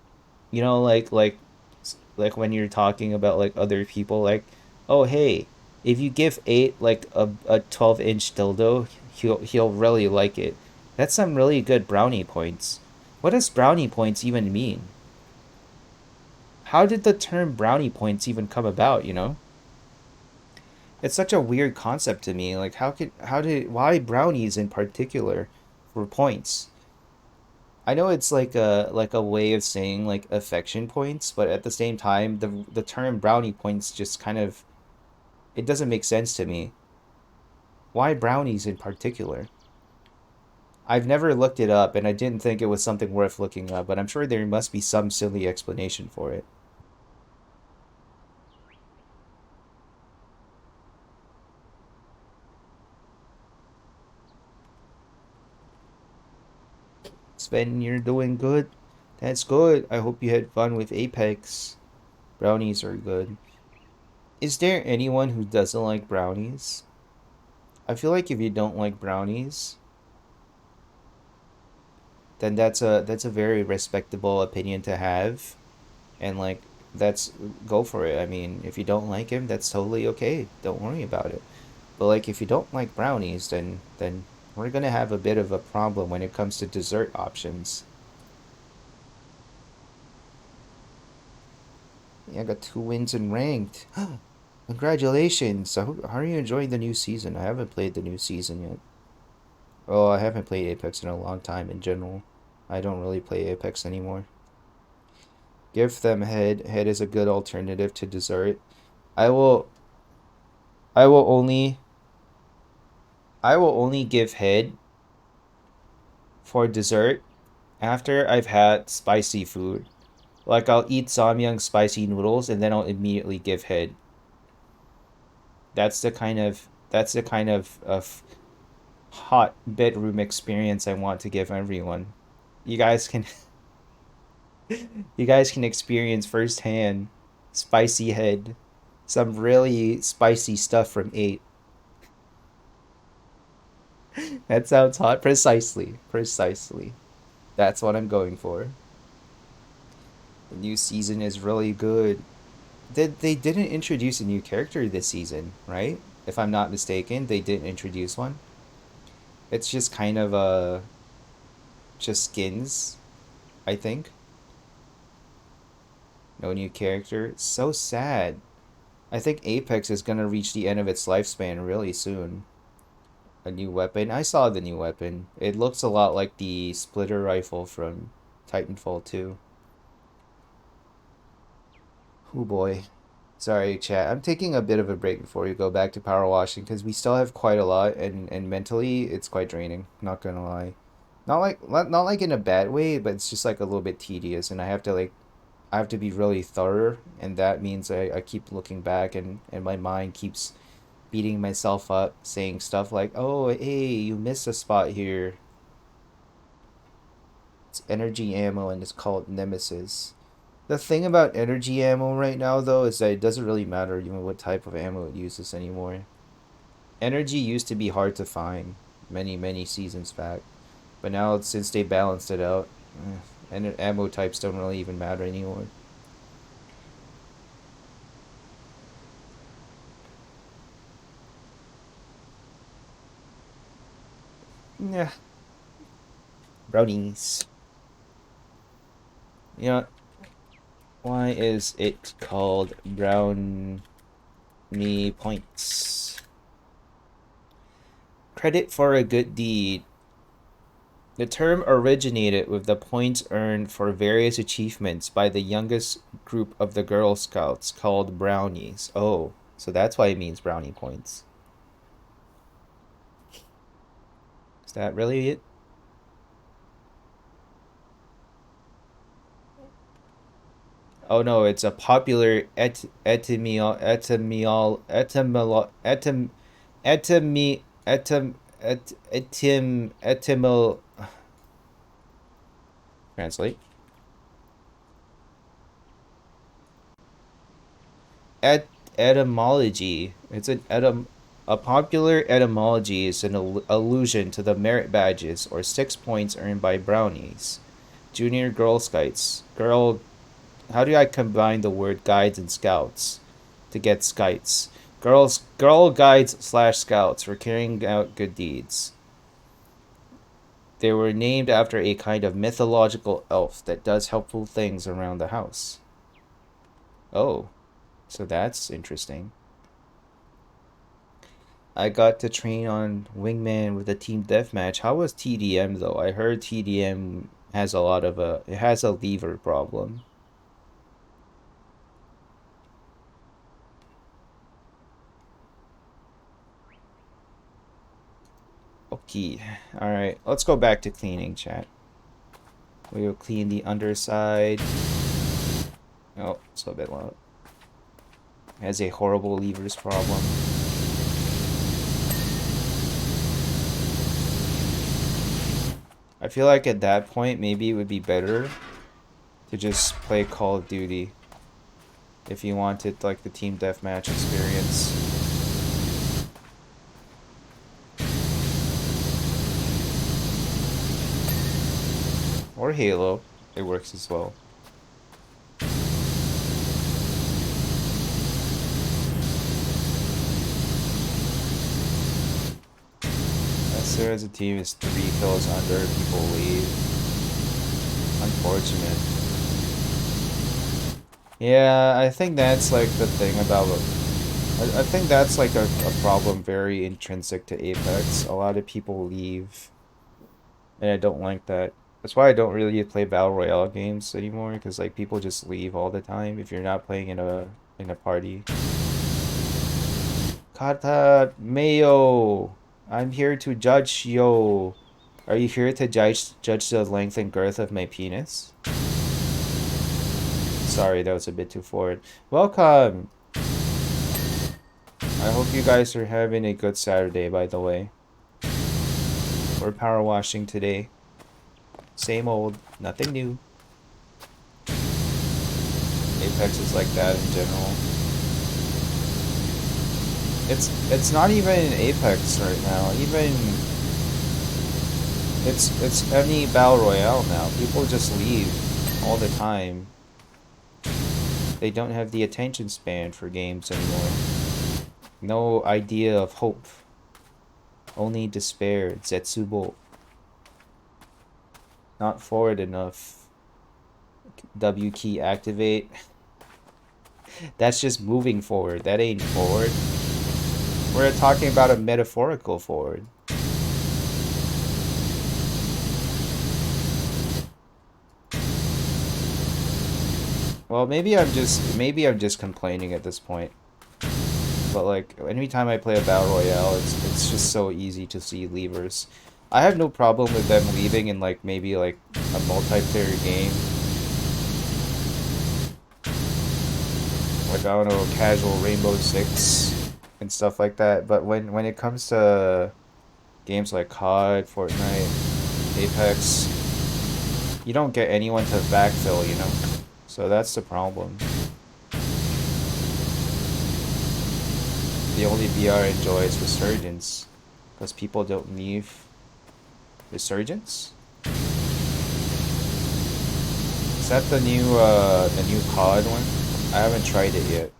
A: You know, like when you're talking about like other people, like, oh hey, if you give eight like a 12-inch dildo, he'll really like it. That's some really good brownie points. What does brownie points even mean? How did the term brownie points even come about, you know? It's such a weird concept to me. Like why brownies in particular for points? I know it's like a way of saying like affection points, but at the same time, the term brownie points just kind of it doesn't make sense to me. Why brownies in particular? I've never looked it up, and I didn't think it was something worth looking up, but I'm sure there must be some silly explanation for it. Sven, you're doing good. That's good. I hope you had fun with Apex. Brownies are good. Is there anyone who doesn't like brownies? I feel like if you don't like brownies, then that's a very respectable opinion to have, and like that's go for it. I mean, if you don't like him, that's totally okay. Don't worry about it. But like if you don't like brownies, then we're gonna have a bit of a problem when it comes to dessert options. Yeah, I got 2 wins in ranked. Congratulations. So how are you enjoying the new season? I haven't played the new season yet. Oh, I haven't played Apex in a long time in general. I don't really play Apex anymore. Give them head. Head is a good alternative to dessert. I will I will only I will only give head for dessert after I've had spicy food. Like I'll eat Samyang spicy noodles and then I'll immediately give head. That's the kind of hot bedroom experience I want to give everyone. You guys can you guys can experience firsthand spicy head. Some really spicy stuff from 8. That sounds hot. Precisely. Precisely. That's what I'm going for. The new season is really good. They didn't introduce a new character this season, right? If I'm not mistaken, they didn't introduce one. It's just kind of just skins, I think. No new character. It's so sad. I think Apex is gonna reach the end of its lifespan really soon. A new weapon. I saw the new weapon. It looks a lot like the splitter rifle from Titanfall 2. Oh boy. Sorry, chat. I'm taking a bit of a break before we go back to power washing because we still have quite a lot, and mentally it's quite draining. Not gonna lie. Not like in a bad way, but it's just like a little bit tedious, and I have to be really thorough, and that means I keep looking back, and my mind keeps beating myself up, saying stuff like, "Oh, hey, you missed a spot here." It's energy ammo, and it's called Nemesis. The thing about energy ammo right now, though, is that it doesn't really matter even what type of ammo it uses anymore. Energy used to be hard to find many seasons back, but now since they balanced it out, and ammo types don't really even matter anymore. Yeah, brownies. You know, why is it called brownie points? Credit for a good deed. The term originated with the points earned for various achievements by the youngest group of the Girl Scouts called brownies. Oh, so that's why it means brownie points. Is that really it? Oh no, it's a popular etymol translate. Et etymology. It's an a popular etymology is an allusion to the merit badges or 6 points earned by brownies, junior Girl Scouts, girl. How do I combine the word guides and scouts to get skites? Girl guides slash scouts for carrying out good deeds. They were named after a kind of mythological elf that does helpful things around the house. Oh, so that's interesting. I got to train on Wingman with a team deathmatch. How was TDM though? I heard TDM has a lot of it has a lever problem. Okay. Alright, let's go back to cleaning, chat. We will clean the underside. Oh, it's a bit loud. Has a horrible levers problem. I feel like at that point, maybe it would be better to just play Call of Duty if you wanted like the team deathmatch experience. Or Halo, it works as well. Esther as a team is 3 kills under, people leave. Unfortunate. Yeah, I think that's like the thing about I think that's like a problem very intrinsic to Apex. A lot of people leave, and I don't like that. That's why I don't really play Battle Royale games anymore, because like people just leave all the time if you're not playing in a party. Kata Mayo, I'm here to judge yo. Are you here to judge the length and girth of my penis? Sorry, that was a bit too forward. Welcome! I hope you guys are having a good Saturday, by the way. We're power washing today. Same old, nothing new. Apex is like that in general. It's not even in Apex right now. Even it's any battle royale now. People just leave all the time. They don't have the attention span for games anymore. No idea of hope. Only despair. Zetsubo. Not forward enough. W key activate. That's just moving forward. That ain't forward. We're talking about a metaphorical forward. Well, maybe I'm just complaining at this point. But like anytime I play a battle royale, it's just so easy to see levers. I have no problem with them leaving in like maybe like a multiplayer game. Like I don't know, casual Rainbow Six and stuff like that. But when it comes to games like COD, Fortnite, Apex, you don't get anyone to backfill, you know? So that's the problem. The only BR I enjoy is Resurgence, because people don't leave. Resurgence? Is that the new COD one? I haven't tried it yet.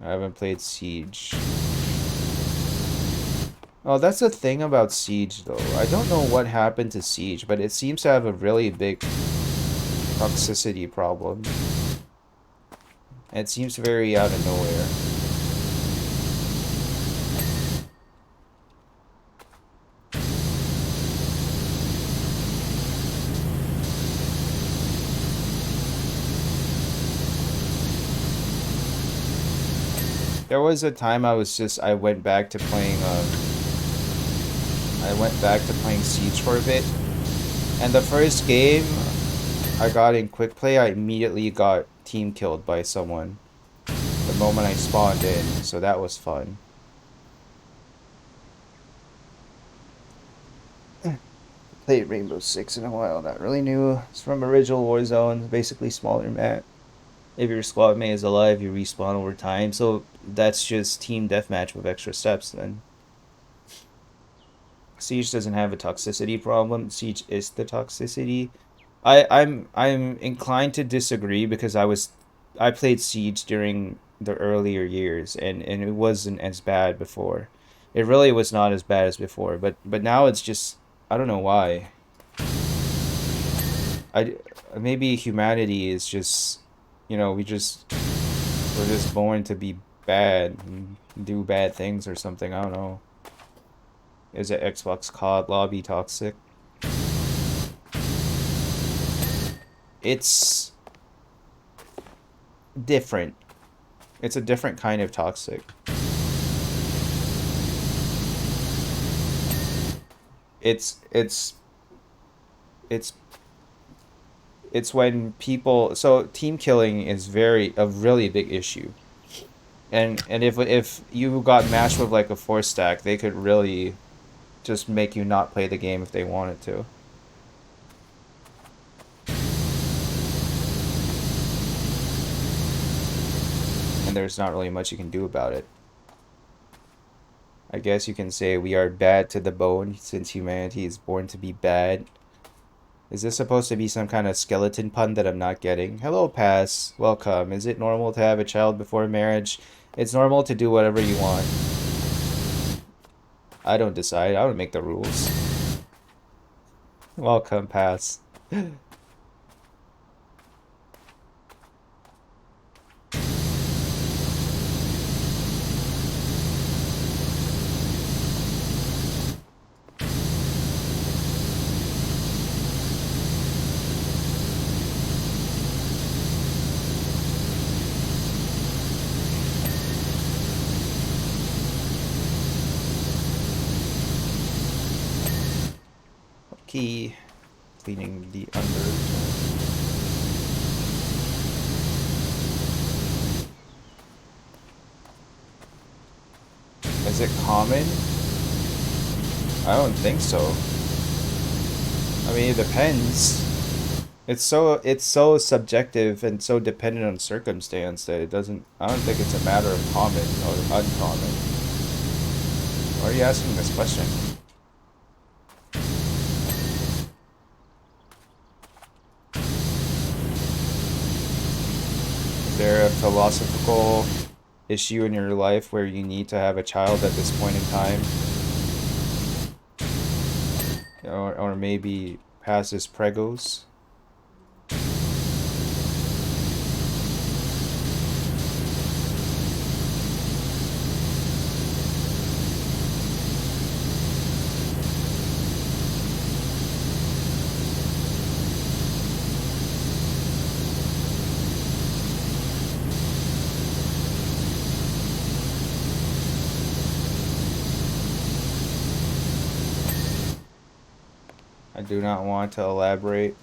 A: I haven't played Siege. Oh, that's the thing about Siege though. I don't know what happened to Siege, but it seems to have a really big toxicity problem. It seems very out of nowhere. There was a time I went back to playing Siege for a bit. And the first game I got in quick play, I immediately got team killed by someone the moment I spawned in, so that was fun. Played Rainbow Six in a while, not really new. It's from original Warzone, basically smaller map. If your squad mate is alive, you respawn over time, so that's just team deathmatch with extra steps then. Siege doesn't have a toxicity problem. Siege is the toxicity. I'm inclined to disagree because I played Siege during the earlier years and it wasn't as bad before. It really was not as bad as before, but now it's just I don't know why. I maybe humanity is just we're just born to be bad and do bad things or something. I don't know. Is it Xbox COD lobby toxic? It's different. It's a different kind of toxic. It's it's it's it's when people so team killing is a really big issue. And if you got matched with like a 4 stack, they could really just make you not play the game if they wanted to. And there's not really much you can do about it. I guess you can say we are bad to the bone since humanity is born to be bad. Is this supposed to be some kind of skeleton pun that I'm not getting? Hello, Pass. Welcome. Is it normal to have a child before marriage? It's normal to do whatever you want. I don't decide. I don't make the rules. Welcome, Pass. Key. Cleaning the under. Is it common? I don't think so. I mean, it depends. It's so subjective and so dependent on circumstance that I don't think it's a matter of common or uncommon. Why are you asking this question? Is there a philosophical issue in your life where you need to have a child at this point in time? Or maybe passes pregos? I do not want to elaborate.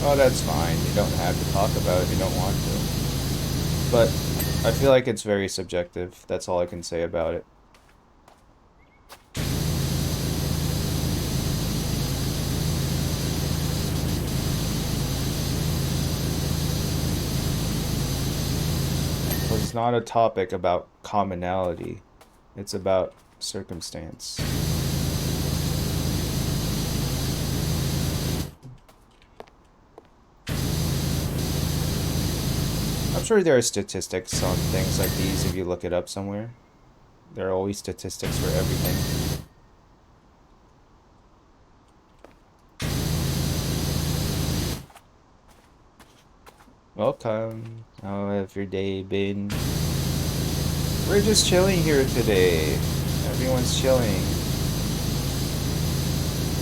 A: Oh, that's fine. You don't have to talk about it if you don't want to. But I feel like it's very subjective. That's all I can say about it. It's not a topic about commonality. It's about circumstance. I'm sure there are statistics on things like these if you look it up somewhere. There are always statistics for everything. Welcome. How have your day been? We're just chilling here today. Everyone's chilling.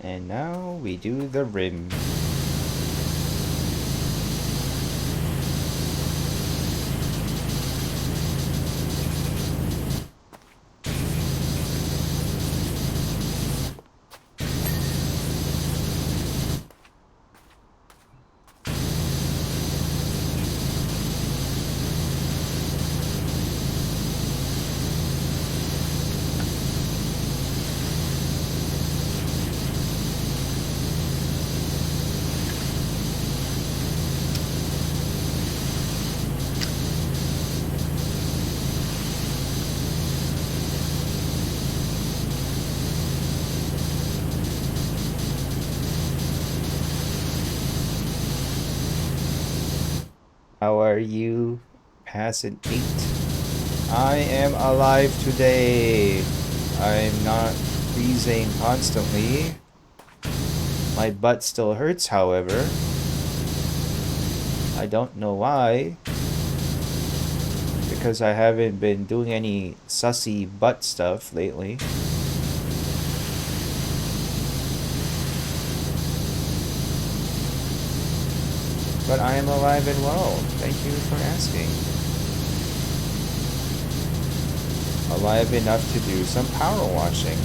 A: And now we do the rim. How are you? Pass an 8. I am alive today. I'm not freezing constantly. My butt still hurts, however. I don't know why. Because I haven't been doing any sussy butt stuff lately. But I am alive and well. Thank you for asking. Alive enough to do some power washing.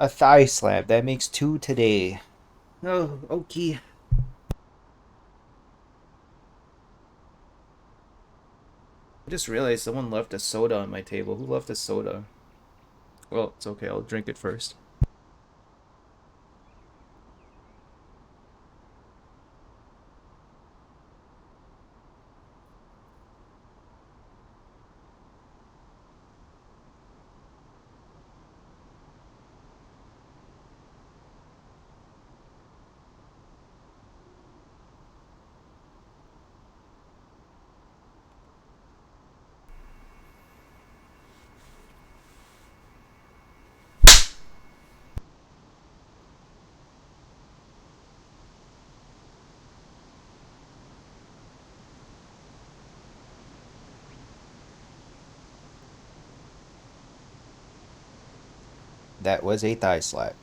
A: A thigh slap. That makes 2 today. Oh, okay. I just realized someone left a soda on my table. Who left a soda? Well, it's okay. I'll drink it first. That was a thigh slap.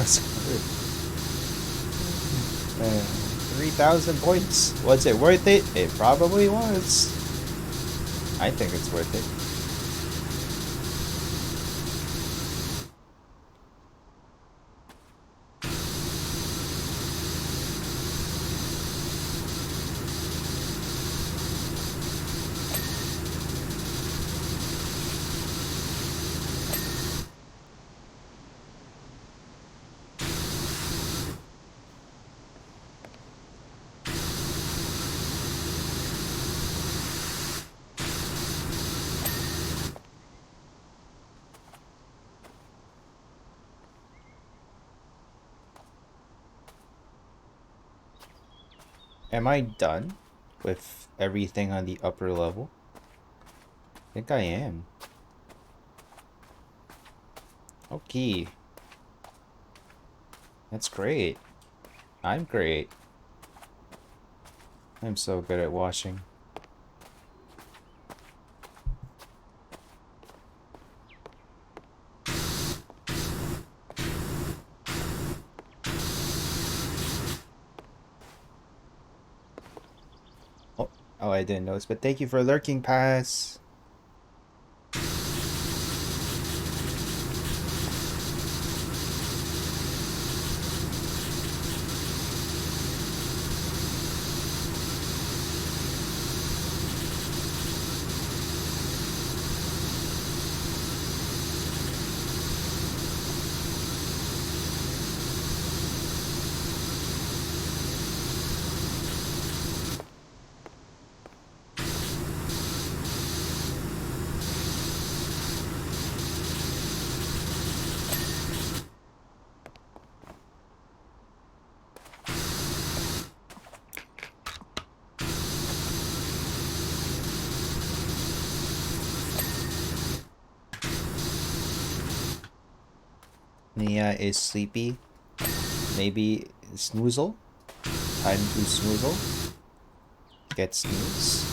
A: 3,000 points. Was it worth it? It probably was. I think it's worth it. Am I done with everything on the upper level? I think I am. Okay. That's great. I'm great. I'm so good at washing. Oh, I didn't notice, but thank you for lurking, Pass. Nia is sleepy. Maybe snoozle? Time to snoozle? Get snooze?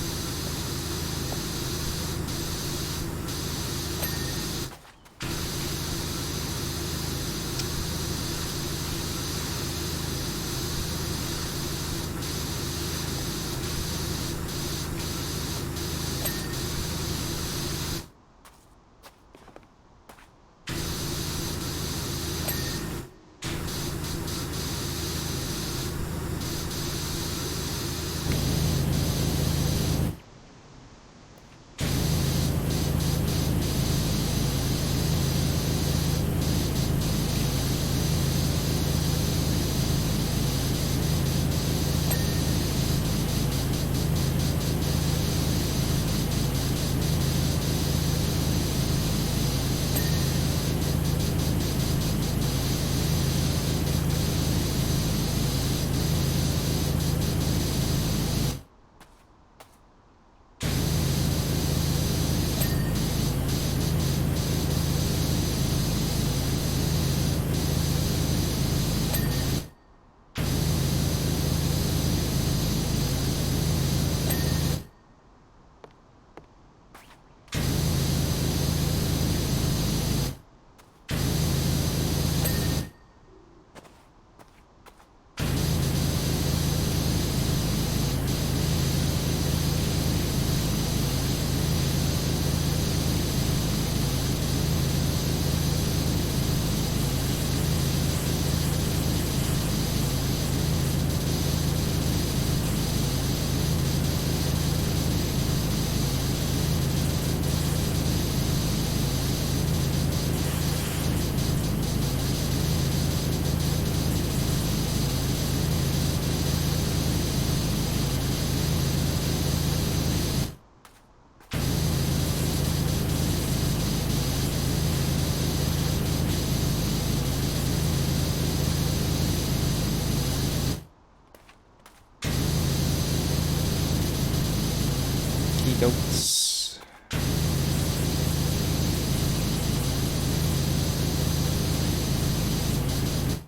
A: Okey-dokes.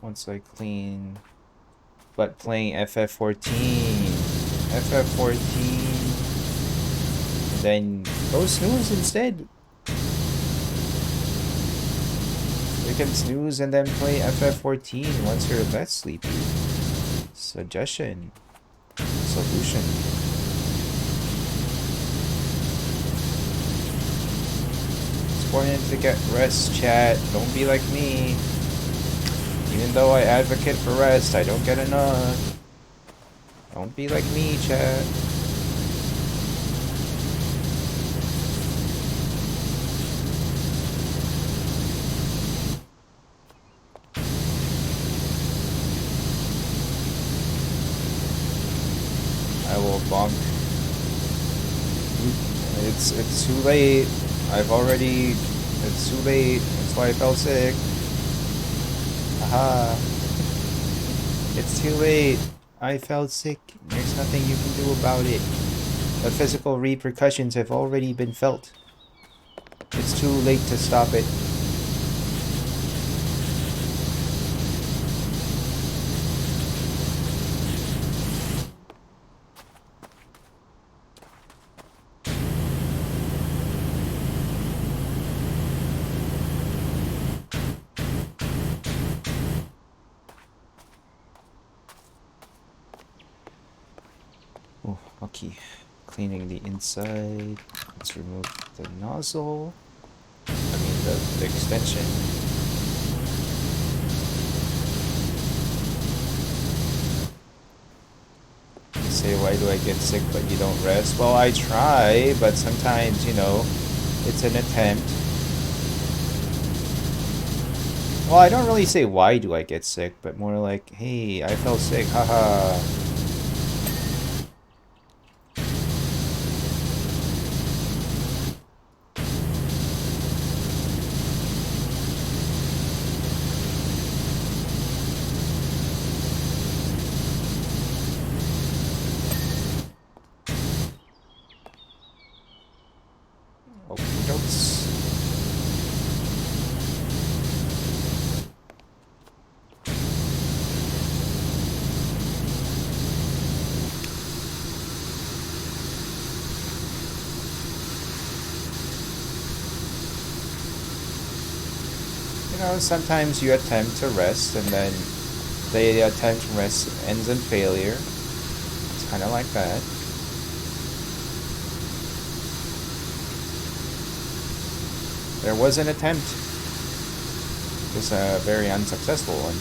A: Once I clean, but playing FF14, then go snooze instead. can snooze and then play FF14 once you're less sleepy. Suggestion. Solution. It's important to get rest, chat. Don't be like me. Even though I advocate for rest, I don't get enough. Don't be like me, chat. I will bonk. It's too late. It's too late. That's why I felt sick. Haha. It's too late. I felt sick. There's nothing you can do about it. The physical repercussions have already been felt. It's too late to stop it. Oh, okay. Cleaning the inside. Let's remove the nozzle. I mean the extension. You say, why do I get sick but you don't rest? Well, I try, but sometimes, you know, it's an attempt. Well, I don't really say why do I get sick, but more like, hey, I felt sick, haha. Okie dokes. You know, sometimes you attempt to rest and then the attempt to rest ends in failure. It's kind of like that. There was an attempt. Just a very unsuccessful one.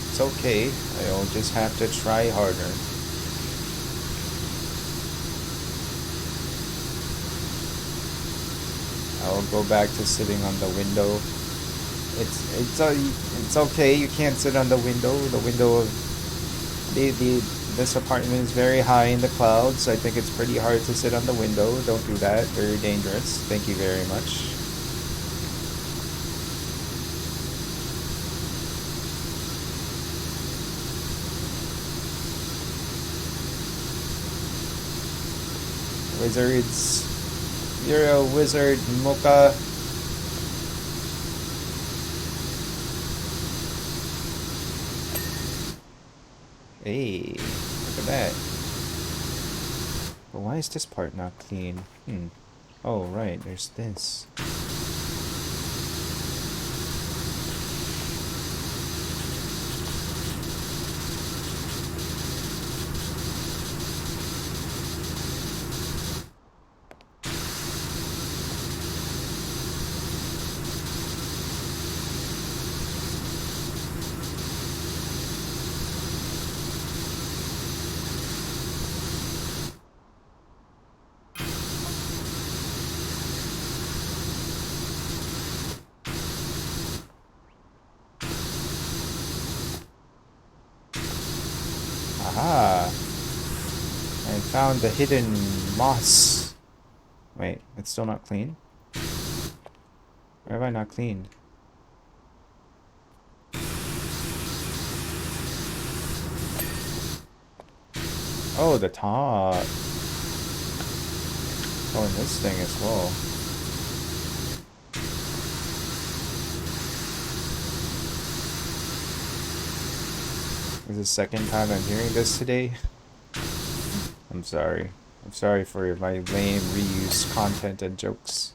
A: It's okay. I'll just have to try harder. I'll go back to sitting on the window. It's okay. You can't sit on the window. The window of this apartment is very high in the clouds. I think it's pretty hard to sit on the window. Don't do that. Very dangerous. Thank you very much. Wizards. You're a wizard, Mocha. Hey, look at that. But why is this part not clean? Oh, right, there's this. Aha! I found the hidden moss. Wait, it's still not clean? Where have I not cleaned? Oh, the top. Oh, and this thing as well. This is the second time I'm hearing this today. I'm sorry. I'm sorry for my lame reuse content and jokes.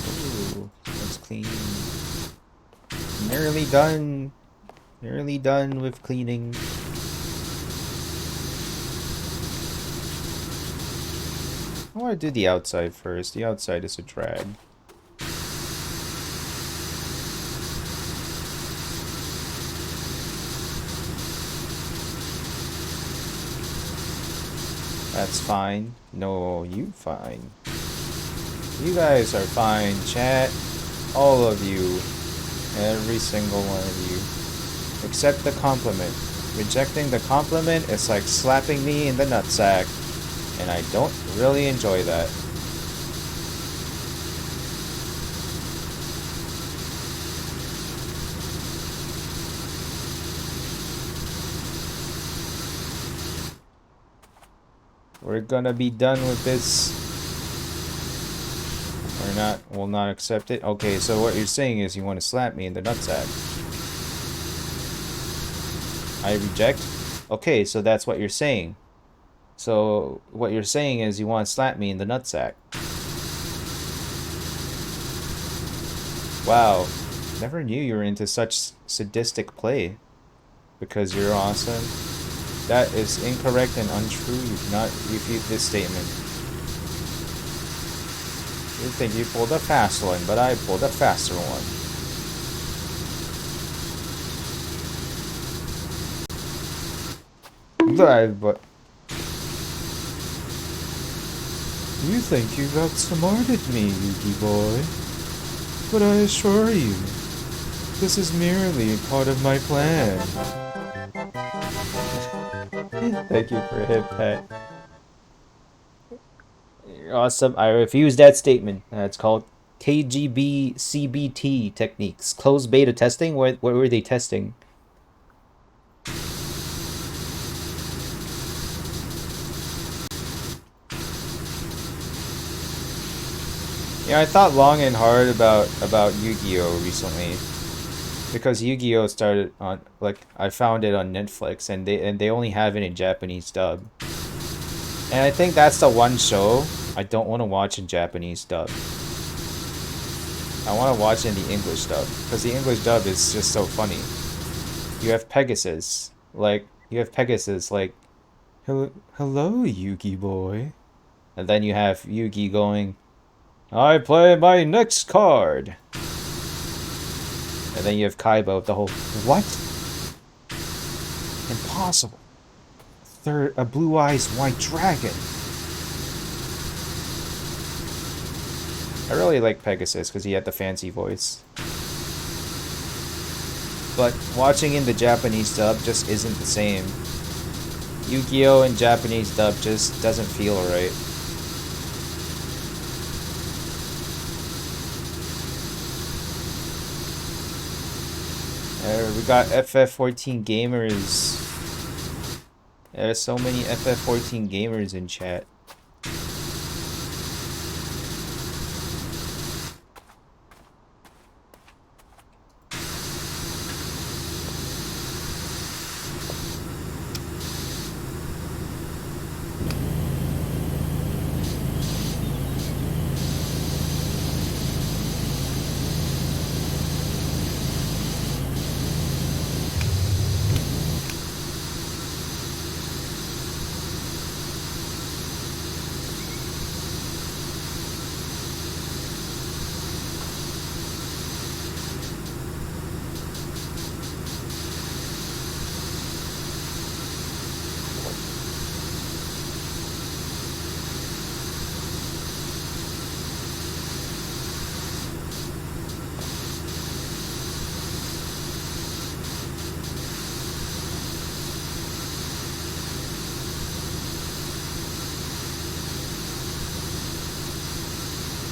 A: Ooh, that's clean. Nearly done. Nearly done with cleaning. I want to do the outside first. The outside is a drag. That's fine. No, you fine. You guys are fine, chat. All of you. Every single one of you. Accept the compliment. Rejecting the compliment is like slapping me in the nutsack. And I don't really enjoy that. We're gonna be done with this. We're not, we'll not accept it. Okay, so what you're saying is you want to slap me in the nutsack. I reject? Okay, so that's what you're saying. So what you're saying is you want to slap me in the nutsack. Wow, never knew you were into such sadistic play. Because you're awesome. That is incorrect and untrue. You cannot refute this statement. You think you pulled a fast one, but I pulled a faster one. But you think you've outsmarted me, Yugi boy. But I assure you, this is merely part of my plan. Thank you for a hip pat. You're awesome. I refuse that statement. It's called KGB CBT techniques. Closed beta testing? What were they testing? Yeah, I thought long and hard about Yu-Gi-Oh recently. Because Yu-Gi-Oh started on, like, I found it on Netflix and they only have it in Japanese dub. And I think that's the one show I don't want to watch in Japanese dub. I want to watch it in the English dub because the English dub is just so funny. You have Pegasus, like hello Yugi boy. And then you have Yugi going, I play my next card. And then you have Kaiba with the whole, what? Impossible. A blue eyes white dragon. I really like Pegasus because he had the fancy voice. But watching in the Japanese dub just isn't the same. Yu-Gi-Oh! In Japanese dub just doesn't feel right. We got FF14 gamers. There's so many FF14 gamers in chat.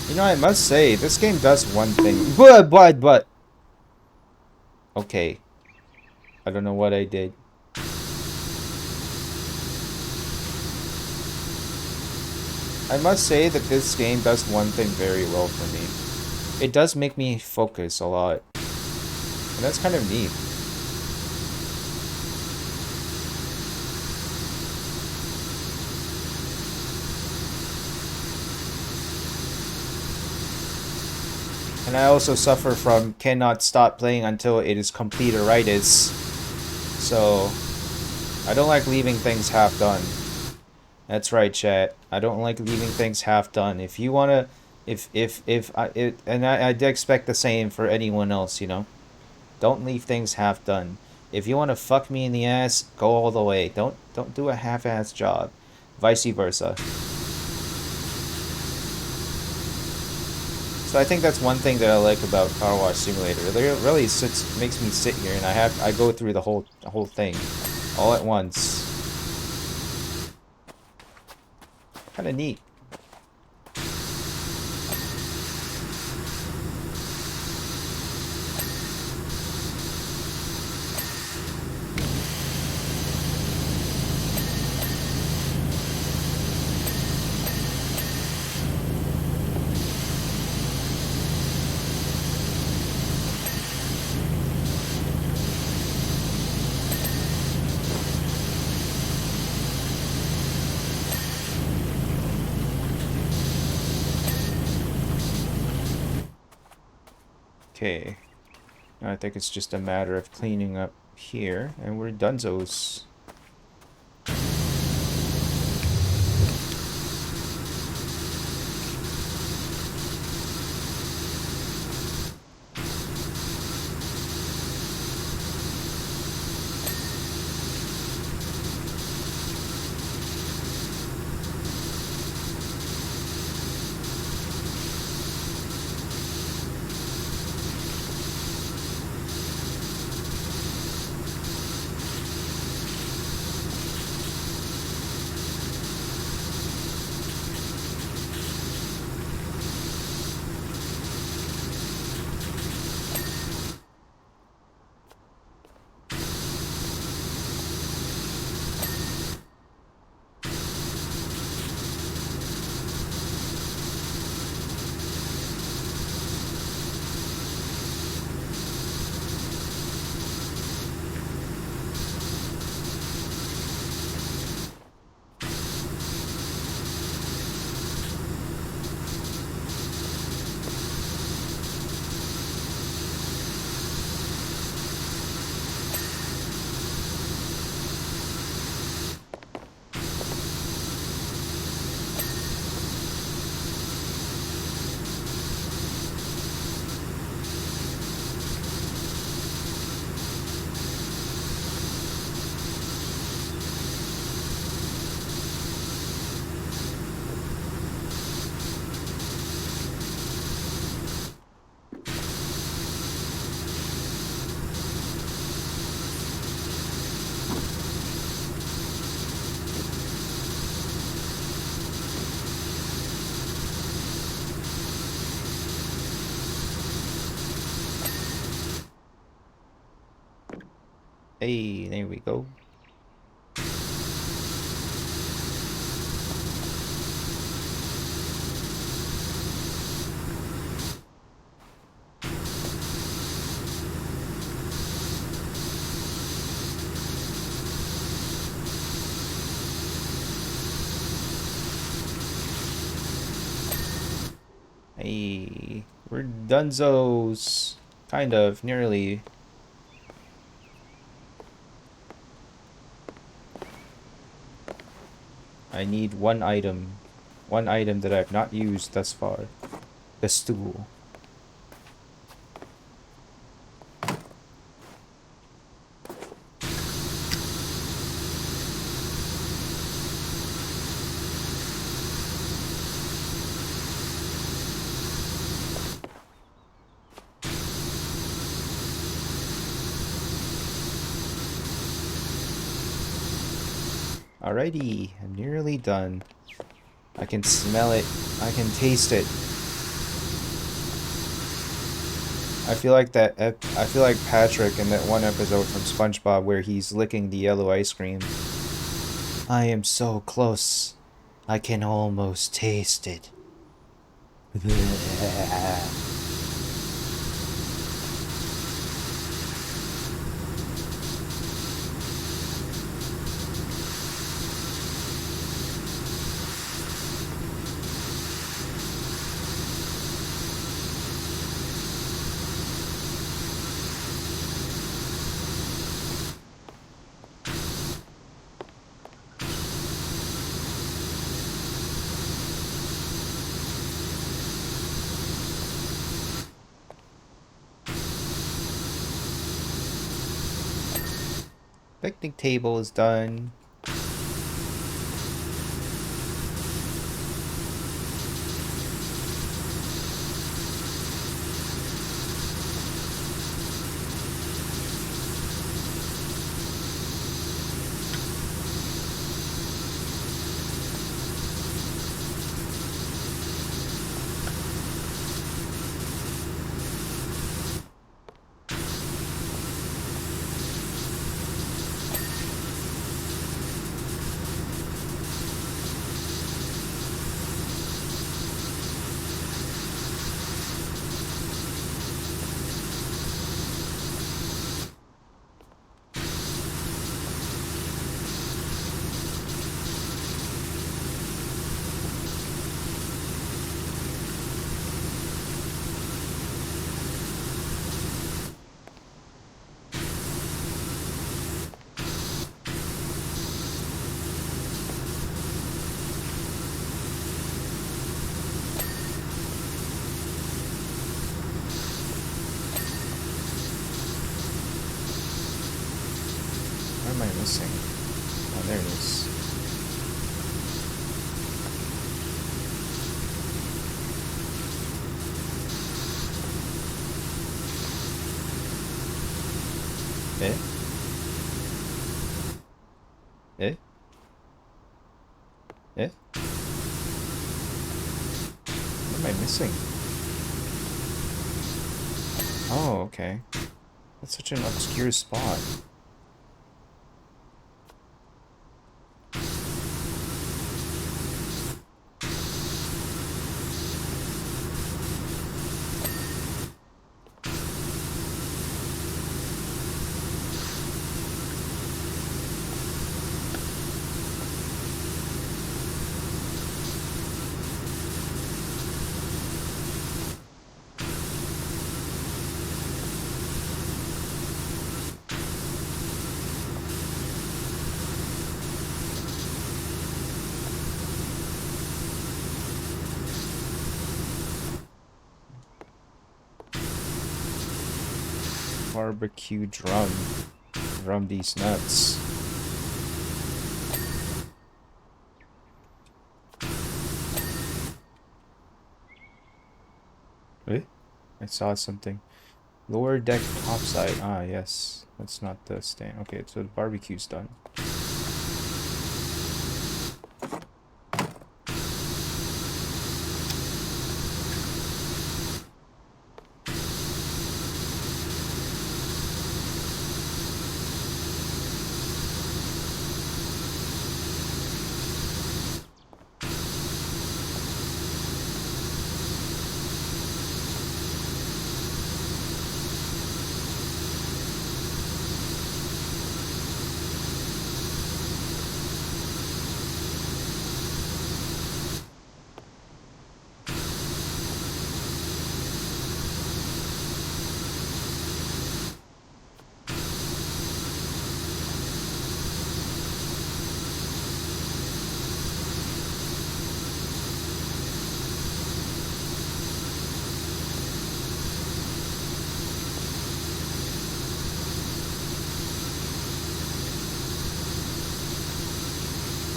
A: You know, I must say, this game does one thing. But. Okay. I don't know what I did. I must say that this game does one thing very well for me. It does make me focus a lot. And that's kind of neat. And I also suffer from cannot stop playing until it is complete-itis. So, I don't like leaving things half done. That's right, chat. I don't like leaving things half done. If you wanna, and I expect the same for anyone else, you know. Don't leave things half done. If you wanna fuck me in the ass, go all the way. Don't do a half-ass job. Vice versa. So I think that's one thing that I like about Car Wash Simulator. It really makes me sit here and I go through the whole thing all at once. Kind of neat. Okay. Now I think it's just a matter of cleaning up here, and we're dunzos. Hey, there we go. Hey, we're dunzos. Kind of, nearly. I need one item. One item that I've not used thus far. The stool. Alrighty, I'm nearly done. I can smell it. I can taste it. I feel like I feel like Patrick in that one episode from SpongeBob where he's licking the yellow ice cream. I am so close. I can almost taste it. Picnic table is done. What am I missing? Oh, there it is. Eh? Eh? Eh? What am I missing? Oh, okay. That's such an obscure spot. Barbecue drum. Drum these nuts. Eh? I saw something. Lower deck topside. Ah, yes. That's not the stand. Okay, so the barbecue's done.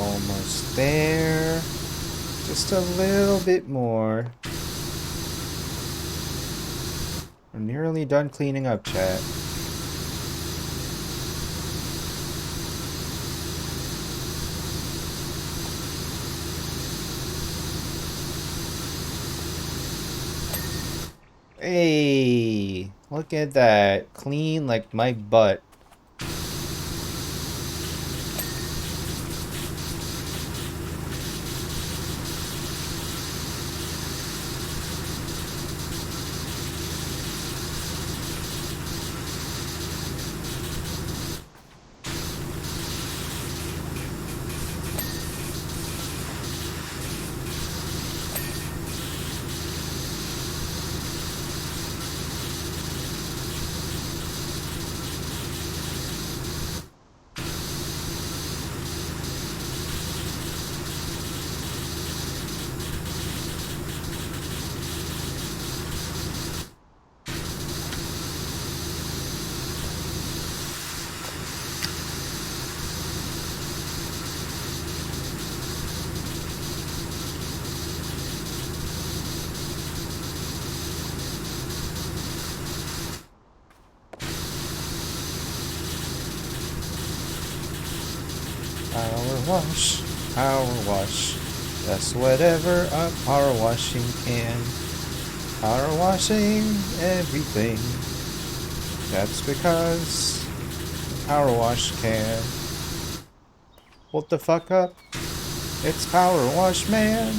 A: Almost there. Just a little bit more. I'm nearly done cleaning up, chat. Hey! Look at that. Clean like my butt. Power wash, power wash. That's whatever a power washing can. Power washing everything. That's because power wash can. Hold the fuck up. It's power wash, man.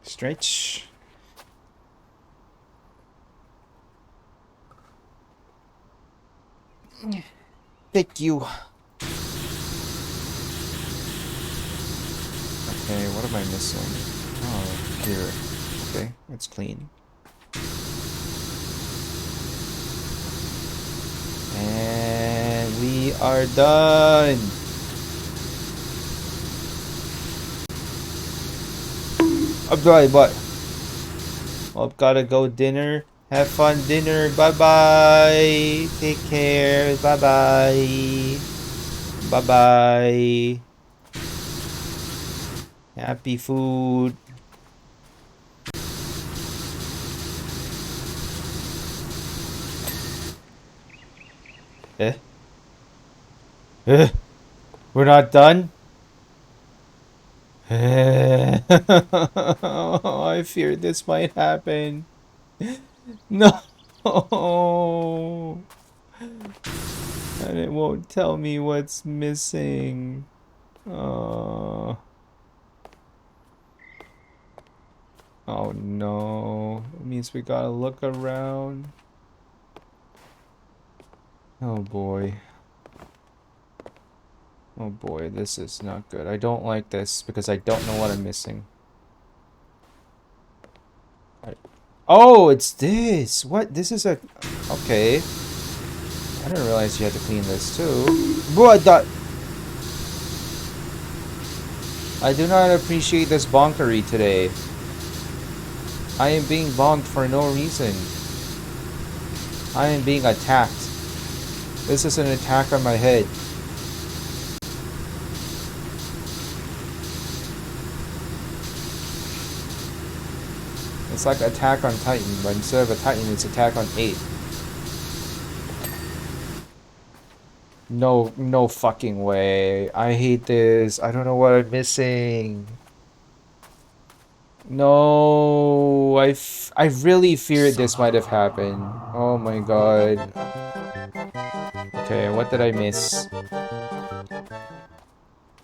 A: Stretch. Thank you. Okay, what am I missing? Oh, here. Okay, it's clean. And we are done. I'm sorry, but I've gotta go dinner. Have fun dinner. Bye bye. Take care. Bye bye. Bye bye. Happy food. Eh? Eh? We're not done? I feared this might happen. No. And it won't tell me what's missing. Oh no. It means we gotta look around. Oh boy. Oh boy, this is not good. I don't like this because I don't know what I'm missing. Oh, it's this! What? This is a... Okay. I didn't realize you had to clean this too. What the... I do not appreciate this bonkery today. I am being bonked for no reason. I am being attacked. This is an attack on my head. It's like Attack on Titan, but instead of a Titan, it's Attack on 8. No fucking way. I hate this. I don't know what I'm missing. No, I really feared this might have happened. Oh my god. Okay, what did I miss?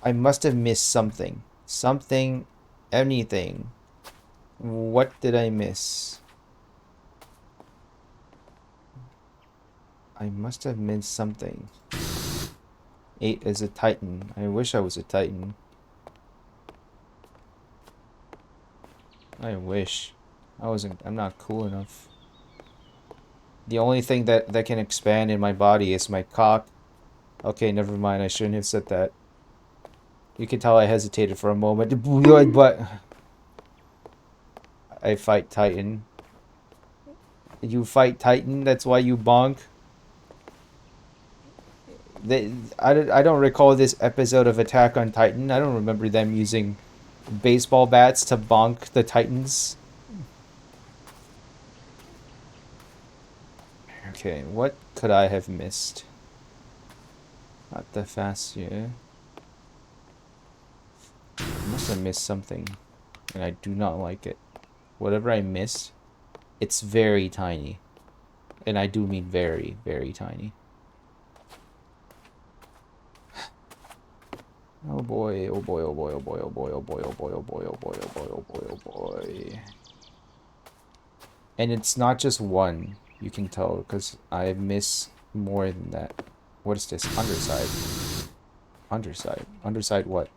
A: I must have missed something. Something, anything. What did I miss? I must have missed something. 8 is a Titan. I wish I was a Titan. I wish. I'm not cool enough. The only thing that can expand in my body is my cock. Okay, never mind. I shouldn't have said that. You can tell I hesitated for a moment. But I fight Titan. You fight Titan? That's why you bonk? I don't recall this episode of Attack on Titan. I don't remember them using baseball bats to bonk the Titans. Okay, what could I have missed? Not the fascia. I must have missed something, and I do not like it. Whatever I missed, it's very tiny. And I do mean very, very tiny. Oh boy, oh boy, oh boy, oh boy, oh boy, oh boy, oh boy, oh boy, oh boy, oh boy, oh boy, oh boy. And it's not just one, you can tell, because I miss more than that. What is this? Underside. Underside. Underside what?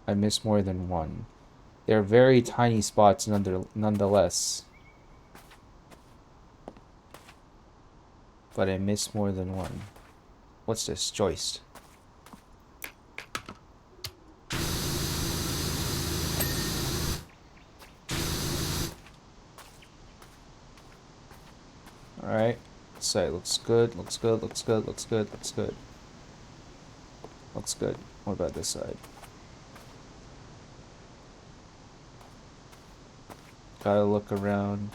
A: I miss more than one. They're very tiny spots nonetheless. But I miss more than one. What's this? Joist. Alright. Side looks good, looks good, looks good, looks good, looks good. Looks good. What about this side? Gotta look around.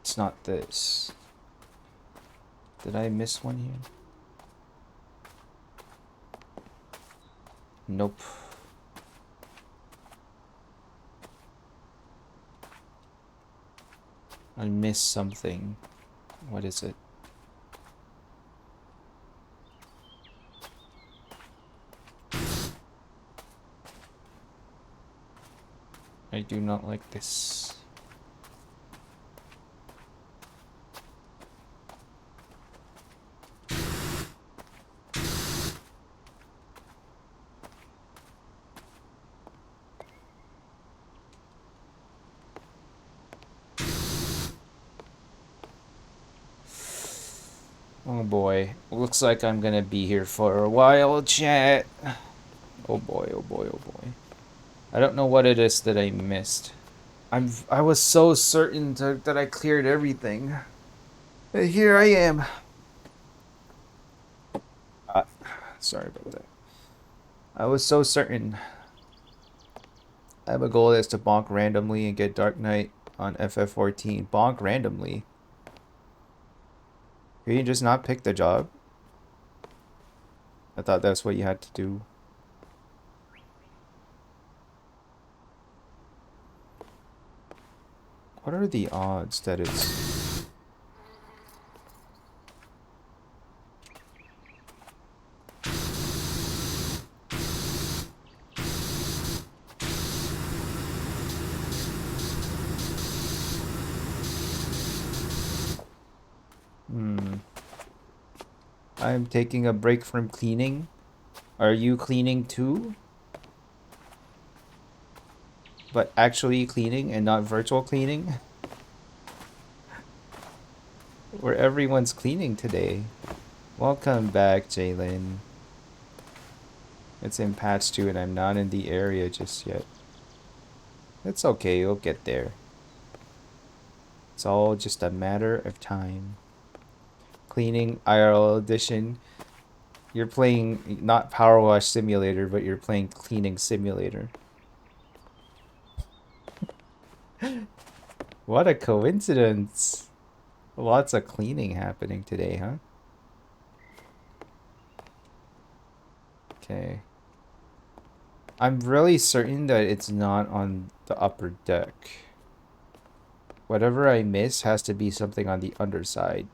A: It's not this. Did I miss one here? Nope. I missed something. What is it? I do not like this. Oh boy. Looks like I'm gonna be here for a while, chat. Oh boy, oh boy, oh boy. I don't know what it is that I missed. I was so certain that I cleared everything. But here I am. Sorry about that. I was so certain. I have a goal that's to bonk randomly and get Dark Knight on FF14. Bonk randomly. Can you just not pick the job? I thought that's what you had to do. What are the odds that it's... I'm taking a break from cleaning. Are you cleaning too? But actually cleaning and not virtual cleaning? Where everyone's cleaning today. Welcome back, Jalen. It's in patch 2 and I'm not in the area just yet. It's okay, you'll get there. It's all just a matter of time. Cleaning IRL edition. You're playing not Power Wash Simulator, but you're playing Cleaning Simulator. What a coincidence. Lots of cleaning happening today, huh? Okay. I'm really certain that it's not on the upper deck. Whatever I miss has to be something on the underside.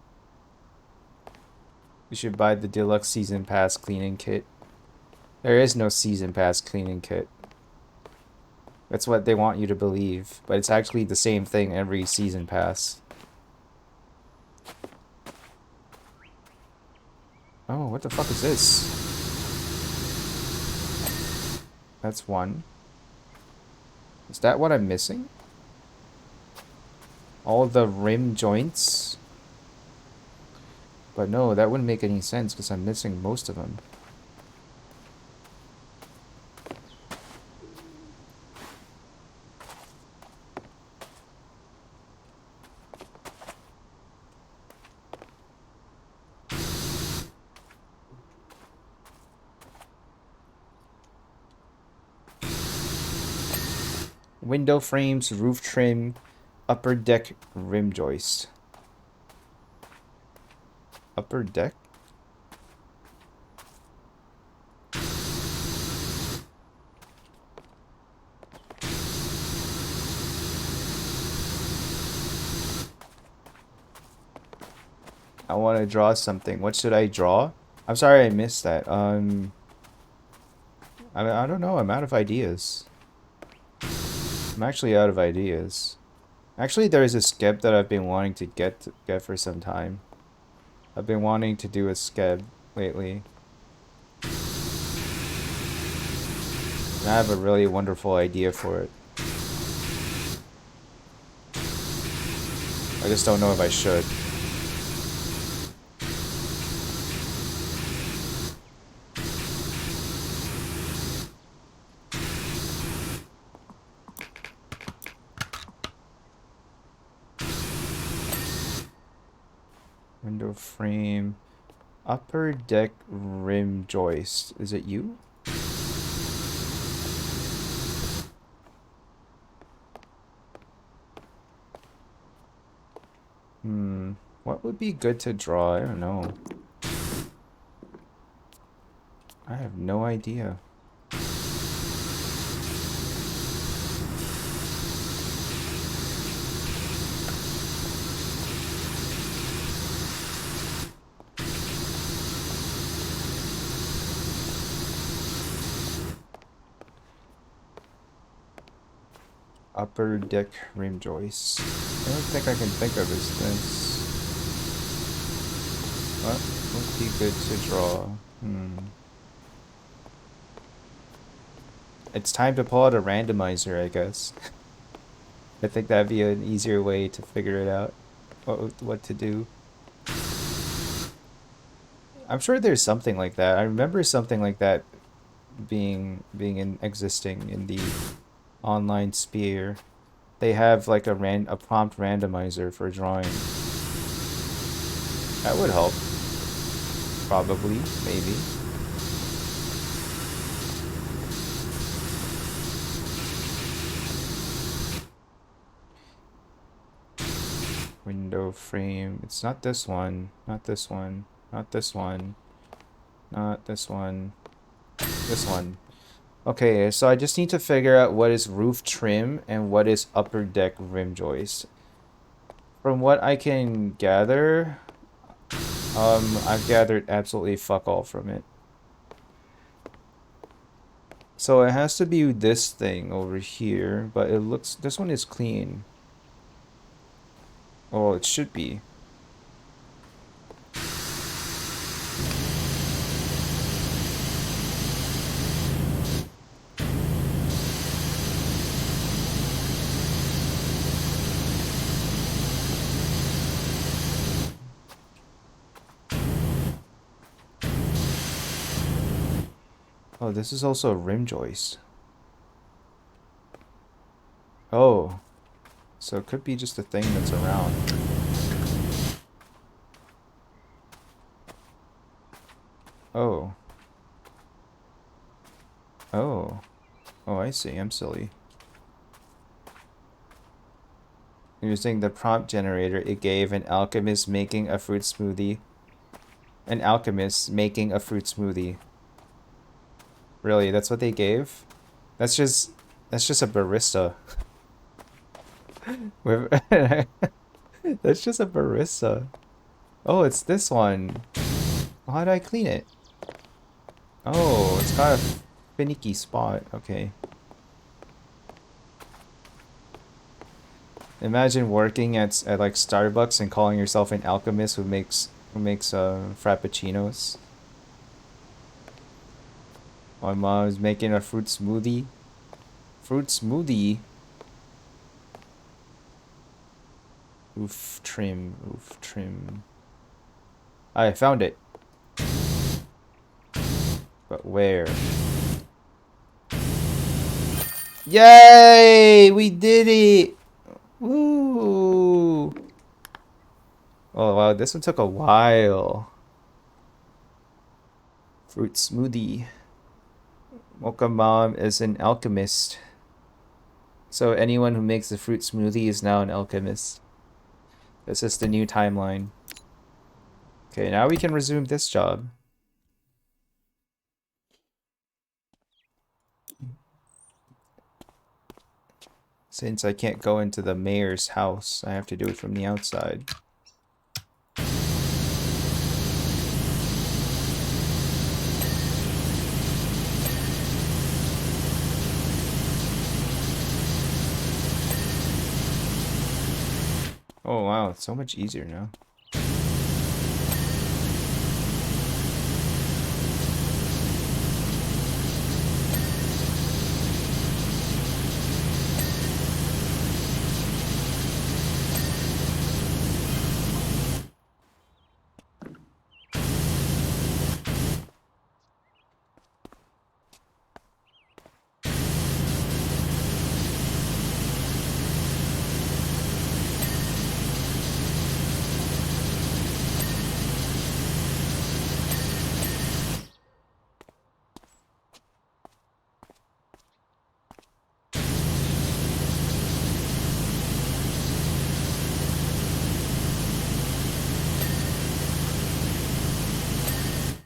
A: We should buy the deluxe season pass cleaning kit. There is no season pass cleaning kit. That's what they want you to believe, but it's actually the same thing every season pass. Oh, what the fuck is this? That's one. Is that what I'm missing? All the rim joints? But no, that wouldn't make any sense because I'm missing most of them. Window frames, roof trim, upper deck rim joist. Upper deck? I want to draw something. What should I draw? I'm sorry I missed that. I don't know. I'm out of ideas. I'm actually out of ideas. Actually, there is a skeb that I've been wanting to get for some time. I've been wanting to do a skeb lately. And I have a really wonderful idea for it. I just don't know if I should. Window frame. Upper deck rim joist. Is it you? What would be good to draw? I don't know. I have no idea. Upper deck rim joist. I don't think I can think of this. What would be good to draw? It's time to pull out a randomizer, I guess. I think that'd be an easier way to figure it out. What to do. I'm sure there's something like that. I remember something like that existing in the online sphere. They have like a prompt randomizer for drawing. That would help. Probably, maybe. Window frame. It's not this one. Not this one. Not this one. Not this one. This one. Okay, so I just need to figure out what is roof trim and what is upper deck rim joist. From what I can gather, I've gathered absolutely fuck all from it. So it has to be this thing over here, but it looks, this one is clean. Oh, it should be. Oh, this is also a rim joist. Oh. So it could be just a thing that's around. Oh. Oh. Oh, I see. I'm silly. Using the prompt generator, it gave an alchemist making a fruit smoothie. An alchemist making a fruit smoothie. Really, that's what they gave? That's just a barista. That's just a barista. Oh, it's this one. How did I clean it? Oh, it's got a finicky spot. Okay. Imagine working at like Starbucks and calling yourself an alchemist who makes frappuccinos. My mom is making a fruit smoothie. Fruit smoothie. Roof trim. Roof trim. I found it. But where? Yay! We did it! Woo! Oh wow, this one took a while. Fruit smoothie. Mocha Mom is an alchemist. So anyone who makes a fruit smoothie is now an alchemist. This is the new timeline. Okay, now we can resume this job. Since I can't go into the mayor's house, I have to do it from the outside. Oh wow, it's so much easier now.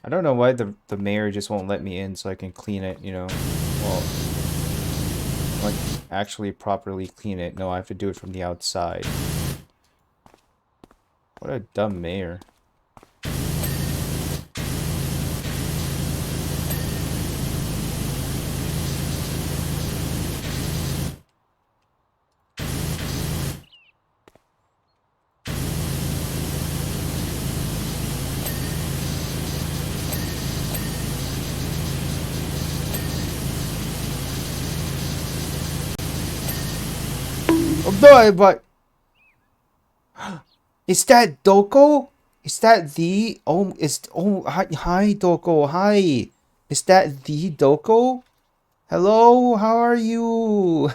A: I don't know why the mayor just won't let me in so I can clean it, you know. Well, like actually properly clean it. No, I have to do it from the outside. What a dumb mayor. Oh no, but is that Doko? Is that the hi Doko, hi. Is that the Doko? Hello, how are you?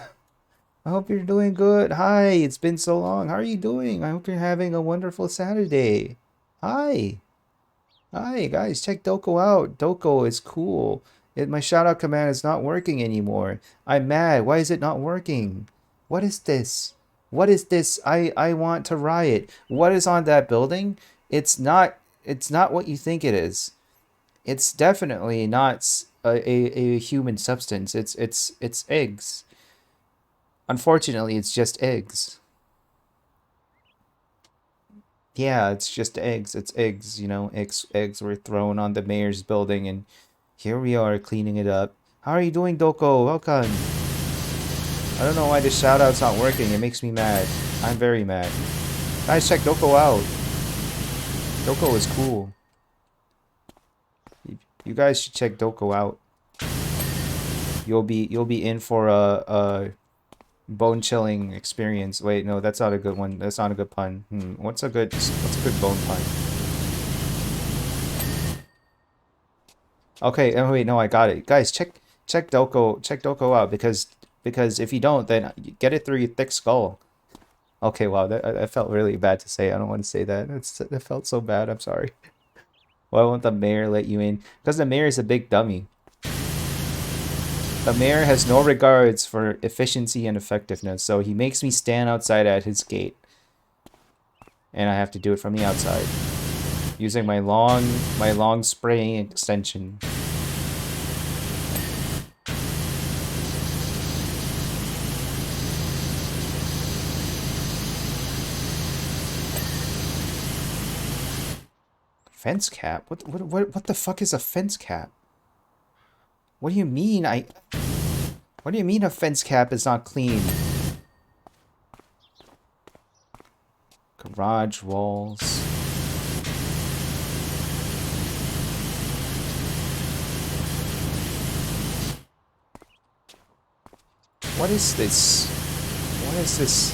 A: I hope you're doing good. Hi, it's been so long. How are you doing? I hope you're having a wonderful Saturday. Hi. Hi guys, check Doko out. Doko is cool. My shoutout command is not working anymore. I'm mad. Why is it not working? What is this? What is this? I want to riot. What is on that building? It's not what you think it is. It's definitely not a human substance. It's eggs. Unfortunately, it's just eggs. Yeah, it's just eggs. It's eggs, you know, eggs were thrown on the mayor's building and here we are cleaning it up. How are you doing, Doko? Welcome. I don't know why this shoutout's not working. It makes me mad. I'm very mad. Guys, check Doko out. Doko is cool. You guys should check Doko out. You'll be in for a bone chilling experience. Wait, no, that's not a good one. That's not a good pun. What's a good bone pun? Okay, oh wait, no, I got it. Guys, check Doko out because if you don't, then you get it through your thick skull. Okay, wow, that felt really bad to say. I don't want to say that. It felt so bad. I'm sorry. Why won't the mayor let you in? Because the mayor is a big dummy. The mayor has no regards for efficiency and effectiveness, so he makes me stand outside at his gate. And I have to do it from the outside. Using my long spraying extension. Fence cap? What the fuck is a fence cap? What do you mean what do you mean a fence cap is not clean? Garage walls. What is this? What is this?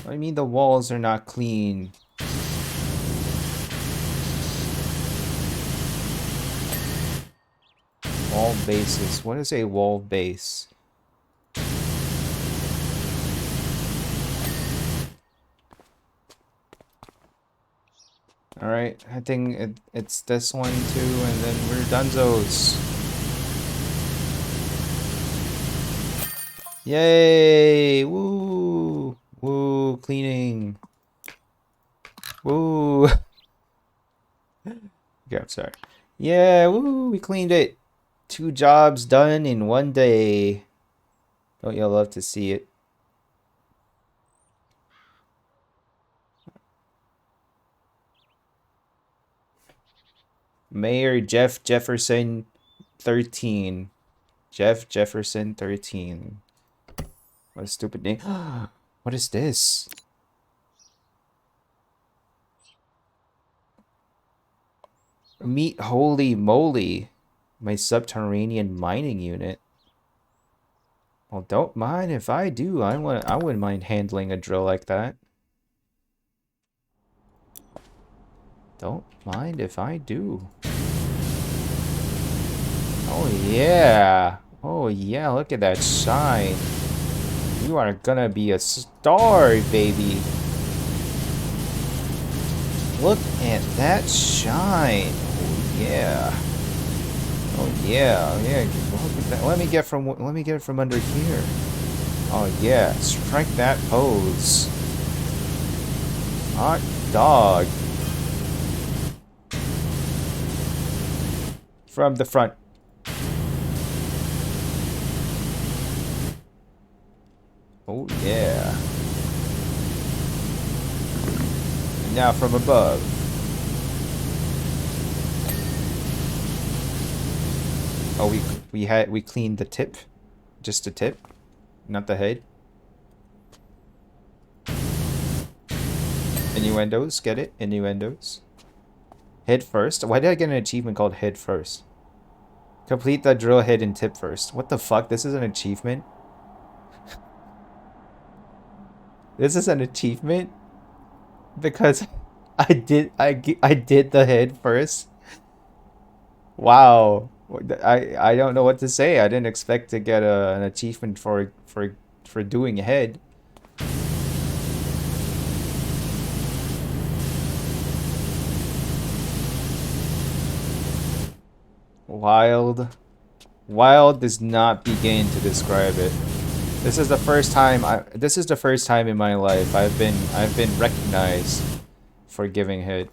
A: What do you mean the walls are not clean? Wall bases. What is a wall base? Alright, I think it's this one too, and then we're donezo's. Yay! Woo! Woo! Cleaning. Woo! Okay, I'm sorry. Yeah, woo! We cleaned it. 2 jobs done in 1 day. Don't you love to see it? Mayor Jeff Jefferson 13. Jeff Jefferson 13. What a stupid name. What is this? Meet holy moly. My subterranean mining unit. Well, don't mind if I do. I wouldn't mind handling a drill like that. Don't mind if I do. Oh yeah. Oh yeah, look at that shine. You are gonna be a star, baby. Look at that shine. Oh yeah. Oh yeah. Oh yeah. Look at that. Let me get it from under here. Oh yeah. Strike that pose. Hot dog. From the front. Oh yeah. And now from above. Oh, we cleaned the tip. Just the tip, not the head. Innuendos, get it? Innuendos. Head first. Why did I get an achievement called head first? Complete the drill head and tip first. What the fuck? This is an achievement? This is an achievement? Because I did the head first. Wow. I don't know what to say. I didn't expect to get an achievement for doing head. Wild. Wild does not begin to describe it. This is the first time in my life I've been recognized for giving head.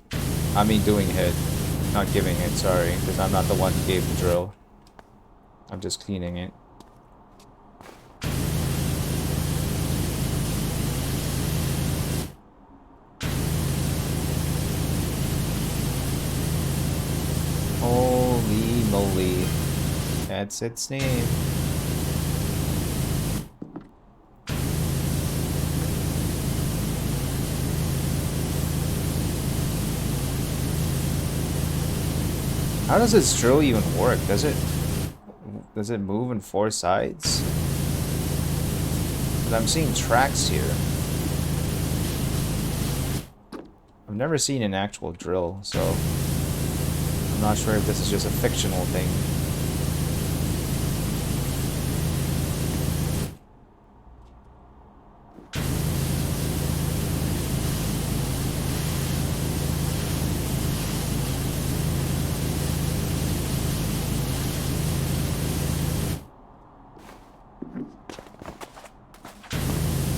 A: I mean doing head. Not giving it, sorry, because I'm not the one who gave the drill. I'm just cleaning it. Holy moly. That's its name. How does this drill even work? Does it move in 4 sides? 'Cause I'm seeing tracks here. I've never seen an actual drill, so I'm not sure if this is just a fictional thing.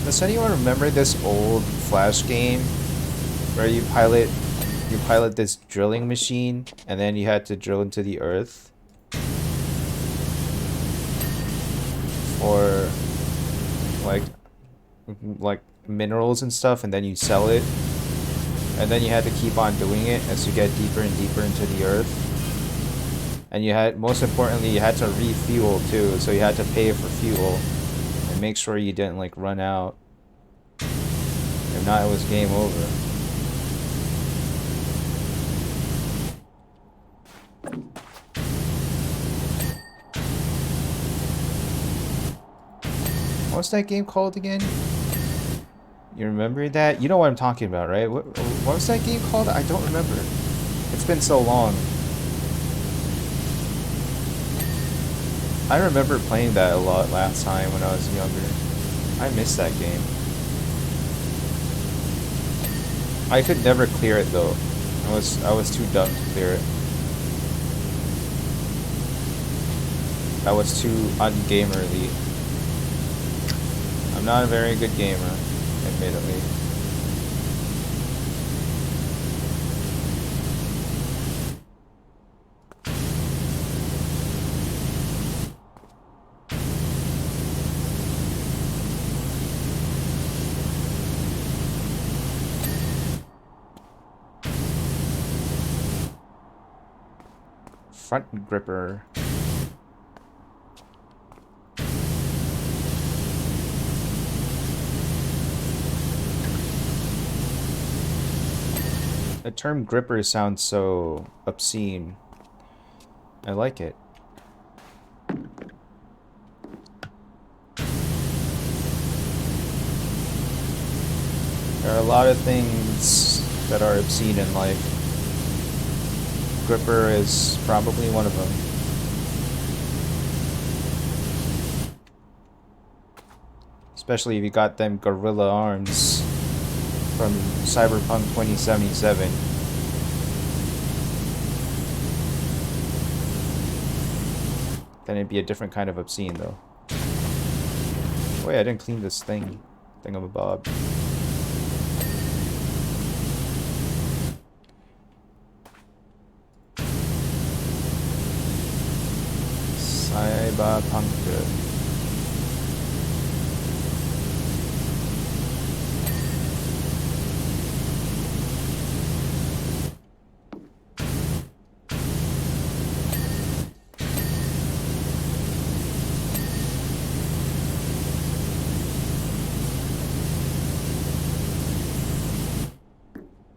A: Does anyone remember this old Flash game where you pilot this drilling machine and then you had to drill into the earth for like minerals and stuff, and then you sell it, and then you had to keep on doing it as you get deeper and deeper into the earth, and most importantly you had to refuel too, so you had to pay for fuel and make sure you didn't like run out. If not, it was game over. What's that game called again? You remember that? You know what I'm talking about, right? What was that game called? I don't remember. It's been so long. I remember playing that a lot last time when I was younger. I miss that game. I could never clear it though. I was too dumb to clear it. I was too ungamerly. not a very good gamer, admittedly. Front gripper. The term gripper sounds so obscene. I like it. There are a lot of things that are obscene in life. Gripper is probably one of them. Especially if you got them gorilla arms from Cyberpunk 2077. Then it'd be a different kind of obscene though. Wait, I didn't clean this thingamabob. Cyberpunk.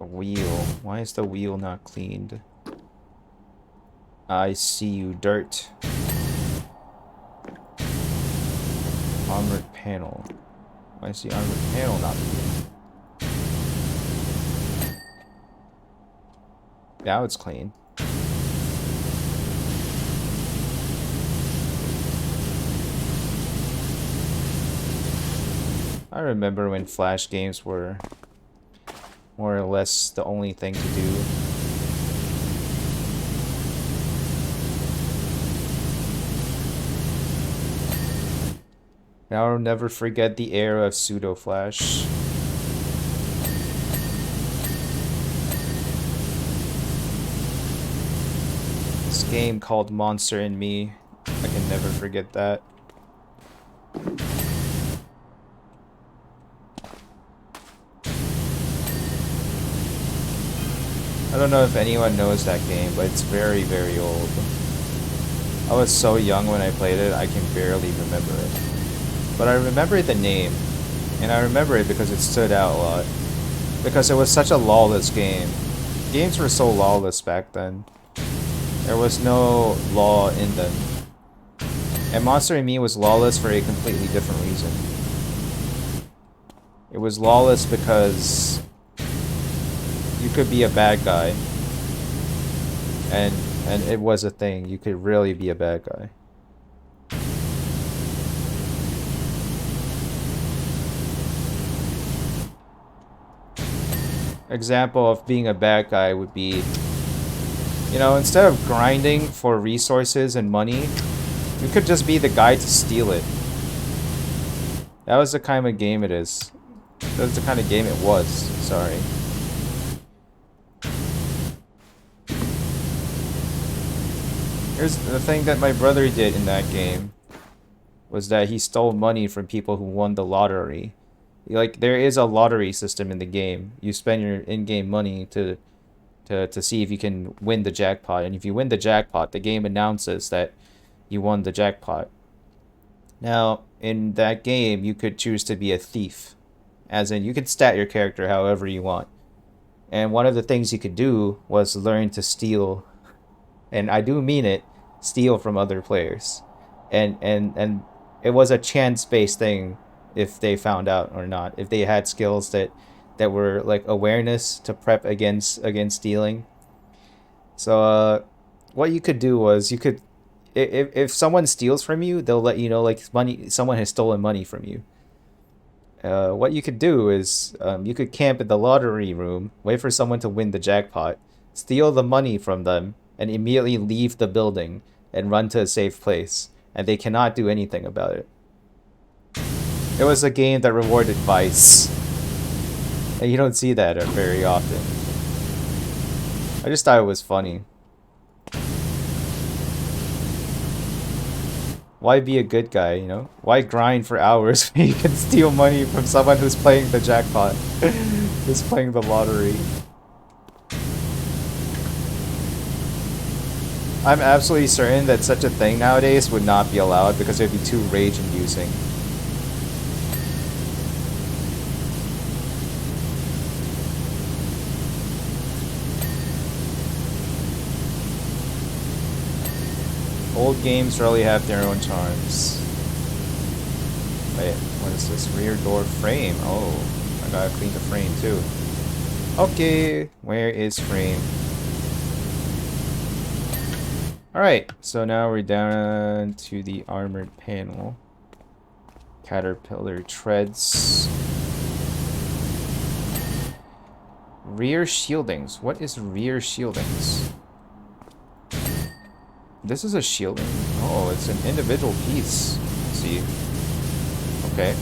A: A wheel. Why is the wheel not cleaned? I see you, dirt. Armored panel. Why is the armored panel not clean? Now it's clean. I remember when Flash games were more or less the only thing to do. Now I'll never forget the era of pseudo Flash. This game called Monster and Me. I can never forget that. I don't know if anyone knows that game, but it's very, very old. I was so young when I played it, I can barely remember it. But I remember the name, and I remember it because it stood out a lot. Because it was such a lawless game. Games were so lawless back then. There was no law in them. And Monster and Me was lawless for a completely different reason. It was lawless because you could be a bad guy. And it was a thing. You could really be a bad guy. Example of being a bad guy would be, you know, instead of grinding for resources and money, you could just be the guy to steal it. That was the kind of game it is. That was the kind of game it was. Sorry. Here's the thing that my brother did in that game. Was that he stole money from people who won the lottery. Like, there is a lottery system in the game. You spend your in-game money to see if you can win the jackpot. And if you win the jackpot, the game announces that you won the jackpot. Now, in that game, you could choose to be a thief. As in, you could stat your character however you want. And one of the things you could do was learn to steal. And I do mean it, steal from other players. And it was a chance-based thing if they found out or not. If they had skills that were like awareness to prep against stealing. So what you could do was you could if someone steals from you, they'll let you know like someone has stolen money from you. What you could do is you could camp in the lottery room, wait for someone to win the jackpot, steal the money from them, and immediately leave the building and run to a safe place. And they cannot do anything about it. It was a game that rewarded vice. And you don't see that very often. I just thought it was funny. Why be a good guy, you know? Why grind for hours when you can steal money from someone who's playing the jackpot? Who's playing the lottery? I'm absolutely certain that such a thing nowadays would not be allowed because it would be too rage-inducing. Old games really have their own charms. Wait, what is this? Rear door frame. Oh, I gotta clean the frame too. Okay, where is frame? Alright, so now we're down to the armored panel. Caterpillar treads. Rear shieldings. What is rear shieldings? This is a shielding. Oh, it's an individual piece. Let's see. Okay.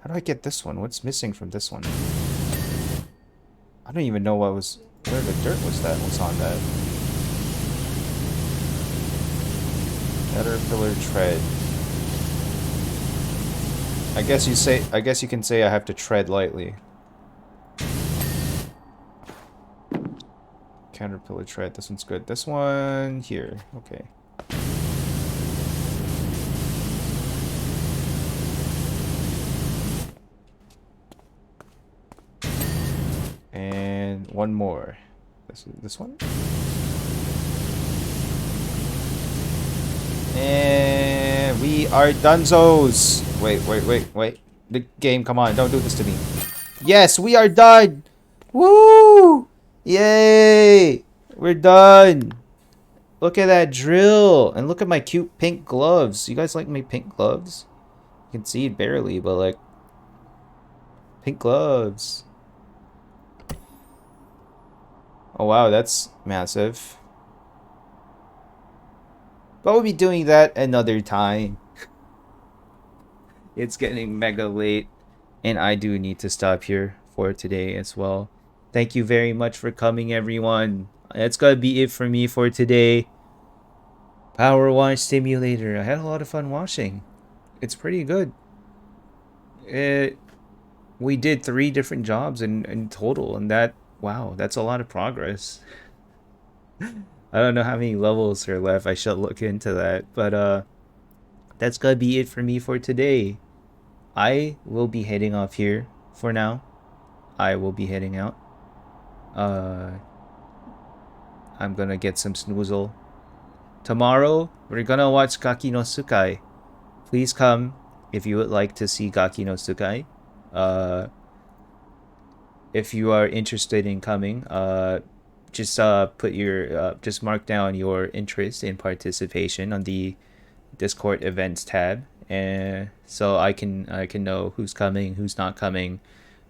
A: How do I get this one? What's missing from this one? I don't even know where the dirt was on that. Caterpillar tread. I guess you can say I have to tread lightly. Caterpillar tread, this one's good. This one here, okay. And one more. This one? And we are donezos. Wait. The game, come on, don't do this to me. Yes, we are done. Woo! Yay! We're done. Look at that drill. And look at my cute pink gloves. You guys like my pink gloves? You can see it barely, but like... Pink gloves. Oh wow, that's massive. But we'll be doing that another time. It's getting mega late, and I do need to stop here for today as well. Thank you very much for coming, everyone. That's gonna be it for me for today. Power Wash Simulator. I had a lot of fun washing. It's pretty good. We did 3 different jobs in total, and wow, that's a lot of progress. I don't know how many levels are left. I should look into that. But that's gonna be it for me for today. I will be heading off here for now. I will be heading out. I'm gonna get some snoozle. Tomorrow, we're gonna watch Gaki no Tsukai. Please come if you would like to see Gaki no Tsukai. If you are interested in coming, just just mark down your interest in participation on the Discord events tab, and so I can know who's coming, who's not coming,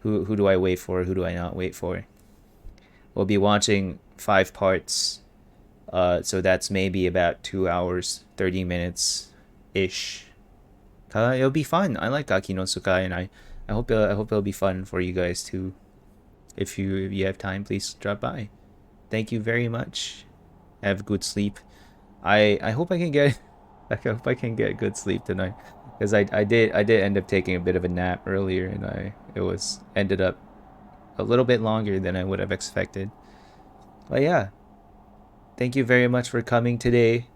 A: who do I wait for, who do I not wait for. We'll be watching 5 parts, so that's maybe about 2 hours, 30 minutes ish. It'll be fun. I like Gaki no Tsukai, and I hope it'll be fun for you guys too. If you have time, please drop by. Thank you very much. Have good sleep. I hope I can get good sleep tonight, because I did end up taking a bit of a nap earlier, and it ended up a little bit longer than I would have expected. But yeah, thank you very much for coming today.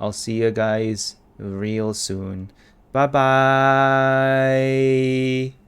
A: I'll see you guys real soon. Bye bye.